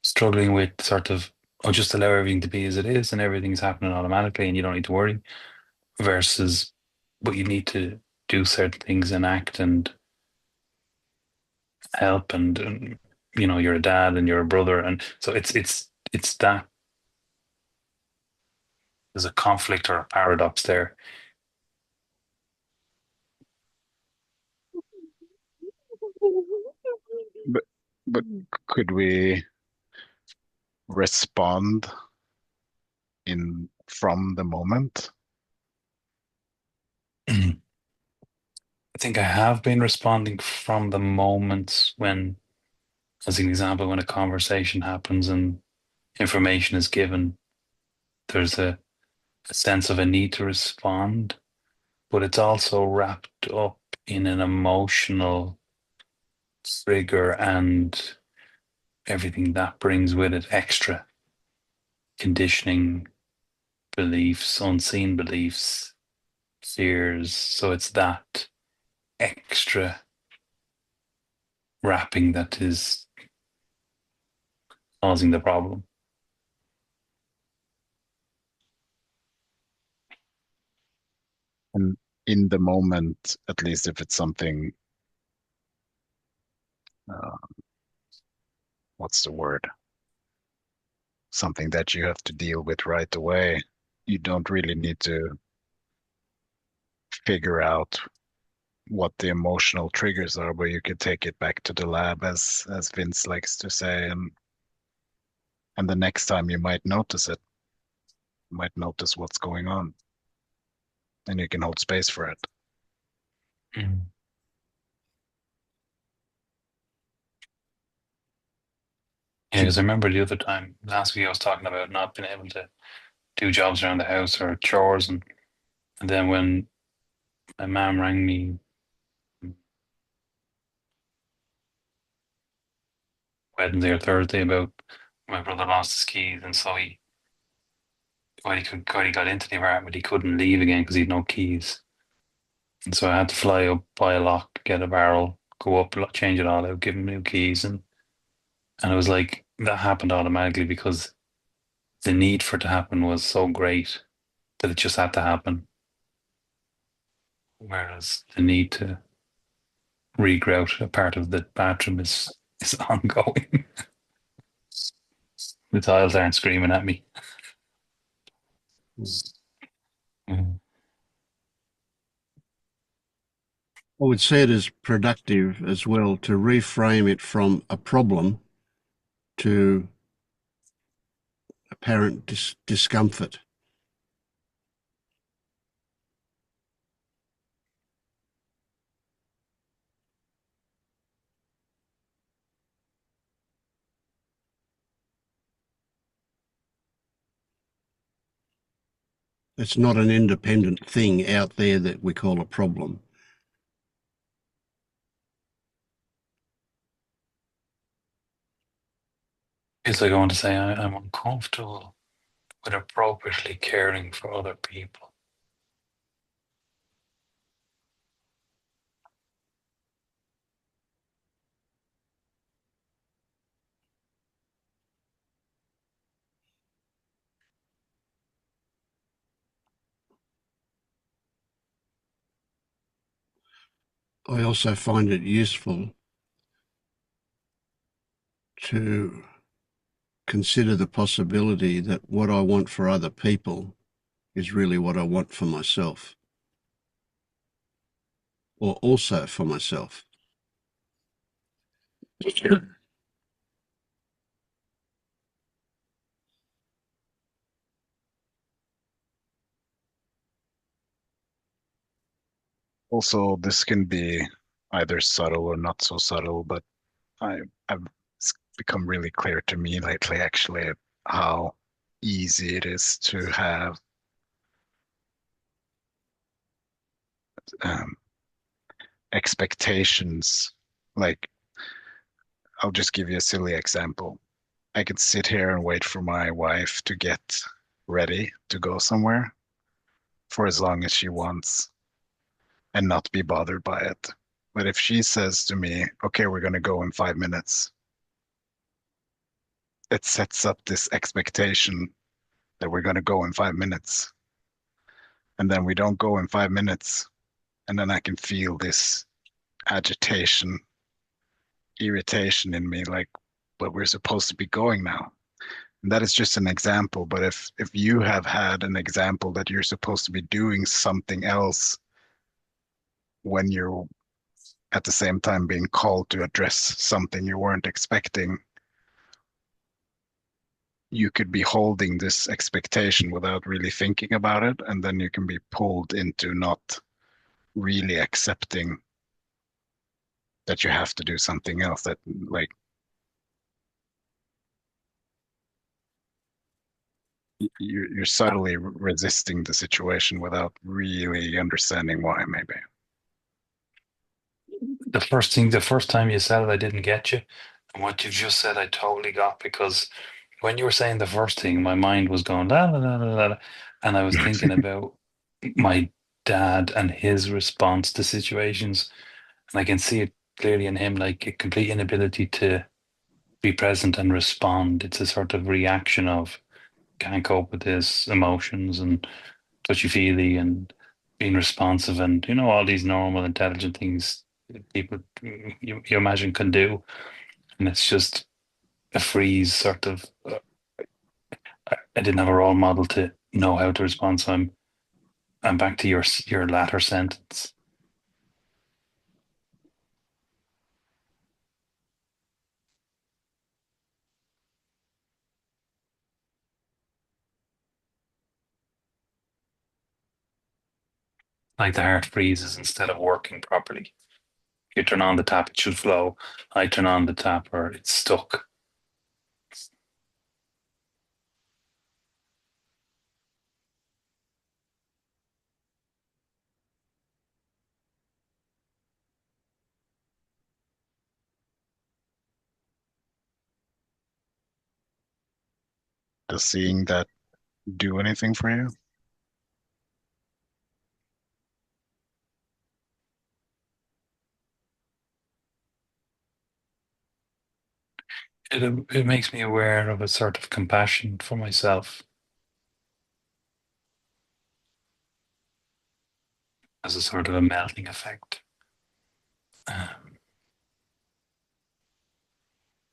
struggling with, sort of, oh, just allow everything to be as it is, and everything's happening automatically, and you don't need to worry. Versus, but you need to do certain things and act and help, and you're a dad and you're a brother, and so it's that there's a conflict or a paradox there. but but could we respond in from the moment? I think I have been responding from the moments when, as an example, when a conversation happens and information is given, there's a sense of a need to respond, but it's also wrapped up in an emotional trigger and everything that brings with it extra conditioning, beliefs, unseen beliefs, fears. So it's that extra wrapping that is causing the problem. And in the moment, at least if it's something, uh, what's the word? Something that you have to deal with right away, you don't really need to figure out what the emotional triggers are, but you could take it back to the lab, as Vince likes to say, and the next time you might notice it, you might notice what's going on, and you can hold space for it. Mm. Yeah, because I remember the other time, last week, I was talking about not being able to do jobs around the house or chores, and then when my mom rang me Wednesday or Thursday about my brother lost his keys, and so when he got into the apartment, he couldn't leave again because he had no keys. And so I had to fly up, buy a lock, get a barrel, go up, change it all out, give him new keys, and it was like that happened automatically because the need for it to happen was so great that it just had to happen. Whereas the need to regrout a part of the bathroom is ongoing. The tiles aren't screaming at me. Mm. I would see it as productive as well to reframe it from a problem to apparent discomfort. It's not an independent thing out there that we call a problem. It's like I want to say I'm uncomfortable with appropriately caring for other people. I also find it useful to consider the possibility that what I want for other people is really what I want for myself, or also for myself. Also, this can be either subtle or not so subtle, but it's become really clear to me lately, actually, how easy it is to have um, expectations. Like, I'll just give you a silly example. I could sit here and wait for my wife to get ready to go somewhere for as long as she wants and not be bothered by it. But if she says to me, okay, we're going to go in 5 minutes, it sets up this expectation that we're going to go in 5 minutes. And then we don't go in 5 minutes. And then I can feel this agitation, irritation in me, like, but we're supposed to be going now. And that is just an example. But if you have had an example that you're supposed to be doing something else when you're at the same time being called to address something you weren't expecting, you could be holding this expectation without really thinking about it, and then you can be pulled into not really accepting that you have to do something else, that like you're subtly resisting the situation without really understanding why, maybe. The first time you said it, I didn't get you. And what you've just said, I totally got, because when you were saying the first thing, my mind was going la la la la la, and I was thinking about my dad and his response to situations, and I can see it clearly in him, like a complete inability to be present and respond. It's a sort of reaction of can't cope with his emotions and touchy feely and being responsive, and all these normal intelligent things people you imagine can do, and it's just a freeze sort of. I didn't have a role model to know how to respond, so I'm back to your latter sentence. Like the heart freezes instead of working properly. You turn on the tap, it should flow. I turn on the tap, or it's stuck. Does seeing that do anything for you? it makes me aware of a sort of compassion for myself as a sort of a melting effect.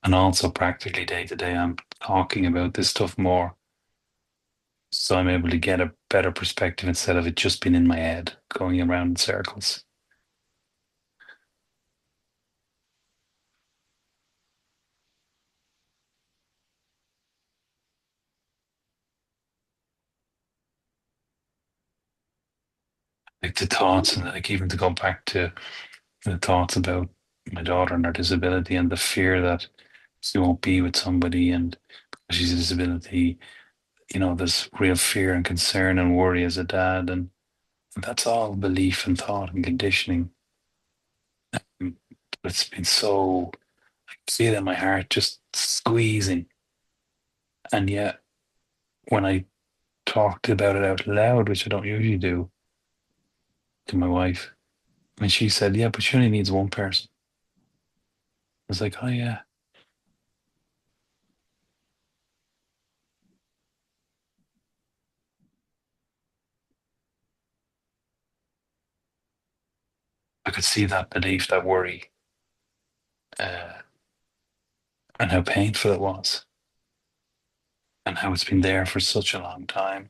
And also practically day to day, I'm talking about this stuff more. So I'm able to get a better perspective instead of it just being in my head, going around in circles. Like the thoughts, and like even to go back to the thoughts about my daughter and her disability and the fear that she won't be with somebody and she's a disability, there's real fear and concern and worry as a dad. And that's all belief and thought and conditioning. Mm, It's been so, I feel in my heart just squeezing. And yet, when I talked about it out loud, which I don't usually do, to my wife, and she said, "Yeah, but she only needs one person." I was like, "Oh, yeah." I could see that belief, that worry, uh, and how painful it was, and how it's been there for such a long time.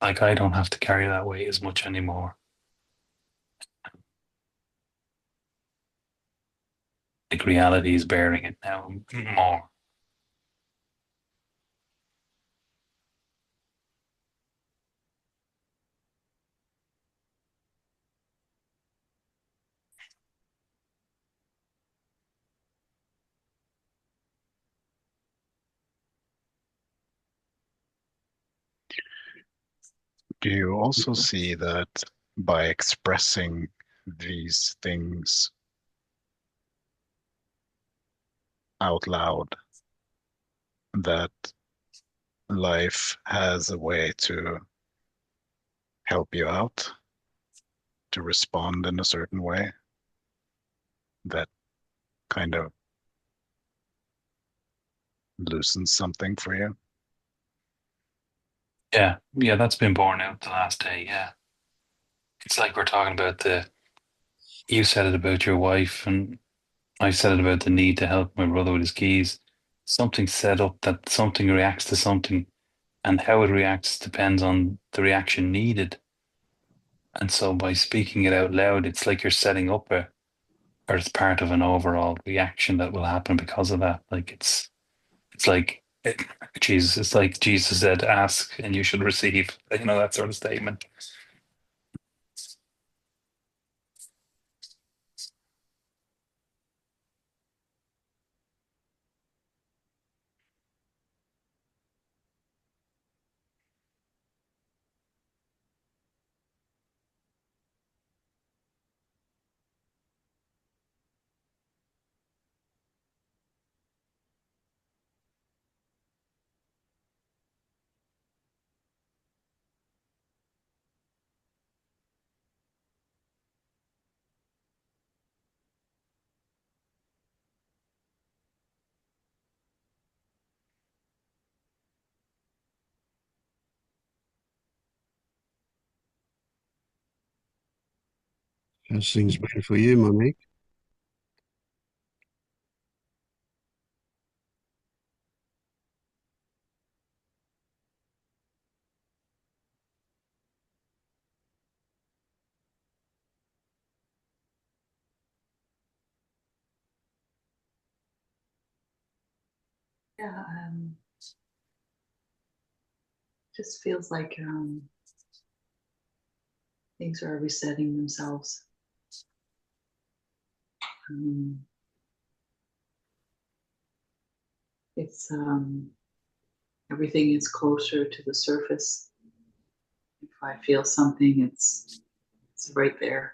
Like, I don't have to carry that weight as much anymore. Like, reality is bearing it now more. Do you also see that by expressing these things out loud, that life has a way to help you out, to respond in a certain way that kind of loosens something for you? Yeah, yeah, that's been borne out the last day. Yeah. It's like we're talking about you said it about your wife, and I said it about the need to help my brother with his keys. Something set up that something reacts to something, and how it reacts depends on the reaction needed. And so by speaking it out loud, it's like you're setting up or it's part of an overall reaction that will happen because of that. Like it's like Jesus. It's like Jesus said, "Ask and you should receive." That sort of statement. How's things been for you, Monique? Yeah, just feels like things are resetting themselves. Um, it's everything is closer to the surface. If I feel something, it's right there.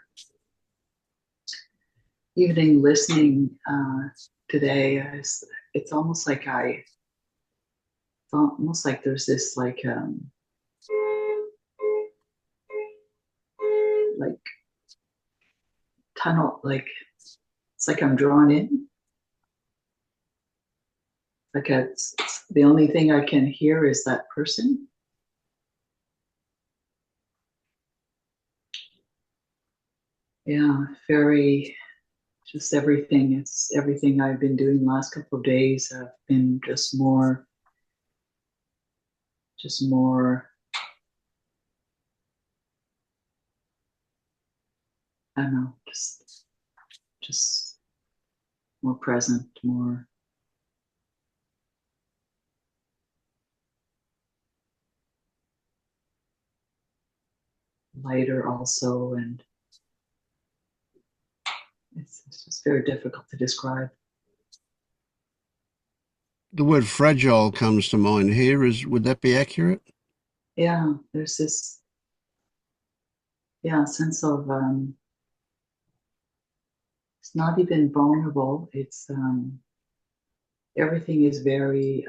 evening listening today, it's almost like there's this like tunnel, like it's like I'm drawn in. Like it's the only thing I can hear is that person. Yeah, very, just everything. It's everything I've been doing the last couple of days. I've been just more, I don't know, just more present, more lighter also, and it's just very difficult to describe. The word fragile comes to mind here. Would that be accurate? Yeah, there's this sense of it's not even vulnerable. It's everything is very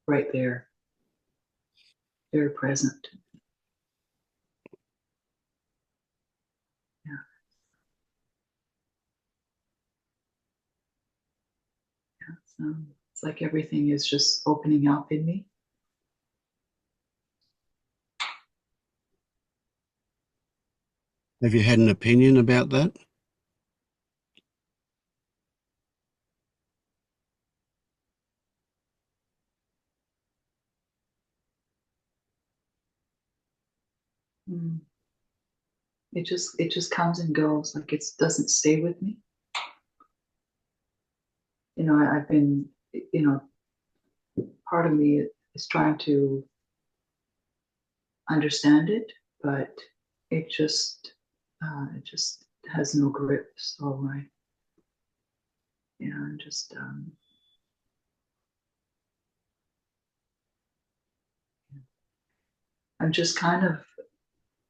right there, very present. It's like everything is just opening up in me. Have you had an opinion about that? It just comes and goes, like it doesn't stay with me. You know, I've been, you know, part of me is trying to understand it, but it just has no grip. So I'm just kind of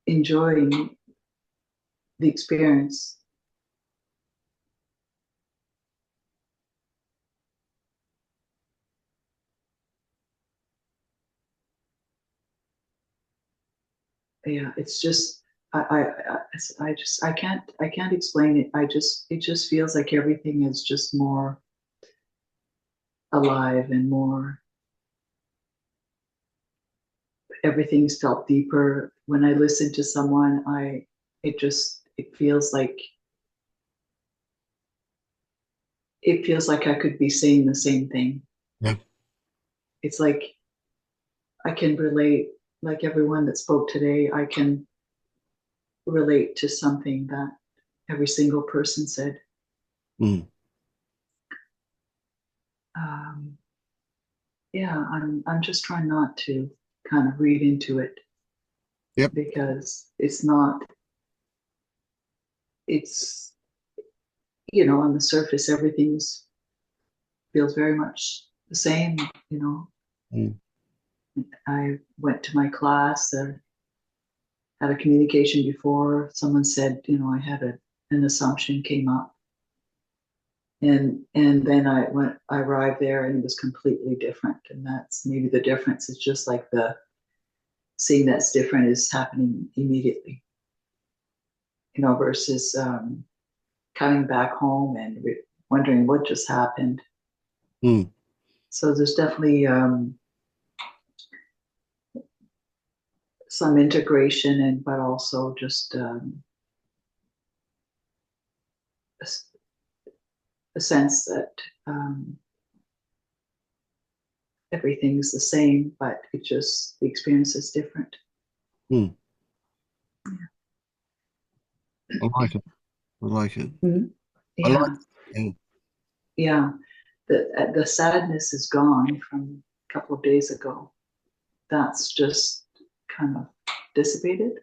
enjoying the experience. Yeah, it's just I can't explain it. It just feels like everything is just more alive and more. Everything's felt deeper. When I listen to someone, it feels like I could be saying the same thing. Yeah. It's like I can relate, like everyone that spoke today, I can relate to something that every single person said. Yeah, I'm just trying not to kind of read into it. Yep. Because it's not, it's, you know, on the surface, everything feels very much the same, you know. I went to my class, had a communication before. Someone said, you know, I had an assumption came up. And then I arrived there and it was completely different. And that's maybe the difference. It's just like the seeing that's different is happening immediately, you know, versus coming back home and wondering what just happened. So there's definitely some integration, but also just a sense that everything's the same, but the experience is different. I like it. I like it. Yeah. The sadness is gone from a couple of days ago. That's just kind of dissipated.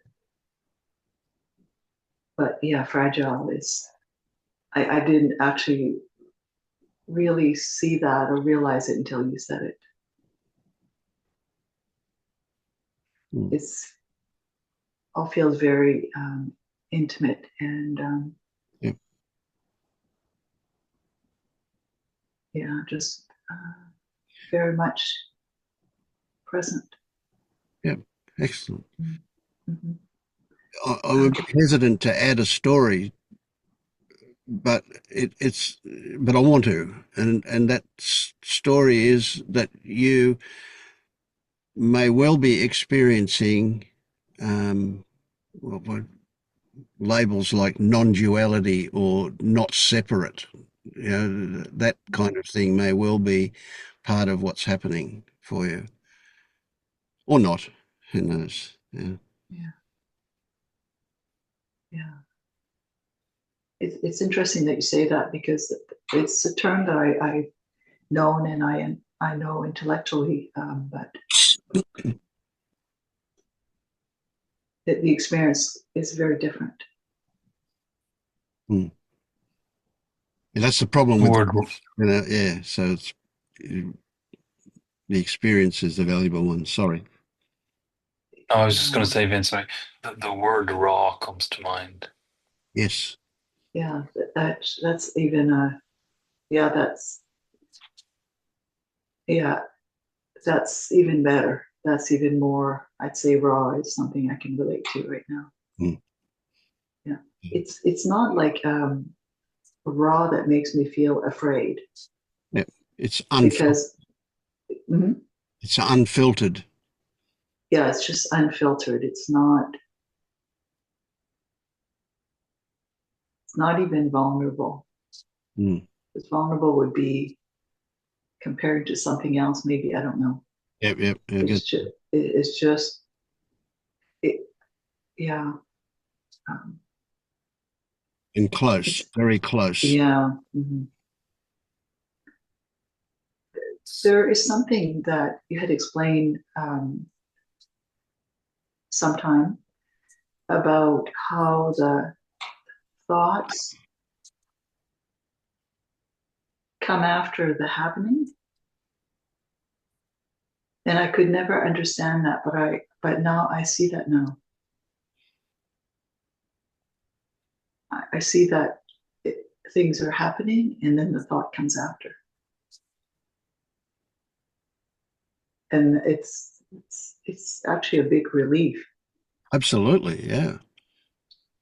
But yeah, fragile is, I didn't actually really see that or realize it until you said it. It's all feels very intimate and Yep. yeah, just very much present. Yep. Excellent. Mm-hmm. I'm a bit hesitant to add a story, but but I want to, and that story is that you may well be experiencing what labels like non-duality or not separate. You know, that kind of thing may well be part of what's happening for you, or not. Who knows? Yeah. Yeah. Yeah. It's interesting that you say that because it's a term that I've known and I know intellectually, but the experience is very different. Hmm. And that's the problem The with, word, yeah. So it's the experience is the valuable one. Sorry. I was just going Yeah. to say, Vince, sorry, the word raw comes to mind. Yes. Yeah, that's even yeah, yeah, that's even better. That's even more, I'd say raw is something I can relate to right now. Mm. Yeah. It's not like raw that makes me feel afraid. Yeah. It's Because mhm. It's unfiltered. Yeah, it's just unfiltered. It's not even vulnerable. Mm. Because vulnerable would be compared to something else, maybe, I don't know. Yep. Yep. It's just it, yeah. Um, And close, very close. yeah. Mm-hmm. There is something that you had explained sometime about how the thoughts come after the happening. And I could never understand that, but now I see that now. I see that things are happening and then the thought comes after. And it's actually a big relief Absolutely, yeah. to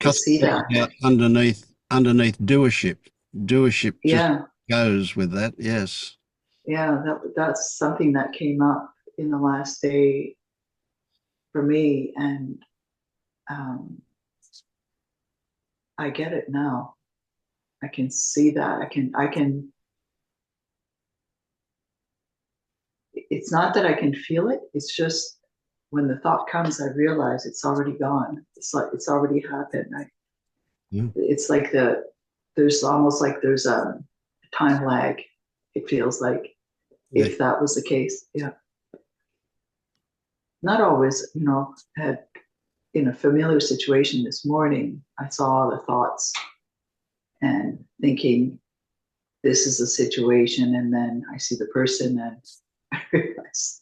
Cuts see that. out underneath doership. Doership just Yeah, goes with that. Yes. yeah, that's something that came up in the last day for me, and I get it now. I can see that. I can. It's not that I can feel it. It's just when the thought comes, I realize it's already gone. It's like it's already happened. Yeah. It's like there's almost like there's a time lag. It feels like Yeah. if that was the case, yeah. Not always, had in a familiar situation this morning, I saw the thoughts and thinking, this is a situation, and then I see the person and I realize,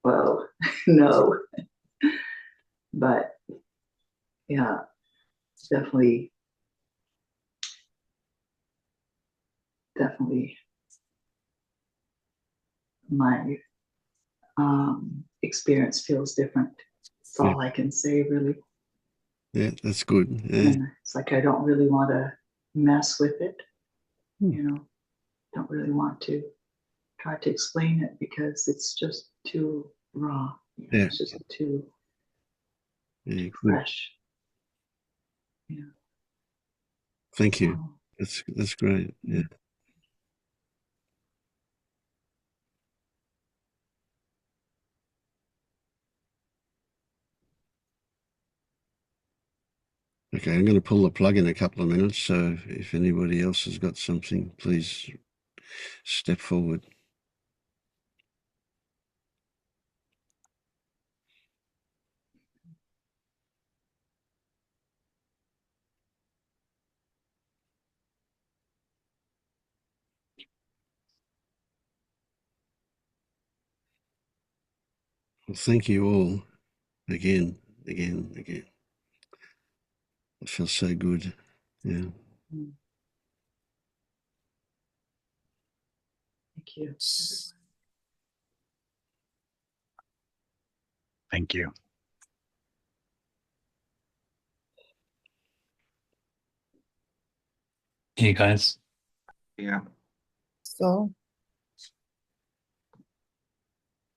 well, no. But yeah, definitely, definitely my experience feels different. That's Yeah. all I can say, really. Yeah, that's good. Yeah. And it's like I don't really want to mess with it, Hmm. don't really want to try to explain it because it's just too raw. Yeah. It's just too Yeah, good. fresh. Yeah. Thank you. So, That's great. Yeah. Okay, I'm going to pull the plug in a couple of minutes. So if anybody else has got something, please step forward. Well, thank you all again. It feels so good. Yeah. Thank you. Thank you. Hey guys. Yeah. So